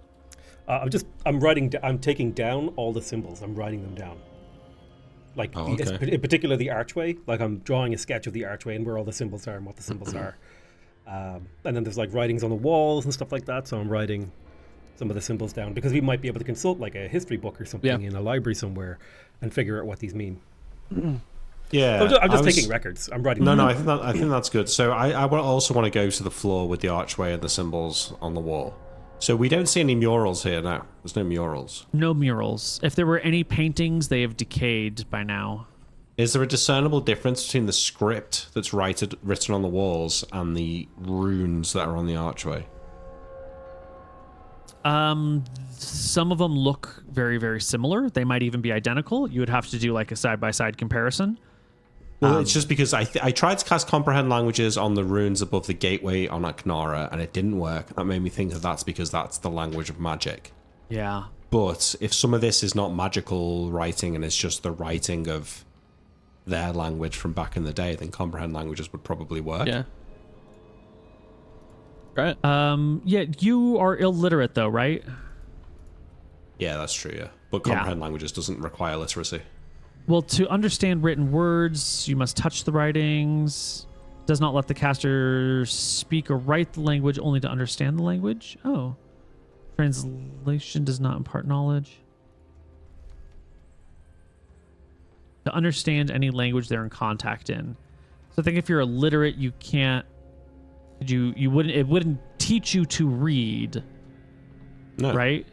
I'm taking down all the symbols. I'm writing them down. Like Oh, okay. in particular the archway. Like I'm drawing a sketch of the archway and where all the symbols are and what the symbols are. And then there's like writings on the walls and stuff like that. So I'm writing some of the symbols down because we might be able to consult like a history book or something in a library somewhere and figure out what these mean. Yeah, I'm just taking records. I'm writing. No, them no, down. I think that's good. So I will also want to go to the floor with the archway and the symbols on the wall. So we don't see any murals here now. There's no murals. No murals. If there were any paintings, they have decayed by now. Is there a discernible difference between the script that's written on the walls and the runes that are on the archway? Some of them look very, very similar. They might even be identical. You would have to do like a side-by-side comparison. Well, it's just because I tried to cast Comprehend Languages on the runes above the gateway on Aknara, and it didn't work. That made me think that that's because that's the language of magic. Yeah. But if some of this is not magical writing and it's just the writing of their language from back in the day, then Comprehend Languages would probably work. Yeah. Right. Yeah, you are illiterate though, right? Yeah, that's true, yeah. But Comprehend Languages doesn't require literacy. Well, to understand written words, you must touch the writings. Does not let the caster speak or write the language, only to understand the language. Oh. Translation does not impart knowledge. To understand any language they're in contact in. So I think if you're illiterate, you can't. You wouldn't. It wouldn't teach you to read. No. Right.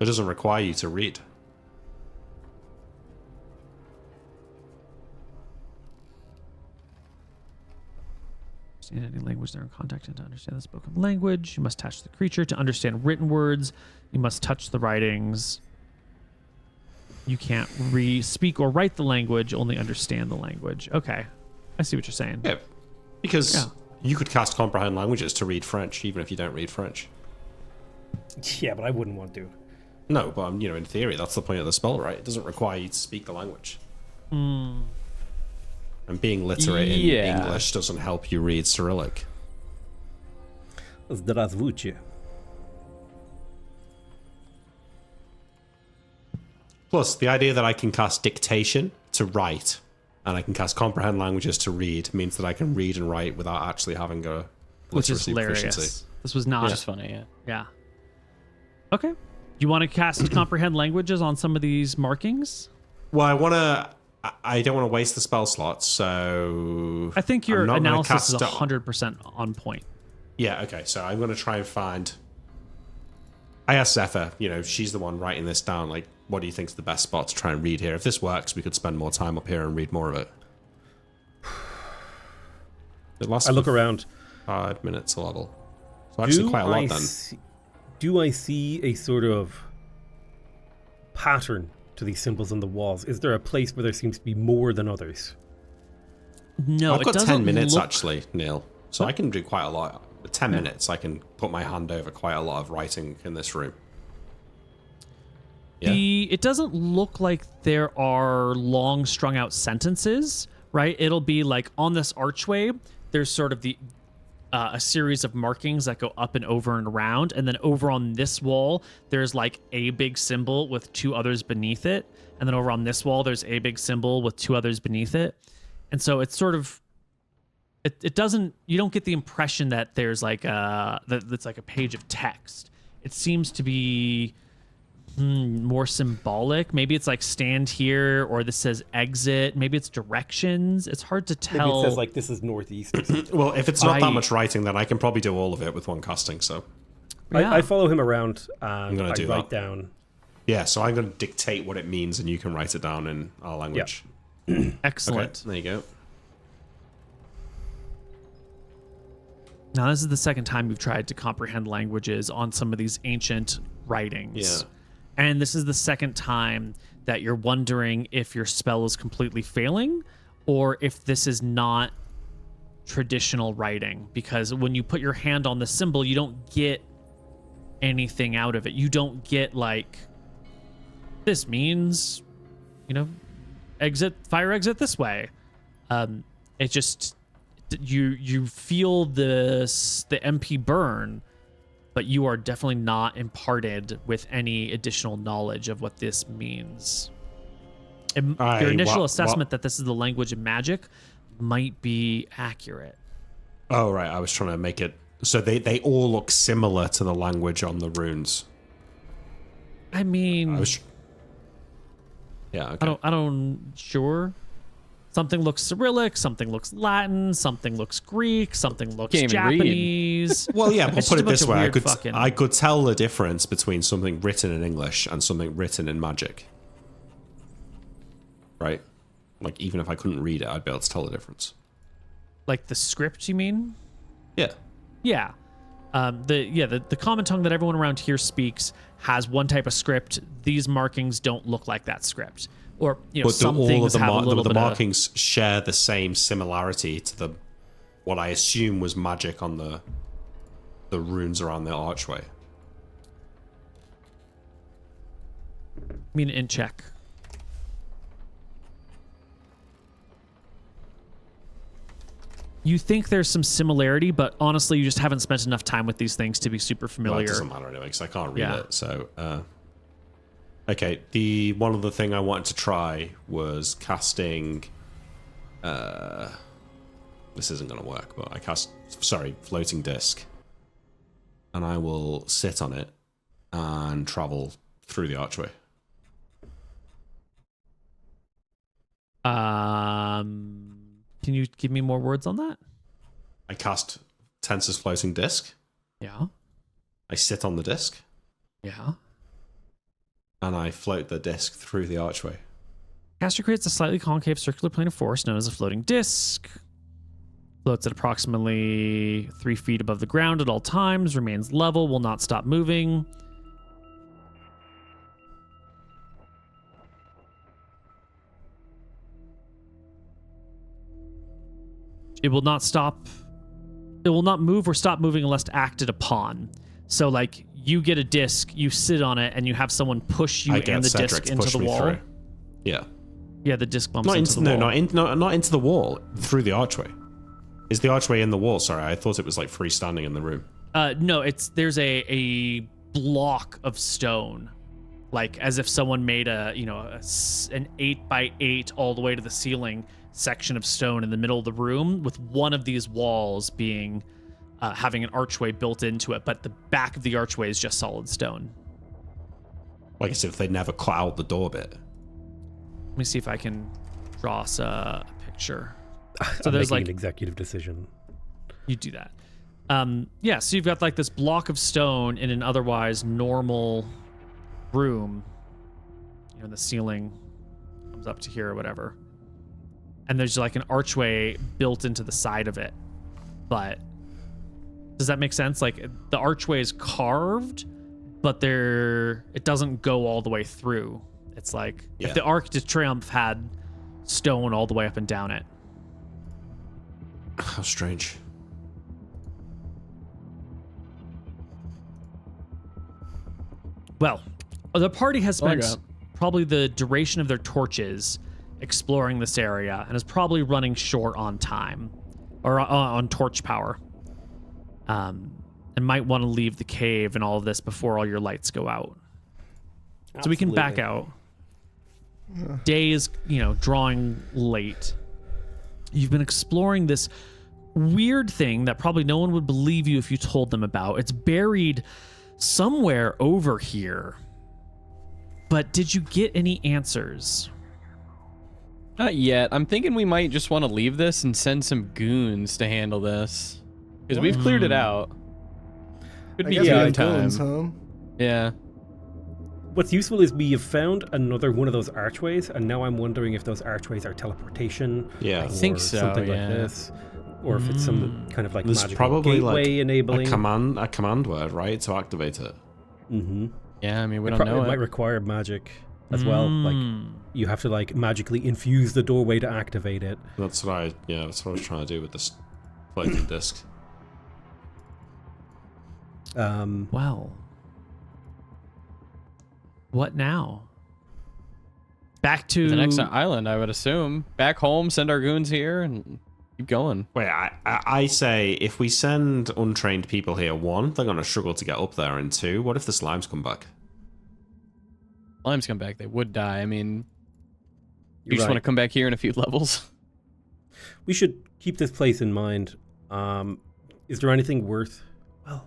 It doesn't require you to read. In any language they're in contact in to understand the spoken language. You must touch the creature to understand written words. You must touch the writings. You can't speak or write the language, only understand the language. Okay. I see what you're saying. Yeah. Because you could cast Comprehend Languages to read French, even if you don't read French. Yeah, but I wouldn't want to. No, but in theory, that's the point of the spell, right? It doesn't require you to speak the language. And being literate in English doesn't help you read Cyrillic. Здравствуйте. Plus, the idea that I can cast Dictation to write, and I can cast Comprehend Languages to read, means that I can read and write without actually having a Which is literacy hilarious. proficiency. This was not. Just funny, yeah. Yeah. Okay. You want to cast comprehend languages on some of these markings? Well, I don't want to waste the spell slot, so I think your I'm not gonna analysis is cast it 100% on point. Yeah, okay, so I'm going to try and find... I asked Zephyr, she's the one writing this down, like, what do you think is the best spot to try and read here? If this works, we could spend more time up here and read more of it. It lasts I look around. 5 minutes a level. So actually quite a lot then. Do I see a sort of pattern to these symbols on the walls? Is there a place where there seems to be more than others? No, I've it got doesn't 10 minutes look... actually, Neil. So I can do quite a lot. With 10 minutes, I can put my hand over quite a lot of writing in this room. Yeah. It doesn't look like there are long strung out sentences, right? It'll be like on this archway, there's sort of a series of markings that go up and over and around, and then over on this wall there's like a big symbol with 2 others beneath it, and then over on this wall there's a big symbol with 2 others beneath it. And so it's sort of, it doesn't, you don't get the impression that there's like that's like a page of text. It seems to be more symbolic. Maybe it's like stand here, or this says exit. Maybe it's directions. It's hard to tell. Maybe it says like this is northeast or something. Well, if it's not that much writing, then I can probably do all of it with one casting. So Yeah. I follow him around and gonna I do write that. down. yeah, so I'm going to dictate what it means, and you can write it down in our language. Excellent. Okay, there you go. Now, this is the second time you've tried to comprehend languages on some of these ancient writings. Yeah. And this is the second time that you're wondering if your spell is completely failing or if this is not traditional writing. Because when you put your hand on the symbol, you don't get anything out of it. You don't get like, this means, exit, fire exit this way. It just, you feel the MP burn, but you are definitely not imparted with any additional knowledge of what this means. Your initial assessment that this is the language of magic might be accurate. Oh, right. I was trying to make it so they all look similar to the language on the runes. I mean, yeah. Okay. I don't sure. Something looks Cyrillic, something looks Latin, something looks Greek, something looks Can't even read. Japanese. Well, yeah, but It's put just it a this bunch of way: weird fucking- I could tell the difference between something written in English and something written in magic. Right? Like, even if I couldn't read it, I'd be able to tell the difference. Like the script, you mean? Yeah. Yeah. The common tongue that everyone around here speaks has one type of script. These markings don't look like that script. Or, But some all of things the, have a little the bit of... markings share the same similarity to the what I assume was magic on the runes around the archway. I mean, in check. You think there's some similarity, but honestly, you just haven't spent enough time with these things to be super Well, familiar. it doesn't matter anyway, because I can't read Yeah. it. So, okay. The one other thing I wanted to try was casting. This isn't going to work, but I cast. Sorry, floating disc, and I will sit on it and travel through the archway. Can you give me more words on that? I cast Tensor's floating disc. Yeah. I sit on the disc, Yeah. and I float the disc through the archway. Caster creates a slightly concave circular plane of force known as a floating disc. Floats at approximately 3 feet above the ground at all times, remains level, will not stop moving. It will not move or stop moving unless acted upon. So, like, you get a disc, you sit on it, and you have someone push you I and get the Cedric disc to into push the me wall. through. Yeah. Yeah, the disc bumps Not into into the wall. not into the wall, through the archway. Is the archway in the wall? Sorry, I thought it was like freestanding in the room. No, there's a block of stone, like as if someone made an 8x8 all the way to the ceiling section of stone in the middle of the room, with one of these walls being having an archway built into it, but the back of the archway is just solid stone. Like as if they never cut out the door bit. Let me see if I can draw us a picture. So there's, making like- an executive decision. You do that. Yeah, so you've got like this block of stone in an otherwise normal room. The ceiling comes up to here or whatever. And there's like an archway built into the side of it. But does that make sense? Like the archway is carved, but it doesn't go all the way through. It's like if the Arc de Triomphe had stone all the way up and down it. How strange. Well, the party has spent God. probably the duration of their torches exploring this area and is probably running short on time or on torch power. and might want to leave the cave and all of this before all your lights go out. So we can back out. Day is, drawing late. You've been exploring this weird thing that probably no one would believe you if you told them about. It's buried somewhere over here. But did you get any answers? Not yet. I'm thinking we might just want to leave this and send some goons to handle this. Because we've cleared it out. Could be game time. Yeah. What's useful is we have found another one of those archways, and now I'm wondering if those archways are teleportation. Yeah, I think so. Something yeah. like this, or if it's some kind of like there's magical probably gateway like enabling. a command word, right, to activate it. Mm-hmm. Yeah, I mean, we don't know It might require magic as well. Like you have to like magically infuse the doorway to activate it. That's what I was trying to do with this floating disc. Well, what now? Back to the next island, I would assume. Back home, send our goons here, and keep going. Wait, I say if we send untrained people here, one, they're going to struggle to get up there, and two, what if the slimes come back? Slimes come back, they would die. I mean, you You're just right. want to come back here in a few levels. We should keep this place in mind. Is there anything worth? Well,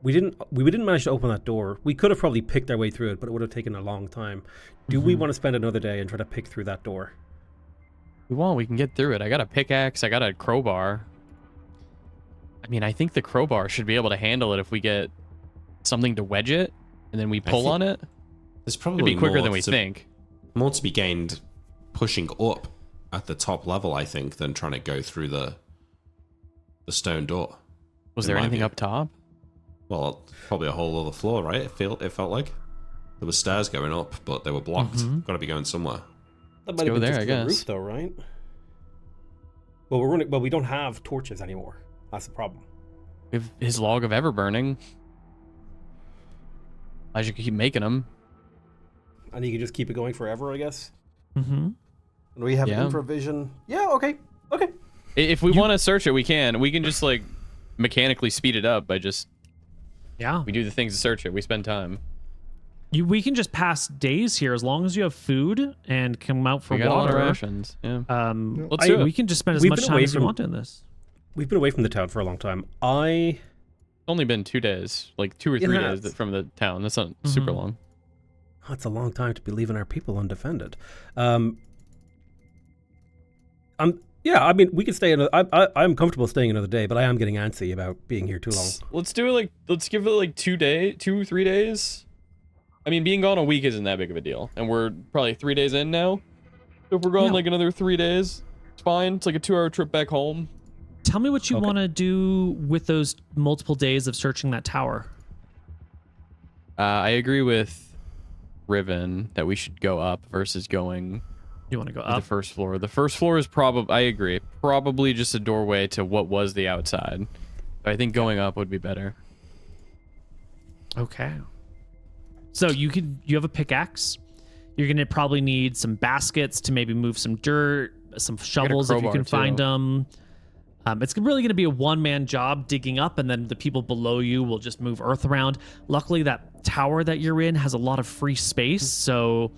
we didn't manage to open that door. We could have probably picked our way through it, but it would have taken a long time. Do we want to spend another day and try to pick through that door? We can get through it. I got a pickaxe, I got a crowbar. I mean, I think the crowbar should be able to handle it if we get something to wedge it, and then we pull on it. There's probably It'd be quicker more than we think. More to be gained pushing up at the top level, I think, than trying to go through the stone door. Was in there my anything view. up top? Well, probably a whole other floor, right? It felt like there were stairs going up, but they were blocked. Got to be going somewhere. That Let's go there, I guess. Roof, though, right? Well, we're running. Well, we don't have torches anymore. That's the problem. We have his log of ever burning. I should keep making them. And you can just keep it going forever, I guess. Mm-hmm. And we have Yeah. infravision. Yeah. Okay. Okay. If we want to search it, we can. We can just like mechanically speed it up by just we do the things to search it. We spend time. We can just pass days here as long as you have food and come out for We got a lot of water. rations. Yeah. Let's do it. We can just spend as We've much been time away as we from- want in this. We've been away from the town for a long time. It's only been 2 days, like 2 or 3 has. days from the town. That's not super long. That's a long time to be leaving our people undefended. Yeah, I mean, we could stay another. I'm comfortable staying another day, but I am getting antsy about being here too long. Let's do it like, let's give it like 2 or 3 days. I mean, being gone a week isn't that big of a deal. And we're probably 3 days in now. So if we're gone like another 3 days, it's fine. It's like a 2-hour trip back home. Tell me what you want to do with those multiple days of searching that tower. I agree with Riven that we should go up versus going You want to go to up? the first floor. The first floor is probably, I agree, probably just a doorway to what was the outside. But I think going up would be better. Okay. So you have a pickaxe. You're gonna probably need some baskets to maybe move some dirt, some shovels if you crowbar, can find too. them. It's really going to be a one-man job digging up, and then the people below you will just move earth around. Luckily, that tower that you're in has a lot of free space, so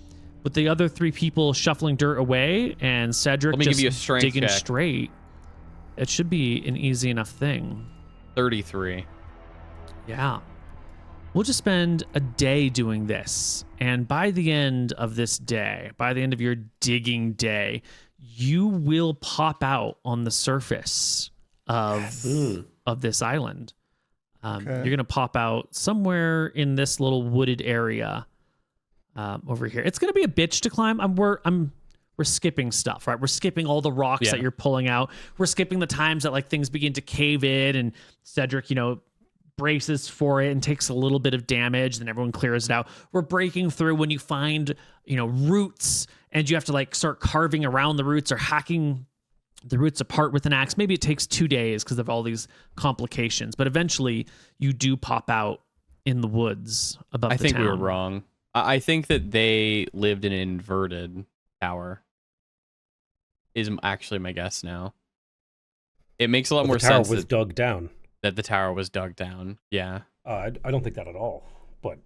with the other 3 people shuffling dirt away and Cedric Let me just give you a strength digging check. straight, it should be an easy enough thing. 33. Yeah. We'll just spend a day doing this. And by the end of this day, by the end of your digging day, you will pop out on the surface of this island. You're going to pop out somewhere in this little wooded area over here. It's going to be a bitch to climb. We're skipping stuff, right? We're skipping all the rocks that you're pulling out. We're skipping the times that like things begin to cave in and Cedric, braces for it and takes a little bit of damage, then everyone clears it out. We're breaking through when you find, roots and you have to like start carving around the roots or hacking the roots apart with an axe. Maybe it takes 2 days because of all these complications, but eventually you do pop out in the woods above the town. I think we were wrong. I think that they lived in an inverted tower. Is actually my guess now. It makes a lot But more the tower sense was dug down. that the tower was dug down. Yeah. I don't think that at all. But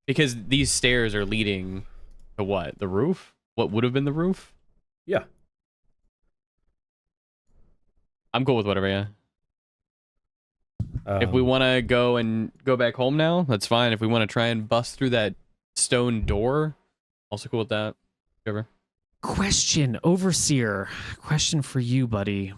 Because these stairs are leading to what? The roof? What would have been the roof? yeah. I'm cool with whatever, yeah. If we want to go back home now, that's fine. If we want to try and bust through that stone door, also cool with that. Whatever. Question, Overseer. Question for you, buddy.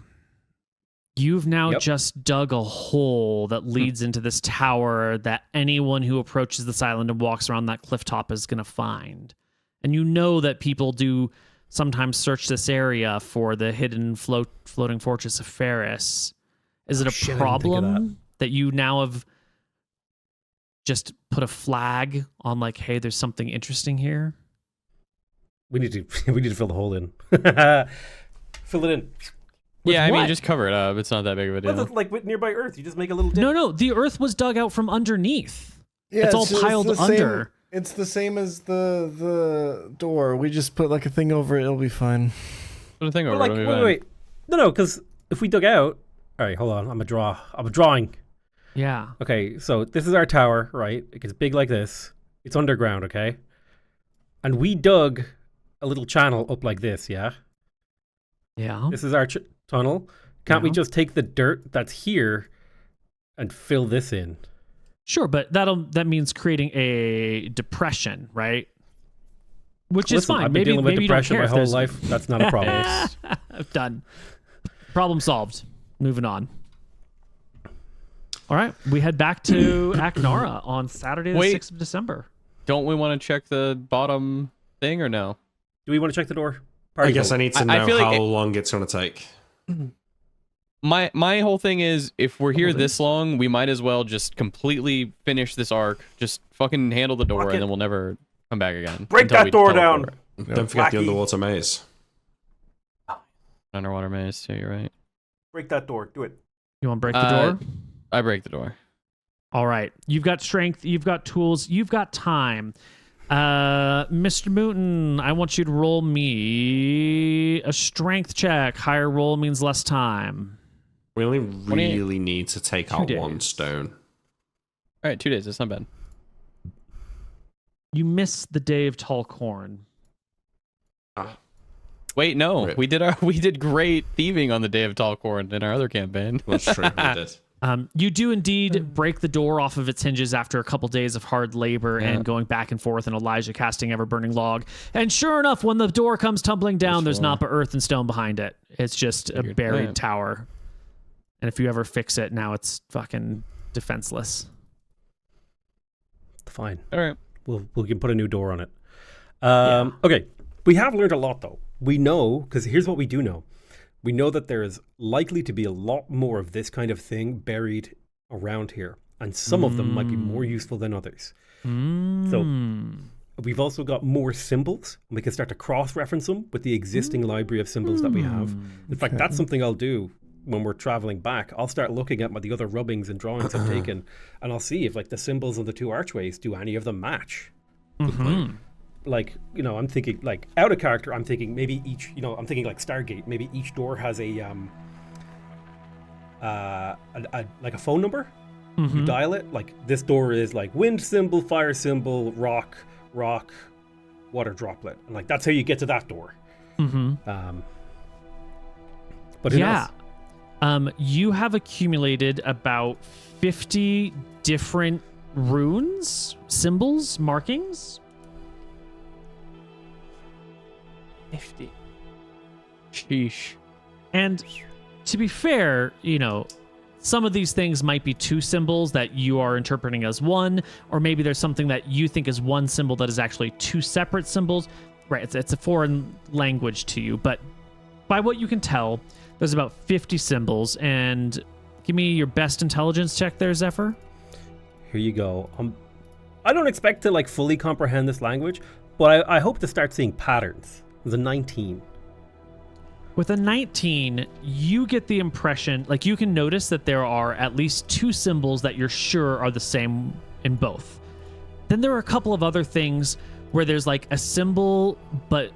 You've now Yep. just dug a hole that leads into this tower that anyone who approaches this island and walks around that cliff top is going to find. And you know that people do sometimes search this area for the hidden floating fortress of Ferris. Is it a shit, I didn't think of problem that you now have just put a flag on, like, hey, there's something interesting here? We need to fill the hole in. Fill it in. Yeah, I mean, what? just cover it up. It's not that big of a deal. Well, it's like with nearby Earth, you just make a little dip. No, the earth was dug out from underneath. Yeah, It's all just piled the same- under. It's the same as the door. We just put like a thing over it. It'll be fine. Put a thing But over like, it, it'll be wait. fine. No, because if we dug out, all right, hold on. I'm a drawing. Yeah. Okay, so this is our tower, right? It gets big like this. It's underground, okay? And we dug a little channel up like this, yeah? Yeah. This is our tunnel. Can't we Yeah. just take the dirt that's here and fill this in? Sure, but that means creating a depression, right? Which is Listen, fine. I've been maybe dealing with maybe you don't depression care my if whole there's- life. That's not a problem. Done. Problem solved. Moving on. All right, we head back to Aknara on Saturday, the Wait. 6th of December. Don't we want to check the bottom thing or no? Do we want to check the door? I guess I code. need to I know feel like how it- long it's going to take. My whole thing is, if we're here Hold it. this long, we might as well just completely finish this arc. Just fucking handle the door, Fuck it. and then we'll never come back again. Break until that we door teleport. down. Don't forget the Wacky. underwater maze. Underwater maze too. You're right. Break that door. Do it. You want to break the Uh, door? I break the door. All right. You've got strength, you've got tools, you've got time. MrMouton, I want you to roll me a strength check. Higher roll means less time. We only 28. really need to take 2 out days. one stone. All right, 2 days. That's not bad. You miss the day of tall corn. Wait, no, Rip. we did great thieving on the day of tall corn in our other campaign. That's true. We did. You do indeed break the door off of its hinges after a couple days of hard labor and going back and forth, and Elijah casting ever-burning log. And sure enough, when the door comes tumbling down, there's not but earth and stone behind it. It's just a Figured. buried Yeah. tower. And if you ever fix it, now it's fucking defenseless. Fine. All right. We can put a new door on it. Okay. We have learned a lot, though. We know, because here's what we do know. We know that there is likely to be a lot more of this kind of thing buried around here. And some of them might be more useful than others. So we've also got more symbols. And we can start to cross-reference them with the existing library of symbols that we have. In fact, that's something I'll do when we're traveling back. I'll start looking at the other rubbings and drawings I've taken, and I'll see if, like, the symbols on the two archways, do any of them match? Like, I'm thinking, like, out of character, I'm thinking maybe each, I'm thinking like Stargate, maybe each door has a like a phone number. You dial it, like, this door is like wind symbol, fire symbol, rock, water droplet, and like that's how you get to that door. But who Yeah. knows? You have accumulated about 50 different runes, symbols, markings. 50. Sheesh. And to be fair, some of these things might be two symbols that you are interpreting as one, or maybe there's something that you think is one symbol that is actually two separate symbols. Right, it's a foreign language to you, but by what you can tell, there's about 50 symbols. And give me your best intelligence check there, Zephyr. Here you go. I don't expect to, like, fully comprehend this language, but I hope to start seeing patterns. The 19. With a 19, you get the impression, like, you can notice that there are at least two symbols that you're sure are the same in both. Then there are a couple of other things where there's like a symbol, but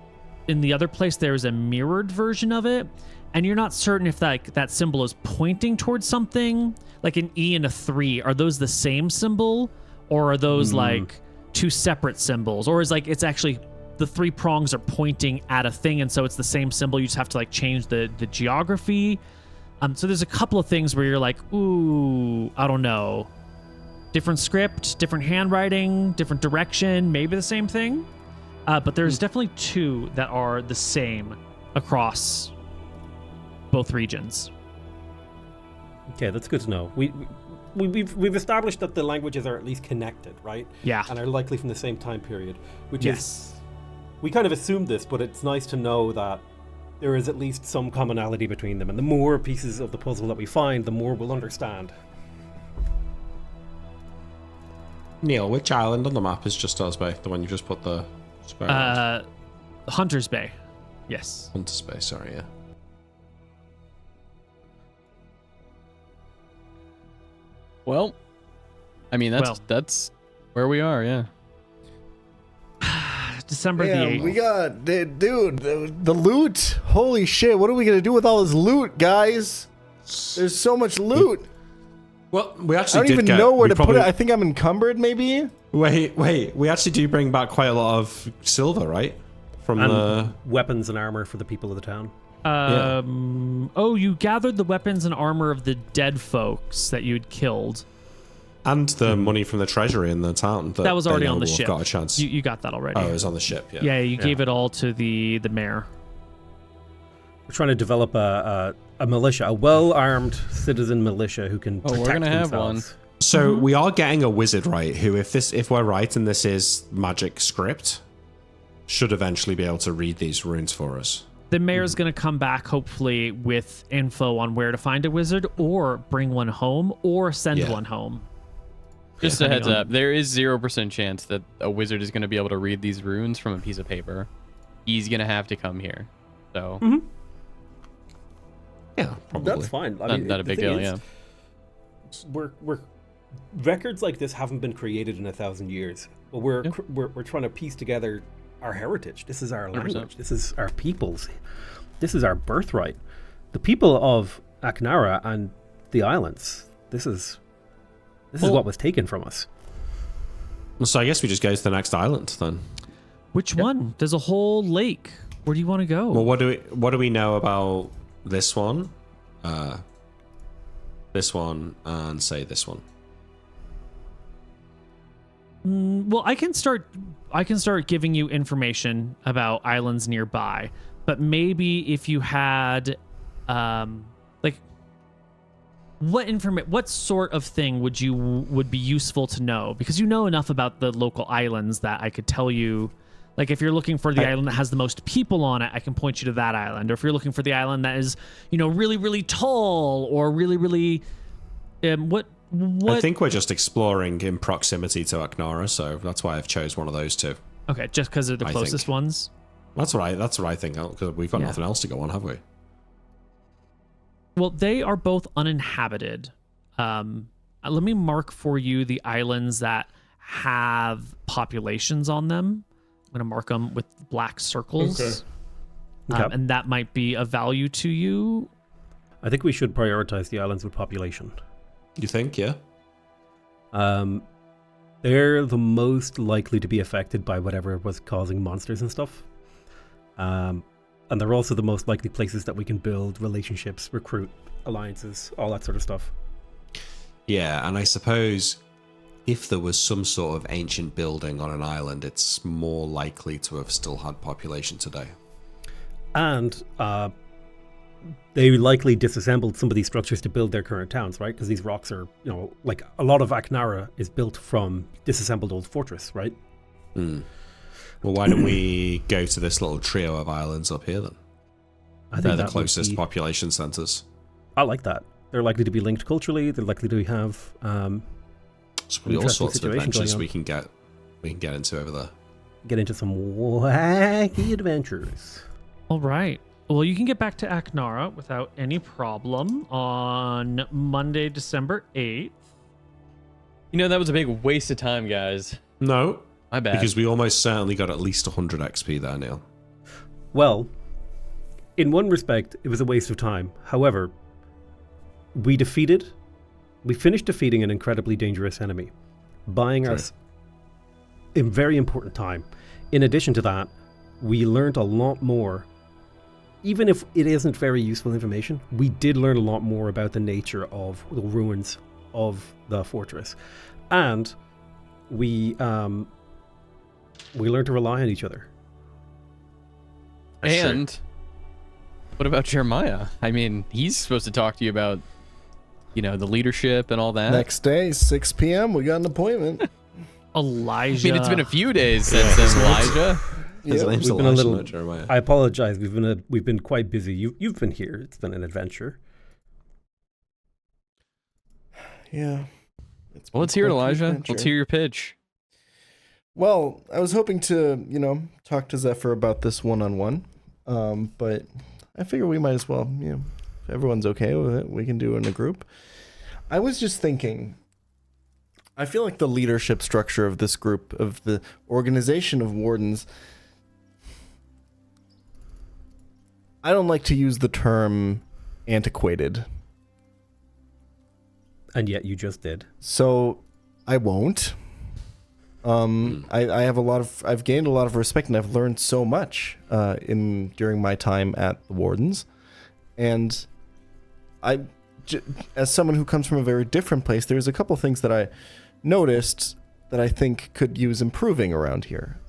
in the other place there is a mirrored version of it, and you're not certain if that symbol is pointing towards something. Like an E and a 3, are those the same symbol, or are those like two separate symbols, or is like it's actually the 3 prongs are pointing at a thing, and so it's the same symbol. You just have to like change the geography. So there's a couple of things where you're like, ooh, I don't know. Different script, different handwriting, different direction, maybe the same thing. But there's definitely 2 that are the same across both regions. Okay, that's good to know. We've established that the languages are at least connected, right? Yeah. And are likely from the same time period, which Yes. is, we kind of assumed this, but it's nice to know that there is at least some commonality between them. And the more pieces of the puzzle that we find, the more we'll understand. Neil, which island on the map is just us Bay? The one you just put the square around? Hunter's Bay. Yes. Hunter's Bay, sorry, yeah. Well, I mean, that's where we are, yeah. December the 8th. We got, dude, the loot. Holy shit, what are we going to do with all this loot, guys? There's so much loot. Well, we I actually don't did even get, know where we to probably, put it. I think I'm encumbered, maybe? Wait, we actually do bring back quite a lot of silver, right? From And the... weapons and armor for the people of the town. Oh, you gathered the weapons and armor of the dead folks that you'd killed. And the money from the treasury in the town. That was already on the ship. Got a chance. You got that already. Oh, it was on the ship, yeah. Yeah, you gave it all to the mayor. We're trying to develop a militia, a well-armed citizen militia who can protect we're gonna have themselves. one. So we are getting a wizard, right? Who, if we're right and this is magic script, should eventually be able to read these runes for us. The mayor's going to come back, hopefully, with info on where to find a wizard, or bring one home, or send one home. Just a heads up, there is 0% chance that a wizard is going to be able to read these runes from a piece of paper. He's going to have to come here. So, Yeah, probably. That's fine. I mean, not a the big thing deal, is, yeah. We're records like this haven't been created in 1,000 years, but we're trying to piece together our heritage. This is our 100%. language. This is our people's. This is our birthright. The people of Aknara and the islands. This is what was taken from us. So I guess we just go to the next island then. Which one? There's a whole lake. Where do you want to go? Well, what do we know about this one? This one, and say this one. Well, I can start giving you information about islands nearby, but maybe if you had like what sort of thing would be useful to know, because you know enough about the local islands that I could tell you, like if you're looking for the island that has the most people on it, I can point you to that island. Or if you're looking for the island that is, really, really tall, or really, really what I think we're just exploring in proximity to Aknara, so that's why I've chose one of those two. Okay, just because they're the closest ones. That's what I think, because we've got nothing else to go on, have we? Well, they are both uninhabited. Let me mark for you the islands that have populations on them. I'm going to mark them with black circles. Okay. And that might be of value to you. I think we should prioritize the islands with population. You think, yeah? They're the most likely to be affected by whatever was causing monsters and stuff. And they're also the most likely places that we can build relationships, recruit alliances, all that sort of stuff. Yeah, and I suppose if there was some sort of ancient building on an island, it's more likely to have still had population today. And they likely disassembled some of these structures to build their current towns, right? Because these rocks are, like a lot of Aknara is built from disassembled old fortress, right? Well, why don't we go to this little trio of islands up here then? I think They're the that would closest be- population centers. I like that. They're likely to be linked culturally. They're likely to have There's probably all interesting sorts of situation adventures going we can get into over there. get into some wacky adventures. All right. Well, you can get back to Aknara without any problem on Monday, December 8th. That was a big waste of time, guys. No, My bad. because we almost certainly got at least 100 XP there, Neil. Well, in one respect, it was a waste of time. However, we finished defeating an incredibly dangerous enemy, buying us a very important time. In addition to that, we learned a lot more. Even if it isn't very useful information, we did learn a lot more about the nature of the ruins of the fortress. And we learned to rely on each other. And what about Jeremiah? I mean, he's supposed to talk to you about, the leadership and all that. Next day, 6 p.m., we got an appointment. Elijah. I mean, it's been a few days since then, Elijah. His Yep. name's We've been a Elijah, little- not Jeremiah. I apologize. We've been quite busy. You've been here. It's been an adventure. Yeah. Well, let's hear it, quite the Elijah. adventure. Let's hear your pitch. Well, I was hoping to, talk to Zephyr about this one-on-one, but I figure we might as well, if everyone's okay with it, we can do it in a group. I was just thinking, I feel like the leadership structure of this group, of the organization of wardens, I don't like to use the term antiquated, And yet you just did. so I won't. I have I've gained a lot of respect, and I've learned so much during my time at the Wardens, and as someone who comes from a very different place, there's a couple things that I noticed that I think could use improving around here.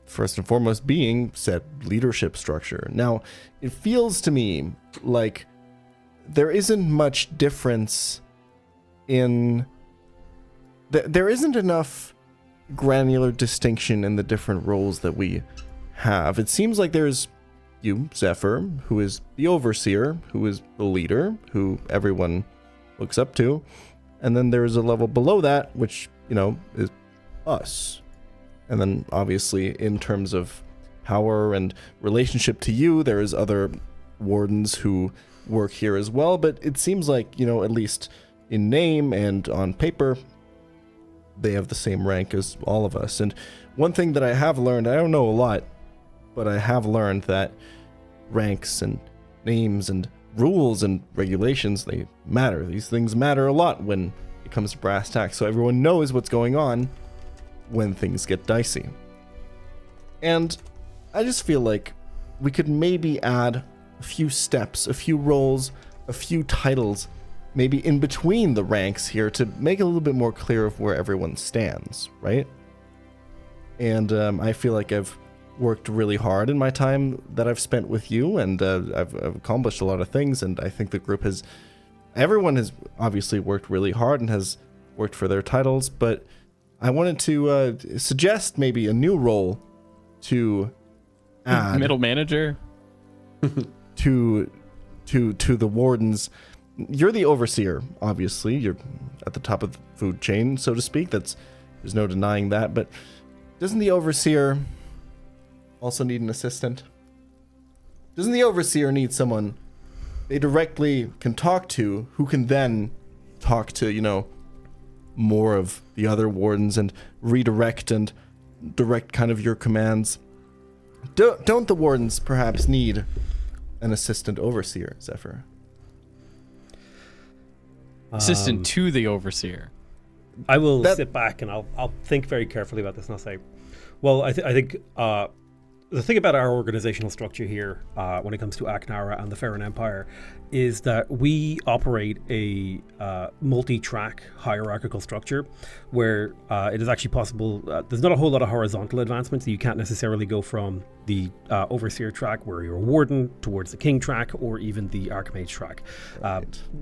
First and foremost being said leadership structure. Now, it feels to me like there isn't much difference in... There isn't enough granular distinction in the different roles that we have. It seems like there's you, Zephyr, who is the overseer, who is the leader, who everyone looks up to. And then there's a level below that, which, is us. And then obviously in terms of power and relationship to you, there is other wardens who work here as well. But it seems like, at least in name and on paper, they have the same rank as all of us. And one thing that I have learned, I don't know a lot, but I have learned that ranks and names and rules and regulations, they matter. These things matter a lot when it comes to brass tacks, so everyone knows what's going on when things get dicey. And I just feel like we could maybe add a few steps, a few roles, a few titles, maybe in between the ranks here to make it a little bit more clear of where everyone stands, right? And I feel like I've worked really hard in my time that I've spent with you, and I've accomplished a lot of things, and I think the group everyone has obviously worked really hard and has worked for their titles, but I wanted to suggest maybe a new role to add Middle manager. to the wardens. You're the overseer, obviously. You're at the top of the food chain, so to speak. There's no denying that. But doesn't the overseer also need an assistant? Doesn't the overseer need someone they directly can talk to, who can then talk to, more of the other wardens and redirect and direct kind of your commands? Don't the wardens perhaps need an assistant overseer, Zephyr? Assistant to the overseer. I will sit back and I'll think very carefully about this, and I'll say, well, I think the thing about our organizational structure here, when it comes to Aknara and the Farron Empire, is that we operate a multi-track hierarchical structure where it is actually possible. There's not a whole lot of horizontal advancements. So you can't necessarily go from the overseer track where you're a warden towards the king track or even the archmage track.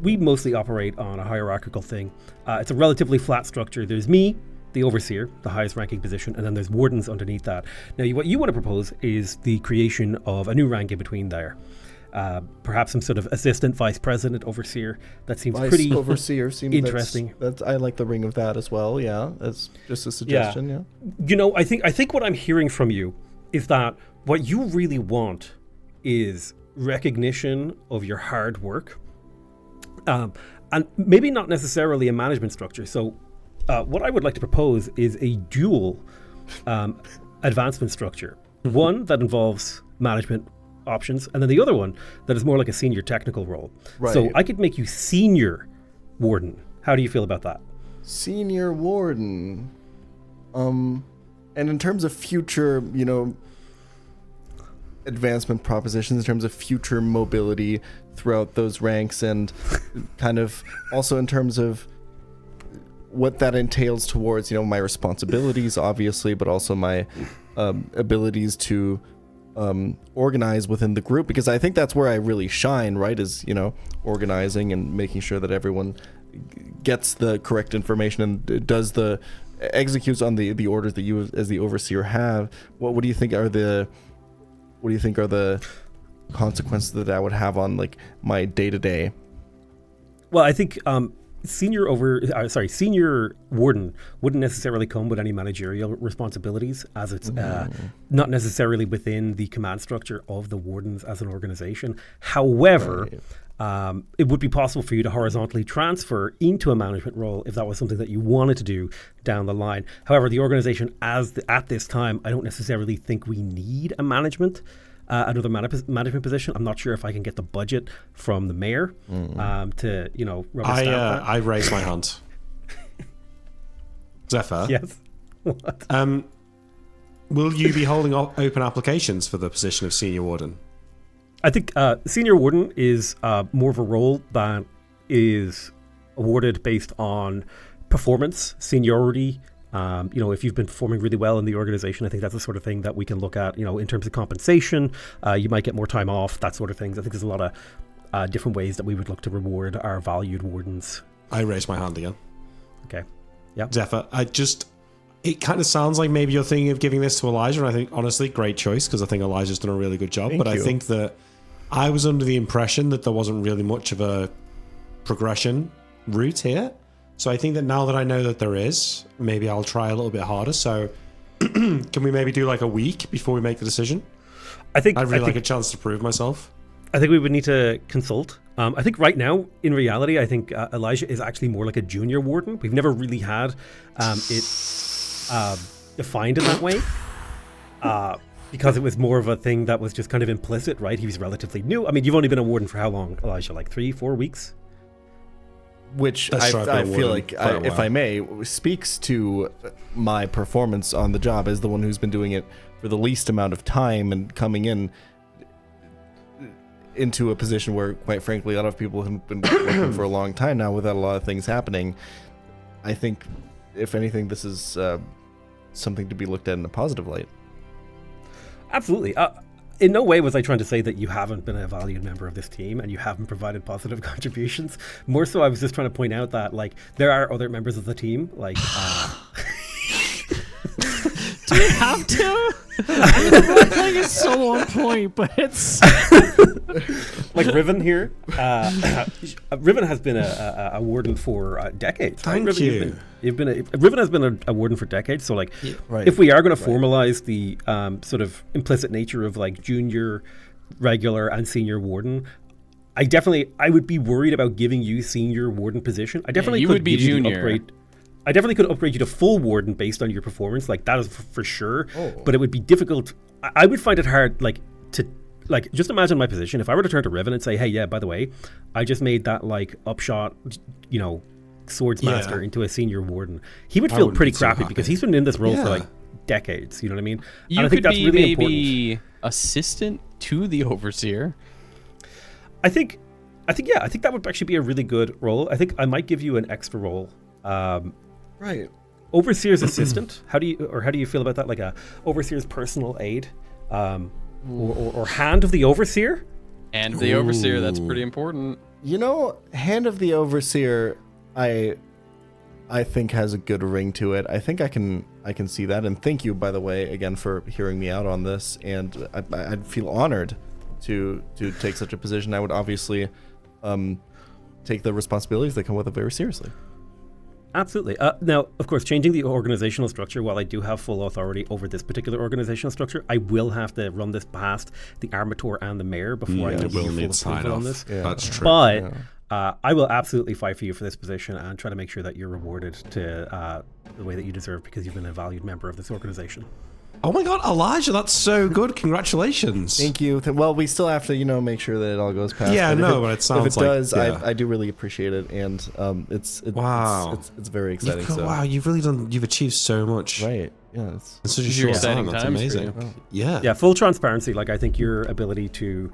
We mostly operate on a hierarchical thing. It's a relatively flat structure. There's me, the overseer, the highest ranking position, and then there's wardens underneath that. Now, what you want to propose is the creation of a new rank in between there. Perhaps some sort of assistant, vice president, overseer. That seems pretty overseer seems interesting. That's I like the ring of that as well. Yeah, that's just a suggestion. Yeah. I think what I'm hearing from you is that what you really want is recognition of your hard work, and maybe not necessarily a management structure. So, what I would like to propose is a dual advancement structure. One that involves management options, and then the other one that is more like a senior technical role. Right. So I could make you senior warden. How do you feel about that? Senior warden. And in terms of future, advancement propositions, in terms of future mobility throughout those ranks, and kind of also in terms of what that entails towards, my responsibilities, obviously, but also my abilities to organize within the group, because I think that's where I really shine, right? Is, organizing and making sure that everyone gets the correct information and executes on the orders that you as the overseer have. What do you think are the consequences that would have on like my day-to-day? Well, I think senior warden wouldn't necessarily come with any managerial responsibilities, as it's not necessarily within the command structure of the wardens as an organization. However, it would be possible for you to horizontally transfer into a management role if that was something that you wanted to do down the line. However, the organization at this time, I don't necessarily think we need a another management position. I'm not sure if I can get the budget from the mayor to, rubber stamp that. I raise my hand. Zephyr. Yes. What? Will you be holding open applications for the position of senior warden? I think senior warden is more of a role that is awarded based on performance, seniority. If you've been performing really well in the organization, I think that's the sort of thing that we can look at, in terms of compensation. You might get more time off, that sort of things. I think there's a lot of different ways that we would look to reward our valued wardens. I raise my hand again. Okay. Yeah. Zephyr, it kind of sounds like maybe you're thinking of giving this to Elijah, and I think, honestly, great choice, because I think Elijah's done a really good job. Thank you. I think that I was under the impression that there wasn't really much of a progression route here. So I think that now that I know that there is, maybe I'll try a little bit harder. So can we maybe do like a week before we make the decision? I'd really like a chance to prove myself. I think we would need to consult. I think right now, in reality, I think Elijah is actually more like a junior warden. We've never really had it defined in that way. Because it was more of a thing that was just kind of implicit, right? He was relatively new. I mean, you've only been a warden for how long, Elijah? Like 3-4 weeks? Which I feel like, if I may, speaks to my performance on the job as the one who's been doing it for the least amount of time and coming into a position where, quite frankly, a lot of people have been working for a long time now without a lot of things happening. I think, if anything, this is something to be looked at in a positive light. Absolutely. In no way was I trying to say that you haven't been a valued member of this team and you haven't provided positive contributions. More so, I was just trying to point out that, like, there are other members of the team, like... Do we have to? The thing is so on point, but it's... like Riven here. Riven has been a warden for decades. Thank Riven, you. Riven has been a warden for decades. So, like, Right. if we are going to formalize the sort of implicit nature of like junior, regular, and senior warden, I would be worried about giving you senior warden position. I definitely you could would be give you the junior. upgrade. I definitely could upgrade you to full warden based on your performance. Like, that is for sure. Oh. But it would be difficult. I would find it hard, just imagine my position. If I were to turn to Riven and say, hey, yeah, by the way, I just made that like upshot, swords master into a senior warden. He would feel pretty crappy because he's been in this role for like decades. You know what I mean? You and I think could that's be really maybe important. assistant to the overseer. I think that would actually be a really good role. I think I might give you an extra role. Right. Overseer's assistant. How do you feel about that? Like a overseer's personal aide, or hand of the overseer. And the overseer, that's pretty important. Hand of the Overseer, I think has a good ring to it. I think I can see that. And thank you, by the way, again for hearing me out on this. And I'd feel honored to take such a position. I would obviously take the responsibilities that come with it very seriously. Absolutely. Now, of course, changing the organizational structure, while I do have full authority over this particular organizational structure, I will have to run this past the Armator and the mayor before I can give you full approval on this. Yeah. That's true. But I will absolutely fight for you for this position and try to make sure that you're rewarded to the way that you deserve, because you've been a valued member of this organization. Oh my god, Elijah, that's so good. Congratulations. Thank you. Well, we still have to, make sure that it all goes past. Yeah, but no, but it sounds if it like does, yeah. I do really appreciate it, and Wow. it's very exciting. Wow, you've achieved so much. Right. Yeah. It's In such a These are short exciting time. That's times for amazing. you. Yeah. Yeah, full transparency. Like, I think your ability to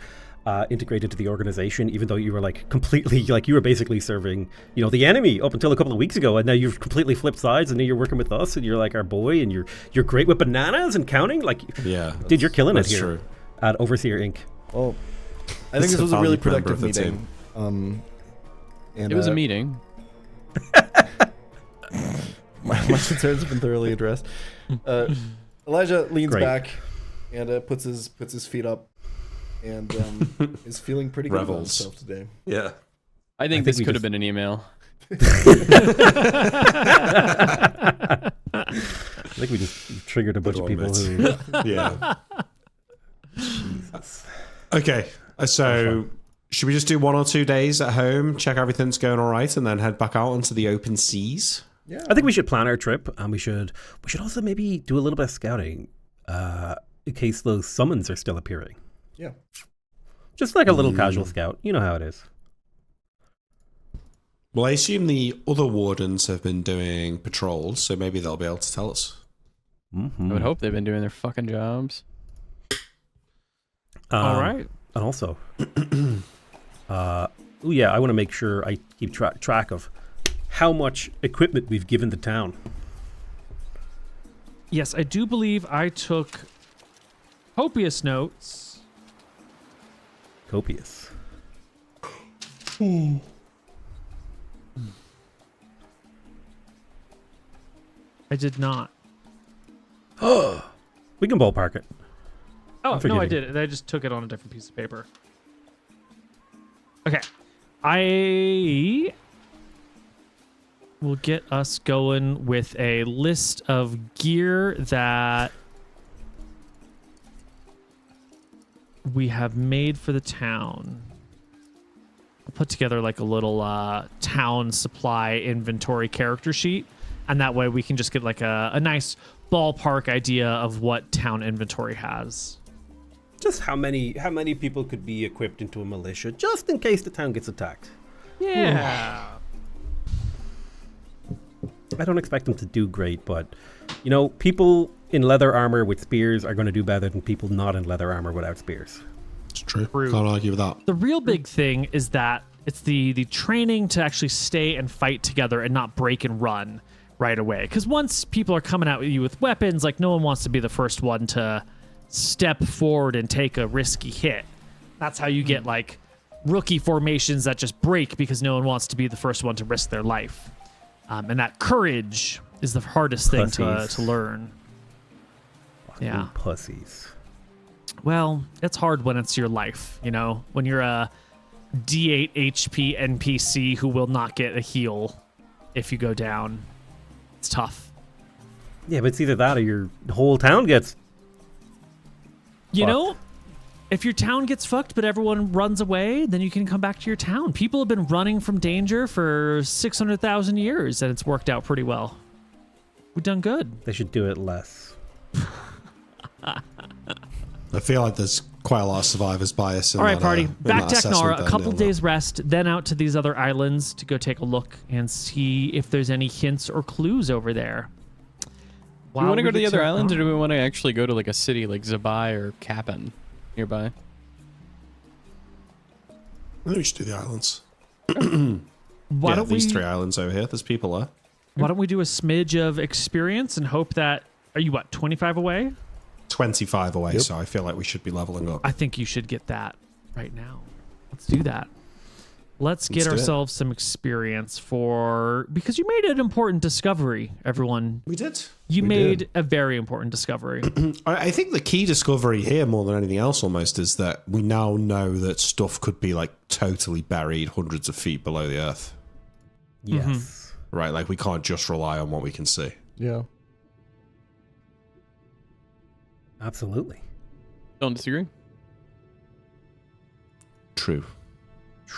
integrate into the organization, even though you were like completely, like you were basically serving, the enemy up until a couple of weeks ago, and now you've completely flipped sides, and now you're working with us, and you're like our boy, and you're great with bananas and counting. Like, Yeah. dude, you're killing it That's here true. at Overseer Inc. Well, I think It's this a was a really valued member productive of the meeting. And, It was a meeting. My concerns have been thoroughly addressed. Elijah leans Great. back and puts his feet up and is feeling pretty good about Revels. himself today. Yeah. I think this could have been an email. I think we just triggered a bunch of Good people one, who. Yeah. Okay. So should we just do 1 or 2 days at home, check everything's going all right, and then head back out onto the open seas? Yeah. I think we should plan our trip, and we should also maybe do a little bit of scouting, in case those summons are still appearing. Yeah. Just like a little casual scout. You know how it is. Well, I assume the other wardens have been doing patrols, so maybe they'll be able to tell us. Mm-hmm. I would hope they've been doing their fucking jobs. All right. And also, I want to make sure I keep track of how much equipment we've given the town. Yes, I do believe I took copious notes. Copious. I did not. We can ballpark it. Oh, I'm no, I forgetting. did it. I just took it on a different piece of paper. Okay. I will get us going with a list of gear that we have made for the town. I'll put together like a little town supply inventory character sheet, and that way we can just get like a nice ballpark idea of what town inventory has. Just how many people could be equipped into a militia, just in case the town gets attacked. Yeah. I don't expect them to do great, but people in leather armor with spears are going to do better than people not in leather armor without spears. It's true. True. Can't argue with that. The real big thing is that it's the training to actually stay and fight together and not break and run right away. Because once people are coming at you with weapons, like no one wants to be the first one to step forward and take a risky hit. That's how you get like rookie formations that just break because no one wants to be the first one to risk their life. And that courage is the hardest thing Pussies. to learn. Fucking Yeah. pussies. Well, it's hard when it's your life, when you're a D8 HP NPC who will not get a heal if you go down. It's tough. Yeah, but it's either that or your whole town gets. You Fucked. know, if your town gets fucked but everyone runs away, then you can come back to your town. People have been running from danger for 600,000 years, and it's worked out pretty well. We've done good. They should do it less. I feel like there's quite a lot of survivor's bias in All right, that, party. in Back that to assessment Aknara. A there, couple Neil. days rest, then out to these other islands to go take a look and see if there's any hints or clues over there. Do we want to go to the get other islands, or do Aknara. we want to actually go to like a city like Zabai or Kapan nearby? I think we should do the islands. Why don't these we? 3 islands over here. There's people there. Why don't we do a smidge of experience and hope that? Are you 25 away? 25 away, Yep. so I feel like we should be leveling up. I think you should get that right now. Let's do that. Let's get do it. ourselves some experience because you made an important discovery, everyone. We did. You We made did. a very important discovery. I think the key discovery here, more than anything else almost, is that we now know that stuff could be like totally buried hundreds of feet below the earth. Yes. Right? Like we can't just rely on what we can see. Yeah. Absolutely. Don't disagree. True.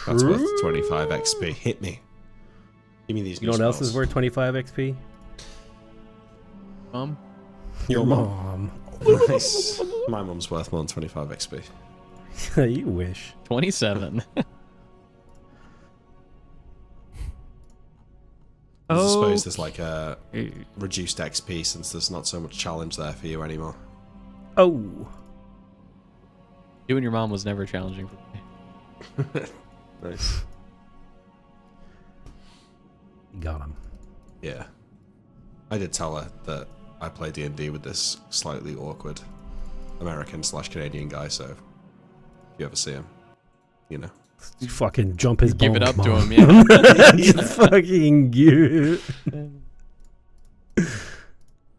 That's worth 25 XP. Hit me. Give me these You know new what else is spells. worth 25 XP? Um, Your mom. Nice. My mum's worth more than 25 XP. You wish. 27. I suppose there's like a reduced XP since there's not so much challenge there for you anymore. Oh. You and your mom was never challenging for me. Nice. You got him. Yeah. I did tell her that I play D&D with this slightly awkward American/Canadian guy, so if you ever see him, you know. You fucking jump his Give it bones, up to Mom. him, yeah. Just fucking you.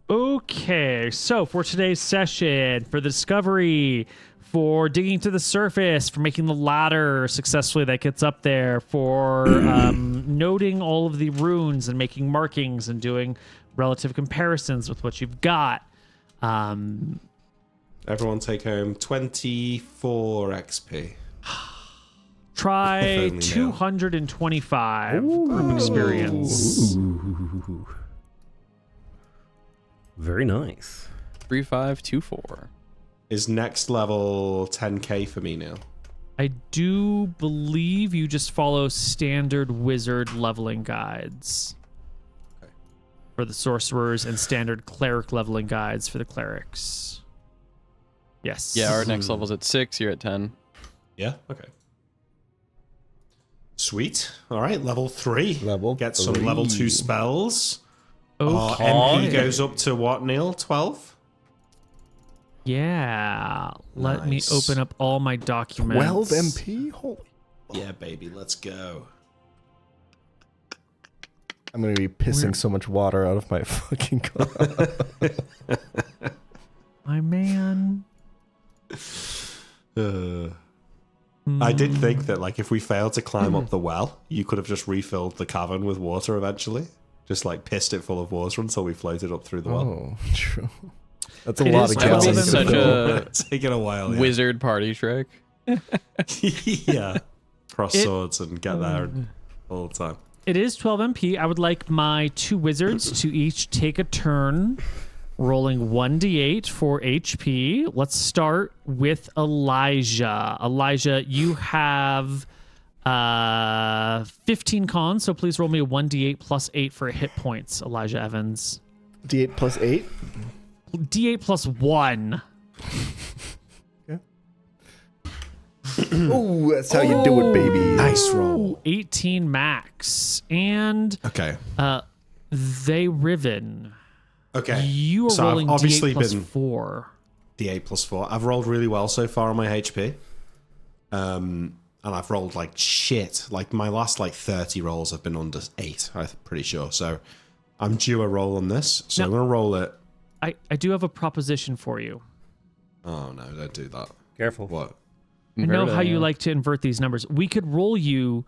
Okay, so for today's session, for the discovery, for digging to the surface, for making the ladder successfully that gets up there, for noting all of the runes and making markings and doing relative comparisons with what you've got. Everyone take home 24 XP. Try If only now. 225 group experience. Ooh. Very nice. 3524. Is next level 10k for me now? I do believe you just follow standard wizard leveling guides Okay. for the sorcerers and standard cleric leveling guides for the clerics. Yes. Yeah, our next level's at 6. You're at 10. Yeah? Okay. Sweet. All right, level 3. Get some three. level 2 spells. Our Okay. MP goes up to what, Neil? 12? Yeah. Let Nice. me open up all my documents. 12 MP? Holy. Yeah, baby, let's go. I'm going to be pissing so much water out of my fucking car. My man. I did think that, like, if we failed to climb up the well, you could have just refilled the cavern with water eventually. Just, like, pissed it full of water until we floated up through the well. Oh, true. That's a It lot is of That would be gallons. such a It's taken a while. Yeah. wizard party trick. Yeah. Cross It- swords and get there all the time. It is 12 MP. I would like my 2 wizards to each take a turn rolling 1d8 for HP. Let's start with Elijah. Elijah, you have 15 cons, so please roll me a 1d8 plus 8 for hit points, Elijah Evans. D8 plus 8? D8 plus 1. Ooh, that's how you do it, baby. Nice roll. 18 max. And Okay. they Riven. Okay. You are So I've rolling obviously D8 plus been 4. D8 plus 4. I've rolled really well so far on my HP. And I've rolled like shit. Like my last like 30 rolls have been under 8, I'm pretty sure. So I'm due a roll on this. So Now- I'm going to roll it. I do have a proposition for you. Oh, no, don't do that. Careful. What? I know Invert it, how you yeah. like to invert these numbers. We could roll you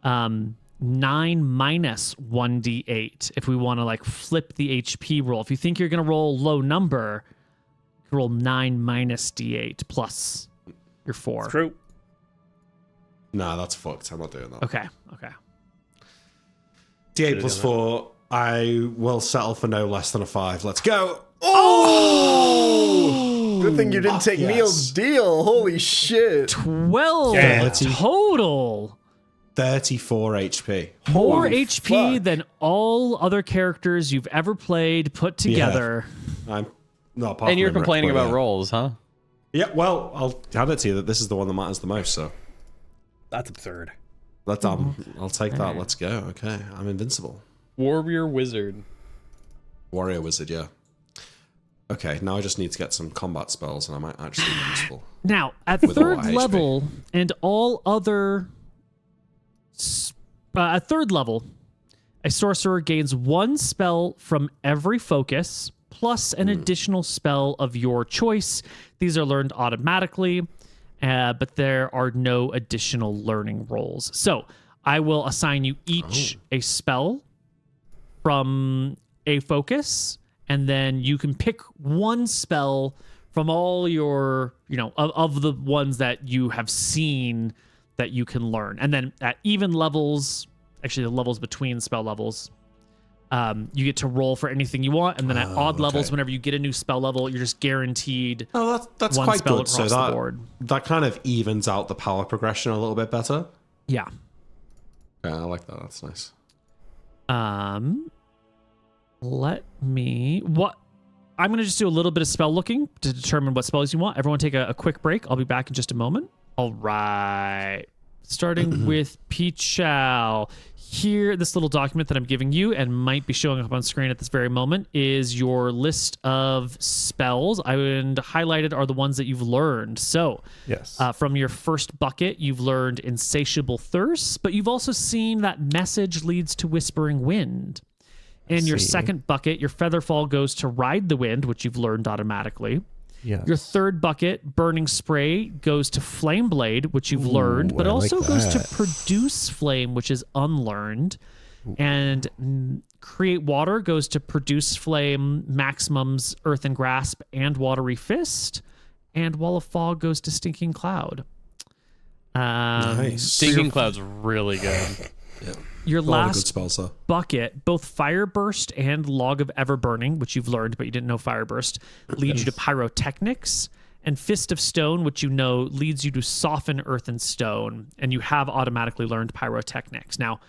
9 minus 1d8 if we want to like flip the HP roll. If you think you're going to roll a low number, you can roll 9 minus d8 plus your 4. True. Nah, that's fucked. I'm not doing that. Okay. D8 plus 4. I will settle for no less than a 5. Let's go. Good thing you didn't take yes. Neil's deal. Holy shit. 12 Yeah. total. 34 HP. More Holy HP fuck. than all other characters you've ever played put together. I'm not apart And from you're Imric, complaining but about yeah. rolls, huh? Yeah, well, I'll hand it to you that this is the one that matters the most, so That's absurd. I'll take that. Let's go. Okay, I'm invincible. Warrior wizard. Warrior wizard, yeah. Okay, now I just need to get some combat spells, and I might actually be useful. Now, at With a lot third of HP. level and all other... at third level, a sorcerer gains 1 spell from every focus, plus an additional spell of your choice. These are learned automatically, but there are no additional learning rolls. So, I will assign you each a spell from a focus, and then you can pick 1 spell from all your, of the ones that you have seen that you can learn. And then at even levels, actually the levels between spell levels, You get to roll for anything you want, and then at odd levels, okay. whenever you get a new spell level, you're just guaranteed Oh, that's one quite spell good. So across the board. that kind of evens out the power progression a little bit better. Yeah. Yeah, I like that. That's nice. I'm going to just do a little bit of spell looking to determine what spells you want. Everyone take a quick break. I'll be back in just a moment. All right. Starting with Pichal. Here, this little document that I'm giving you and might be showing up on screen at this very moment is your list of spells. And highlighted are the ones that you've learned. So, Yes. from your first bucket, you've learned Insatiable Thirst, but you've also seen that Message leads to Whispering Wind. In your see. second bucket, your Featherfall goes to Ride the Wind, which you've learned automatically. Yes. Your third bucket, Burning Spray, goes to Flame Blade, which you've learned, but I also like goes to that. Produce Flame, which is unlearned. And Create Water goes to Produce Flame, Maximum's Earthen Grasp, and Watery Fist. And Wall of Fog goes to Stinking Cloud. Nice. Stinking Cloud's really good. Your A lot of good last spells though. bucket, both Fire Burst and Log of Everburning, which you've learned, but you didn't know Fire Burst, leads you to Pyrotechnics, and Fist of Stone, which you know leads you to Soften Earth and Stone, and you have automatically learned Pyrotechnics. Now,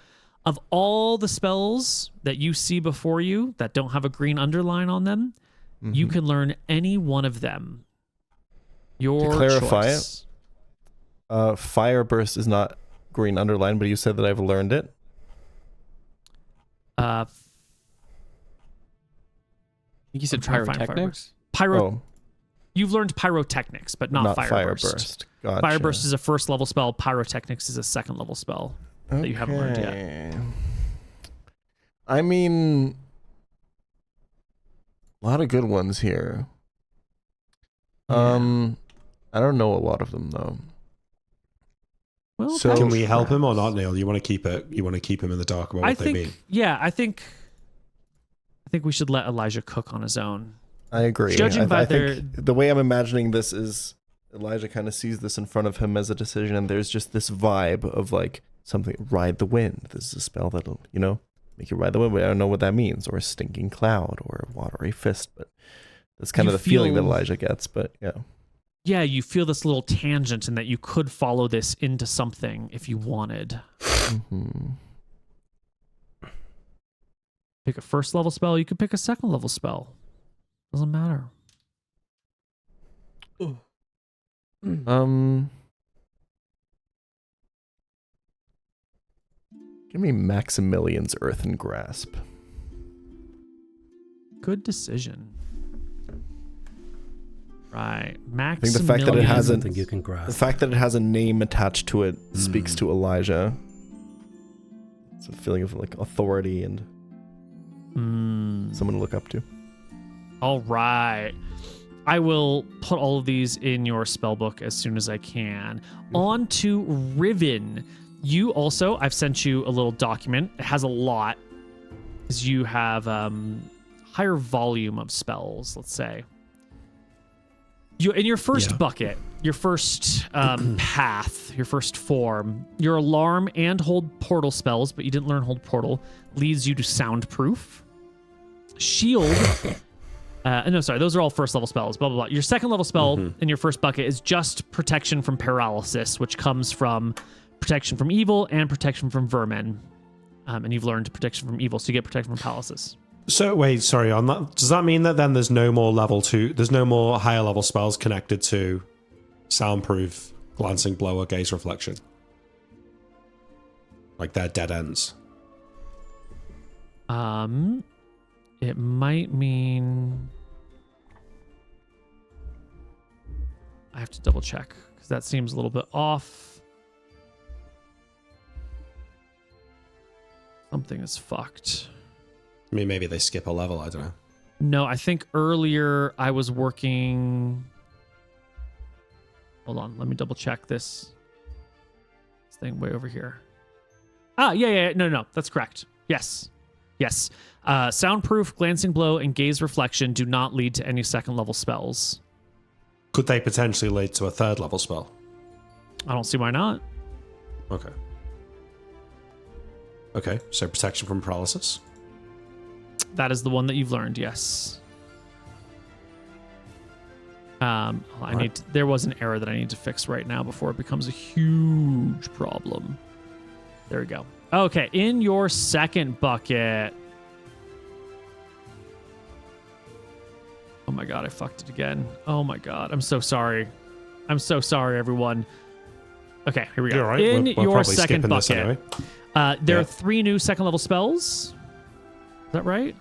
of all the spells that you see before you that don't have a green underline on them, you can learn any one of them. Your To clarify choice. Fire Burst is not green underline, but you said that I've learned it. I think you said I'm trying to find pyrotechnics. Pyro. You've learned Pyrotechnics, but not Fire Burst. Gotcha. Fire Burst is a first level spell. Pyrotechnics is a second level spell that you haven't learned yet. Okay. I mean, a lot of good ones here. I don't know a lot of them though. Well, So- Can we help him or not, Neil? You want to keep it? You want to keep him in the dark about what they mean? I think we should let Elijah cook on his own. I agree. Judging by I think the way I'm imagining this is Elijah kind of sees this in front of him as a decision, and there's just this vibe of like something, ride the wind. This is a spell that'll, make you ride the wind, but I don't know what that means, or a stinking cloud, or a watery fist, but that's kind You of the feeling that feel- Elijah gets, but yeah. Yeah, you feel this little tangent and that you could follow this into something if you wanted. Mm-hmm. Pick a first level spell, you could pick a second level spell. Doesn't matter. Give me Maximilian's Earthen Grasp. Good decision. Right. I think the fact that it Maximilian. has Something you can grasp. The fact that it has a name attached to it speaks to Elijah. It's a feeling of like authority and someone to look up to. All right. I will put all of these in your spellbook as soon as I can. On to Riven. You also, I've sent you a little document. It has a lot. Because you have higher volume of spells, let's say. You in your first bucket, your first path, your first form, your alarm and hold portal spells, but you didn't learn hold portal, leads you to soundproof. Shield. No, sorry, those are all first level spells. Blah blah blah. Your second level spell in your first bucket is just protection from paralysis, which comes from protection from evil and protection from vermin. And you've learned protection from evil, so you get protection from paralysis. So wait, sorry. On that, does that mean that then there's no more level 2? There's no more higher level spells connected to soundproof, glancing blow, or gaze reflection? Like they're dead ends. It might mean I have to double check because that seems a little bit off. Something is fucked. I mean, maybe they skip a level. I don't know. No, I think earlier I was working. Hold on, let me double check this thing way over here. Yeah. No, that's correct. Yes. Soundproof, glancing blow, and gaze reflection do not lead to any second level spells. Could they potentially lead to a third level spell? I don't see why not. Okay, so protection from paralysis. that is the one that you've learned. Yes. There was an error that I need to fix right now before it becomes a huge problem. There we go. Okay, in your second bucket. Oh my god, I fucked it again. Oh my god, I'm so sorry. I'm so sorry, everyone. Okay, here we go. You're right. In we're your probably second skipping this bucket, anyway. there are 3 new second level spells. Is that right?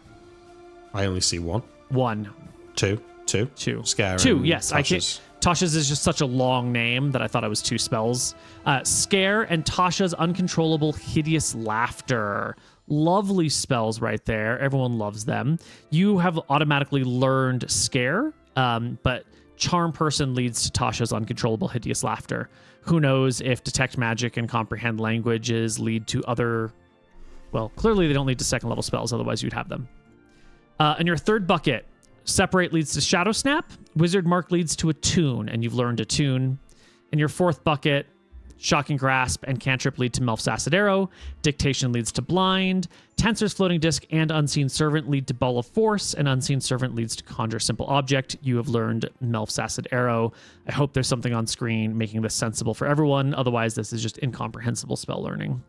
I only see 1. 1. 2. 2. Scare. 2, and yes. I can't. Tasha's. Tasha's is just such a long name that I thought it was 2 spells. Scare and Tasha's Uncontrollable Hideous Laughter. Lovely spells right there. Everyone loves them. You have automatically learned Scare, but Charm Person leads to Tasha's Uncontrollable Hideous Laughter. Who knows if Detect Magic and Comprehend Languages lead to other... Well, clearly they don't lead to second level spells, otherwise you'd have them. In your third bucket, Separate leads to Shadow Snap. Wizard Mark leads to Attune, and you've learned Attune. In your fourth bucket, Shocking Grasp and Cantrip lead to Melf's Acid Arrow. Dictation leads to Blind. Tensor's Floating Disc and Unseen Servant lead to Ball of Force, and Unseen Servant leads to Conjure Simple Object. You have learned Melf's Acid Arrow. I hope there's something on screen making this sensible for everyone. Otherwise, this is just incomprehensible spell learning.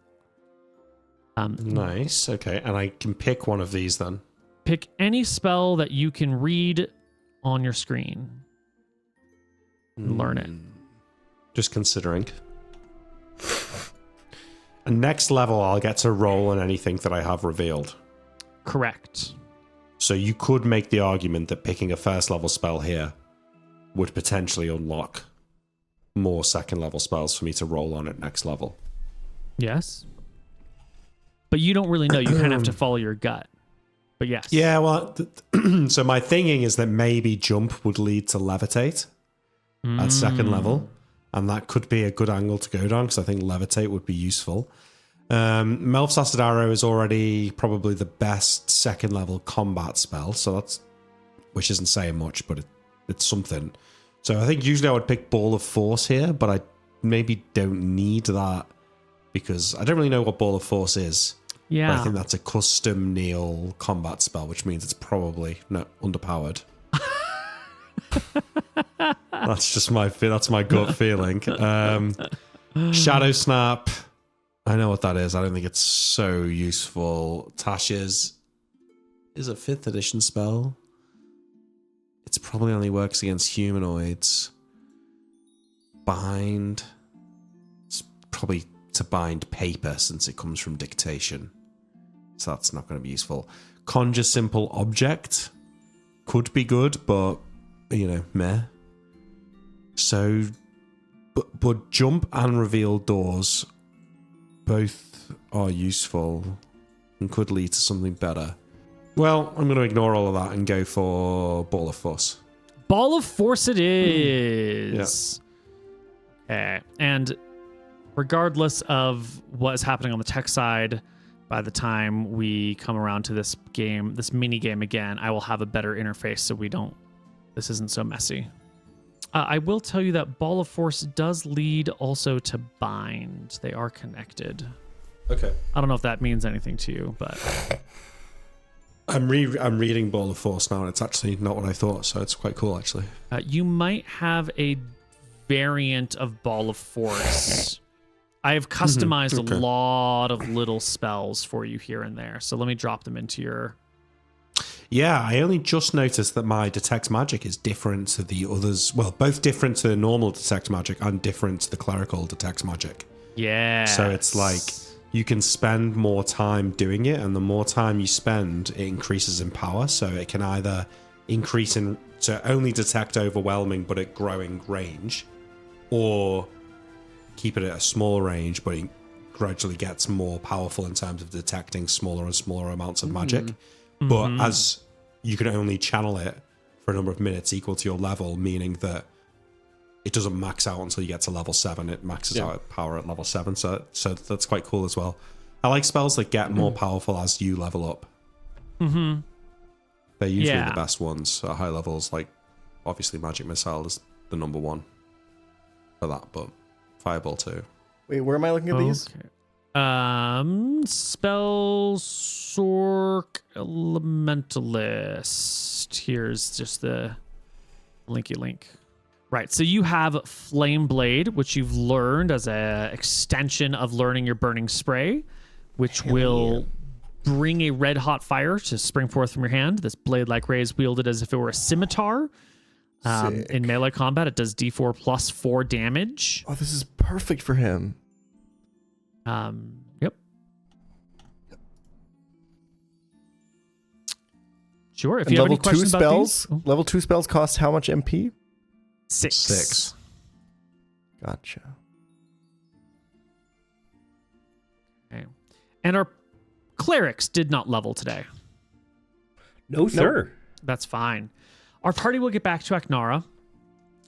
Nice. Okay, and I can pick one of these then. Pick any spell that you can read on your screen and learn it. Just considering. And next level, I'll get to roll on anything that I have revealed. Correct. So you could make the argument that picking a first level spell here would potentially unlock more second level spells for me to roll on at next level. Yes. But you don't really know. You kind of have to follow your gut. But yes. Yeah, well, so my thinking is that maybe jump would lead to levitate at second level. And that could be a good angle to go down because I think levitate would be useful. Melf's Acid Arrow is already probably the best second level combat spell. So that's, which isn't saying much, but it's something. So I think usually I would pick Ball of Force here, but I maybe don't need that because I don't really know what Ball of Force is. Yeah. But I think that's a custom Neil combat spell, which means it's probably not underpowered. That's my gut feeling. Shadow Snap. I know what that is. I don't think it's so useful. Tasha's is a 5th edition spell. It probably only works against humanoids. Bind. It's probably to bind paper since it comes from dictation. So that's not going to be useful. Conjure Simple Object could be good, but, meh. So, but Jump and Reveal Doors both are useful and could lead to something better. Well, I'm going to ignore all of that and go for Ball of Force. Ball of Force it is. Yeah. Okay. And regardless of what is happening on the tech side, by the time we come around to this game, this mini game again, I will have a better interface so this isn't so messy. I will tell you that Ball of Force does lead also to Bind. They are connected. Okay. I don't know if that means anything to you, but I'm reading Ball of Force now, and it's actually not what I thought, so it's quite cool, actually. You might have a variant of Ball of Force. I have customized a lot of little spells for you here and there, so let me drop them into your... Yeah, I only just noticed that my Detect Magic is different to the others. Well, both different to the normal Detect Magic and different to the Clerical Detect Magic. Yeah. So it's like you can spend more time doing it, and the more time you spend, it increases in power. So it can either increase to only detect overwhelming but at growing range, or keep it at a small range but it gradually gets more powerful in terms of detecting smaller and smaller amounts of magic. But as you can only channel it for a number of minutes equal to your level, meaning that it doesn't max out until you get to level 7. It maxes out at power at level 7. So that's quite cool as well. I like spells that get more powerful as you level up. They're usually the best ones at high levels. Like, obviously, Magic Missile is the number 1 for that, but Fireball too. Wait, where am I looking at these? Spell Sork Elementalist. Here's just the linky link. Right, so you have Flame Blade, which you've learned as a extension of learning your Burning Spray, which will bring a red hot fire to spring forth from your hand. This blade-like ray is wielded as if it were a scimitar. In melee combat, it does d4 plus 4 damage. Oh, this is perfect for him. Yep. Sure. If And you have level any questions 2 about spells, these, level 2 spells cost how much MP? 6. Gotcha. Okay. And our clerics did not level today. No, sir. That's fine. Our party will get back to Aknara.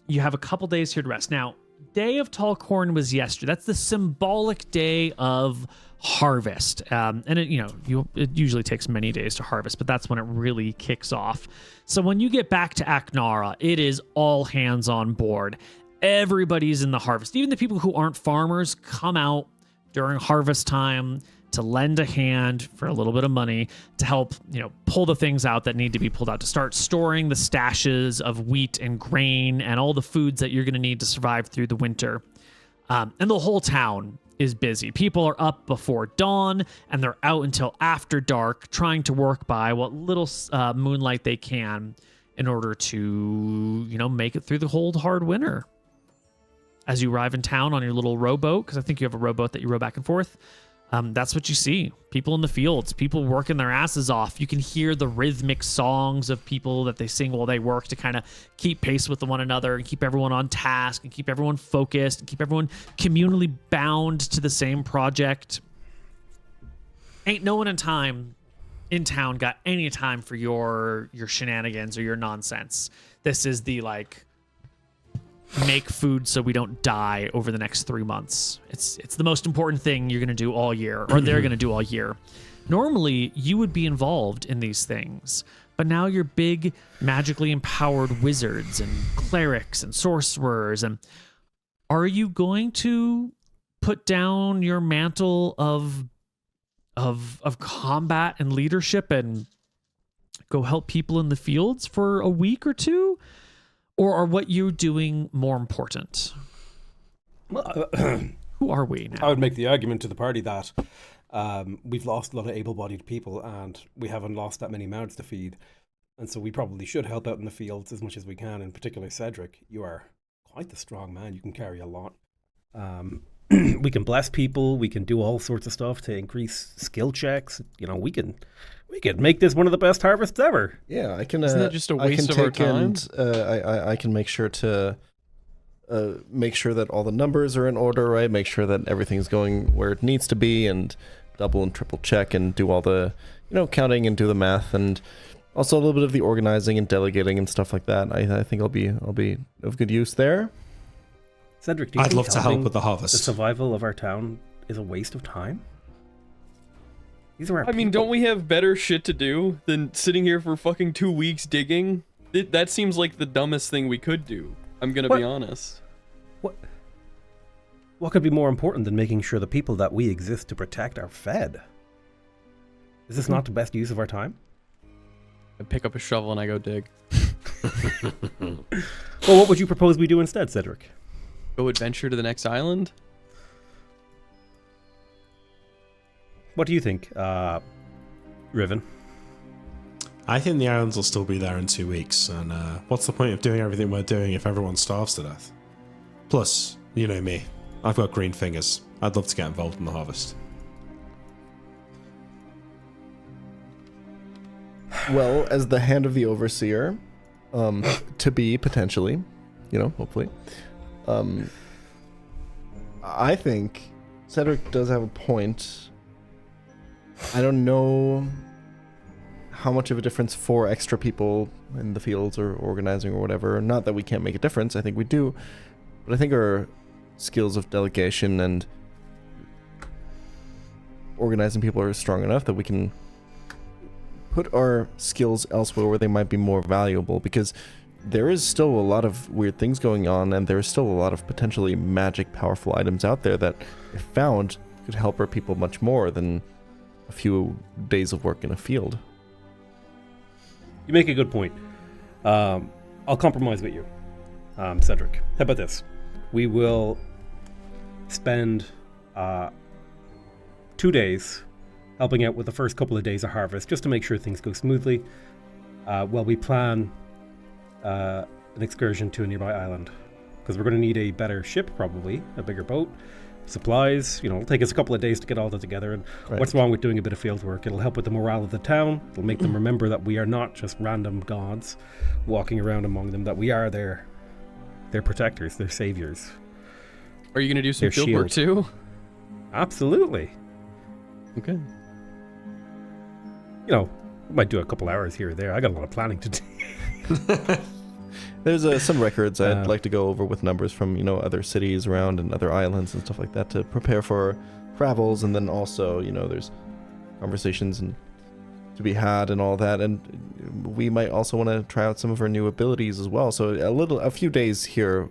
You have a couple days here to rest. Now, Day of Tall Corn was yesterday. That's the symbolic day of harvest. And it usually takes many days to harvest, but that's when it really kicks off. So when you get back to Aknara, it is all hands on board. Everybody's in the harvest. Even the people who aren't farmers come out during harvest time to lend a hand for a little bit of money to help, pull the things out that need to be pulled out, to start storing the stashes of wheat and grain and all the foods that you're going to need to survive through the winter. And the whole town is busy. People are up before dawn and they're out until after dark trying to work by what little moonlight they can in order to, make it through the cold, hard winter. As you arrive in town on your little rowboat, because I think you have a rowboat that you row back and forth, that's what you see. People in the fields, people working their asses off. You can hear the rhythmic songs of people that they sing while they work to kind of keep pace with one another and keep everyone on task and keep everyone focused and keep everyone communally bound to the same project. Ain't no one in town got any time for your shenanigans or your nonsense. This is the make food so we don't die over the next 3 months. It's the most important thing you're going to do all year, or they're going to do all year. Normally, you would be involved in these things, but now you're big, magically empowered wizards and clerics and sorcerers. And are you going to put down your mantle of combat and leadership and go help people in the fields for a week or two? Or are what you're doing more important? Who are we now? I would make the argument to the party that we've lost a lot of able-bodied people and we haven't lost that many mouths to feed. And so we probably should help out in the fields as much as we can. In particular, Cedric, you are quite the strong man. You can carry a lot. We can bless people. We can do all sorts of stuff to increase skill checks. We could make this one of the best harvests ever. Yeah, I can. Isn't that just a waste of our time? I can make sure to make sure that all the numbers are in order, right? Make sure that everything's going where it needs to be, and double and triple check and do all the counting and do the math, and also a little bit of the organizing and delegating and stuff like that. I think I'll be of good use there. Cedric, do you I'd think love to help helping with the the harvest. survival of our town is a waste of time? These are our I mean, people. don't we have better shit to do than sitting here for fucking 2 weeks digging? That seems like the dumbest thing we could do. I'm gonna be honest. What could be more important than making sure the people that we exist to protect are fed? Is this not the best use of our time? I pick up a shovel and I go dig. Well, what would you propose we do instead, Cedric? Go adventure to the next island? What do you think, Riven? I think the islands will still be there in 2 weeks, and what's the point of doing everything we're doing if everyone starves to death? Plus, you know me, I've got green fingers. I'd love to get involved in the harvest. Well, as the hand of the overseer, to be potentially, hopefully, I think Cedric does have a point. I don't know how much of a difference 4 extra people in the fields or organizing or whatever. Not that we can't make a difference. I think we do. But I think our skills of delegation and organizing people are strong enough that we can put our skills elsewhere where they might be more valuable, because there is still a lot of weird things going on, and there's still a lot of potentially magic powerful items out there that, if found, could help our people much more than a few days of work in a field. You make a good point. I'll compromise with you, Cedric. How about this? We will spend 2 days helping out with the first couple of days of harvest, just to make sure things go smoothly, while we plan an excursion to a nearby island. Because we're going to need a better ship, probably, a bigger boat, supplies. It'll take us a couple of days to get all that together. And what's wrong with doing a bit of field work? It'll help with the morale of the town. It'll make them remember that we are not just random gods walking around among them, that we are their protectors, their saviors. Are you going to do some Their field work too? Absolutely. Okay. We might do a couple hours here or there. I got a lot of planning to do. There's some records I'd like to go over with numbers from, other cities around and other islands and stuff like that to prepare for travels. And then also, there's conversations and to be had and all that. And we might also want to try out some of our new abilities as well. So a few days here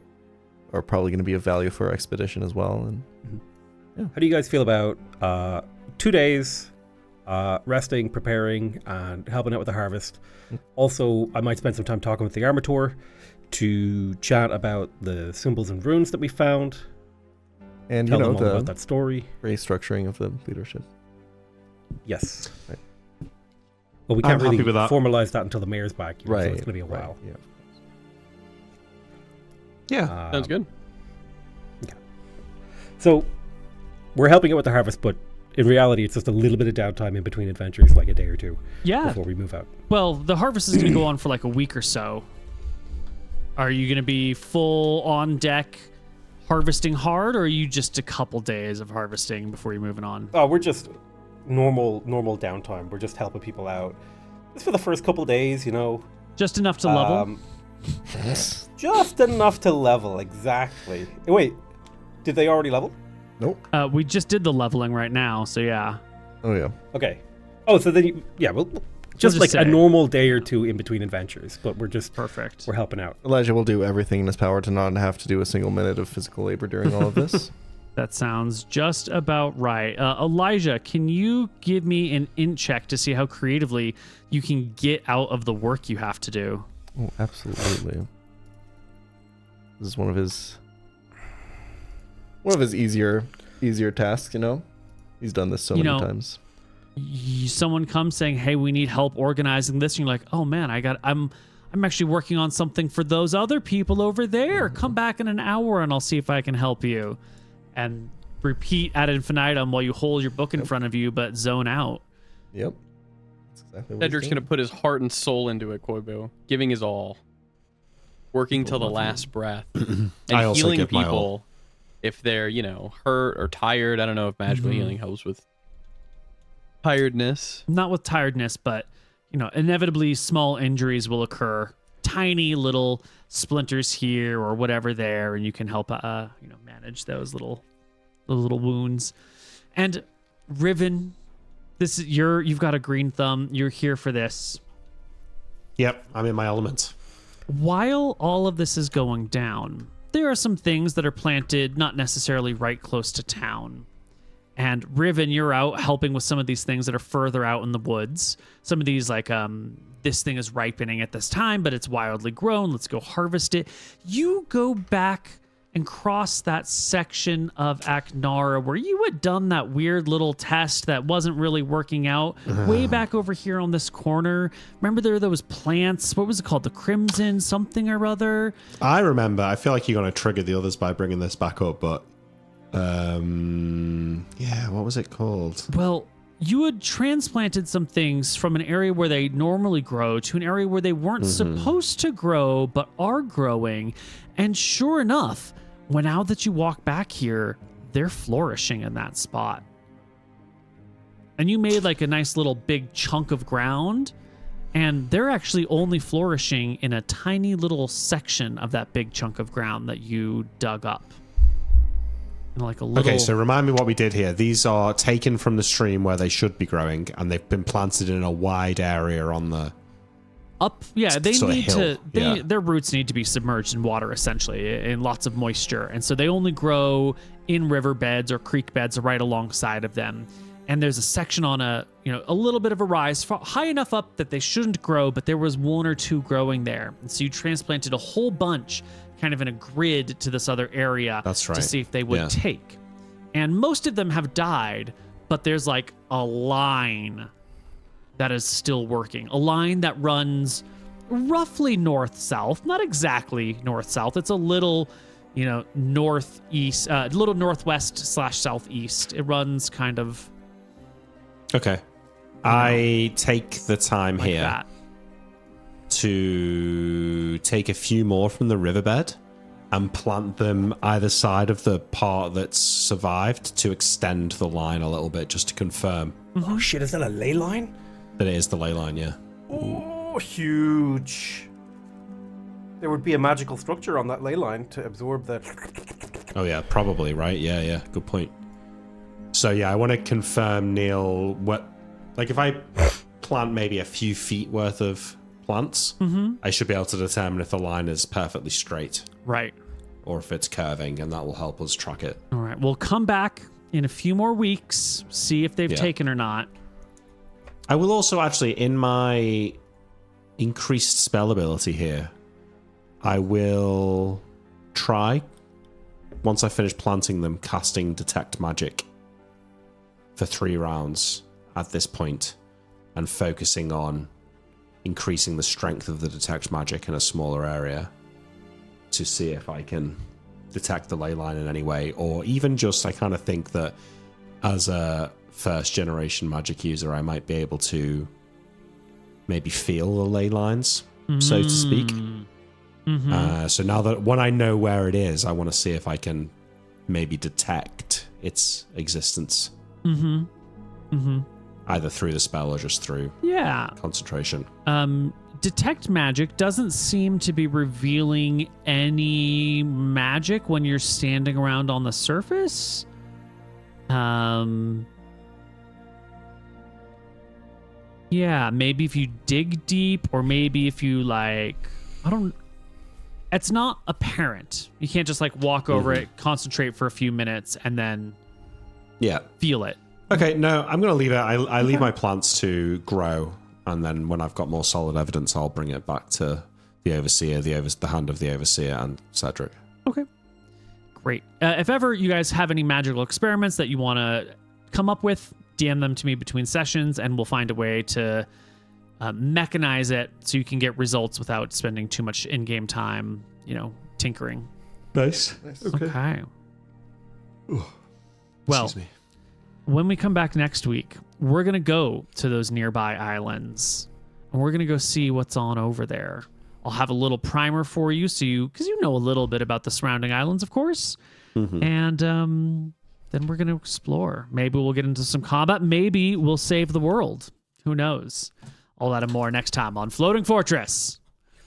are probably going to be of value for our expedition as well. And How do you guys feel about 2 days resting, preparing, and helping out with the harvest? Also, I might spend some time talking with the Armator to chat about the symbols and runes that we found. And tell them all about that story. Restructuring of the leadership. Yes. Right. Well, we can't I'm really happy with that. formalize that until the mayor's back. Right. So it's going to be a while. Yeah. Yeah. Sounds good. So we're helping out with the harvest, but in reality, it's just a little bit of downtime in between adventures, like a day or two before we move out. Well, the harvest is going to go on for like a week or so. Are you going to be full on deck harvesting hard, or are you just a couple days of harvesting before you're moving on? Oh, we're just normal downtime. We're just helping people out. Just for the first couple days, Just enough to level? Just enough to level, exactly. Wait, did they already level? Nope. We just did the leveling right now, so yeah. Oh, yeah. Okay. Oh, so then, well, just just like say. a normal day or two in between adventures, but we're Perfect. We're helping out. Elijah will do everything in his power to not have to do a single minute of physical labor during all of this. That sounds just about right. Elijah, can you give me an int check to see how creatively you can get out of the work you have to do? Oh, absolutely. This is one of his easier tasks, He's done this so many times. Someone comes saying, "Hey, we need help organizing this," and you're like, "Oh man, I'm actually working on something for those other people over there. Come back in an hour and I'll see if I can help you." And repeat ad infinitum while you hold your book in front of you, but zone out. Yep. That's exactly what Cedric's going to put his heart and soul into it, Koibu, giving his all, working till the last breath, and I also healing give my all. people if they're, hurt or tired. I don't know if magical healing helps with tiredness. Not with tiredness, but inevitably small injuries will occur. Tiny little splinters here or whatever there, and you can help manage those little wounds. And Riven, this is you've got a green thumb. You're here for this. Yep, I'm in my element. While all of this is going down, there are some things that are planted not necessarily right close to town. And Riven, you're out helping with some of these things that are further out in the woods. Some of these, like, this thing is ripening at this time, but it's wildly grown. Let's go harvest it. You go back and cross that section of Aknara where you had done that weird little test that wasn't really working out. Way back over here on this corner. Remember there were those plants? What was it called? The Crimson something or other? I remember. I feel like you're going to trigger the others by bringing this back up, but... yeah, what was it called? Well, you had transplanted some things from an area where they normally grow to an area where they weren't supposed to grow but are growing. And sure enough, now that you walk back here, they're flourishing in that spot. And you made like a nice little big chunk of ground, and they're actually only flourishing in a tiny little section of that big chunk of ground that you dug up. Like a little... Okay, so remind me what we did here. These are taken from the stream where they should be growing, and they've been planted in a wide area on the up. Yeah, they sort of need hill, to. yeah. Their roots need to be submerged in water, essentially, in lots of moisture, and so they only grow in river beds or creek beds right alongside of them. And there's a section on a little bit of a rise, high enough up that they shouldn't grow, but there was one or two growing there. And so you transplanted a whole bunch, kind of in a grid, to this other area. That's right. To see if they would Yeah. take. And most of them have died, but there's like a line that is still working. A line that runs roughly north-south, not exactly north-south. It's a little, northeast, little northwest/southeast. It runs kind of Okay. I take the time like here that. to take a few more from the riverbed and plant them either side of the part that's survived to extend the line a little bit, just to confirm Oh shit, is that a ley line? that it is the ley line, yeah. Oh, huge. There would be a magical structure on that ley line to absorb the... Oh yeah, probably, right? Yeah, good point. So yeah, I want to confirm, Neil, if I plant maybe a few feet worth of plants, I should be able to determine if the line is perfectly straight Right. or if it's curving, and that will help us track it. All right. We'll come back in a few more weeks, see if they've Yeah. taken or not. I will also actually, in my increased spell ability here, I will try, once I finish planting them, casting Detect Magic for 3 rounds at this point, and focusing on increasing the strength of the Detect Magic in a smaller area to see if I can detect the ley line in any way, or even just, I kind of think that as a first generation magic user, I might be able to maybe feel the ley lines, so to speak. So now that when I know where it is, I want to see if I can maybe detect its existence. Either through the spell or just through Yeah. concentration. Detect magic doesn't seem to be revealing any magic when you're standing around on the surface. Yeah, maybe if you dig deep, or maybe if you it's not apparent. You can't just walk over it, concentrate for a few minutes, and then Yeah. feel it. Okay, no, I'm going to leave it. I leave my plants to grow, and then when I've got more solid evidence, I'll bring it back to the Overseer, the hand of the Overseer, and Cedric. Okay. Great. If ever you guys have any magical experiments that you want to come up with, DM them to me between sessions, and we'll find a way to mechanize it so you can get results without spending too much in-game time, tinkering. Nice. Okay. Well, Excuse me. when we come back next week, we're going to go to those nearby islands, and we're going to go see what's on over there. I'll have a little primer for you, because you know a little bit about the surrounding islands, of course. And then we're going to explore. Maybe we'll get into some combat. Maybe we'll save the world. Who knows? All that and more next time on Floating Fortress.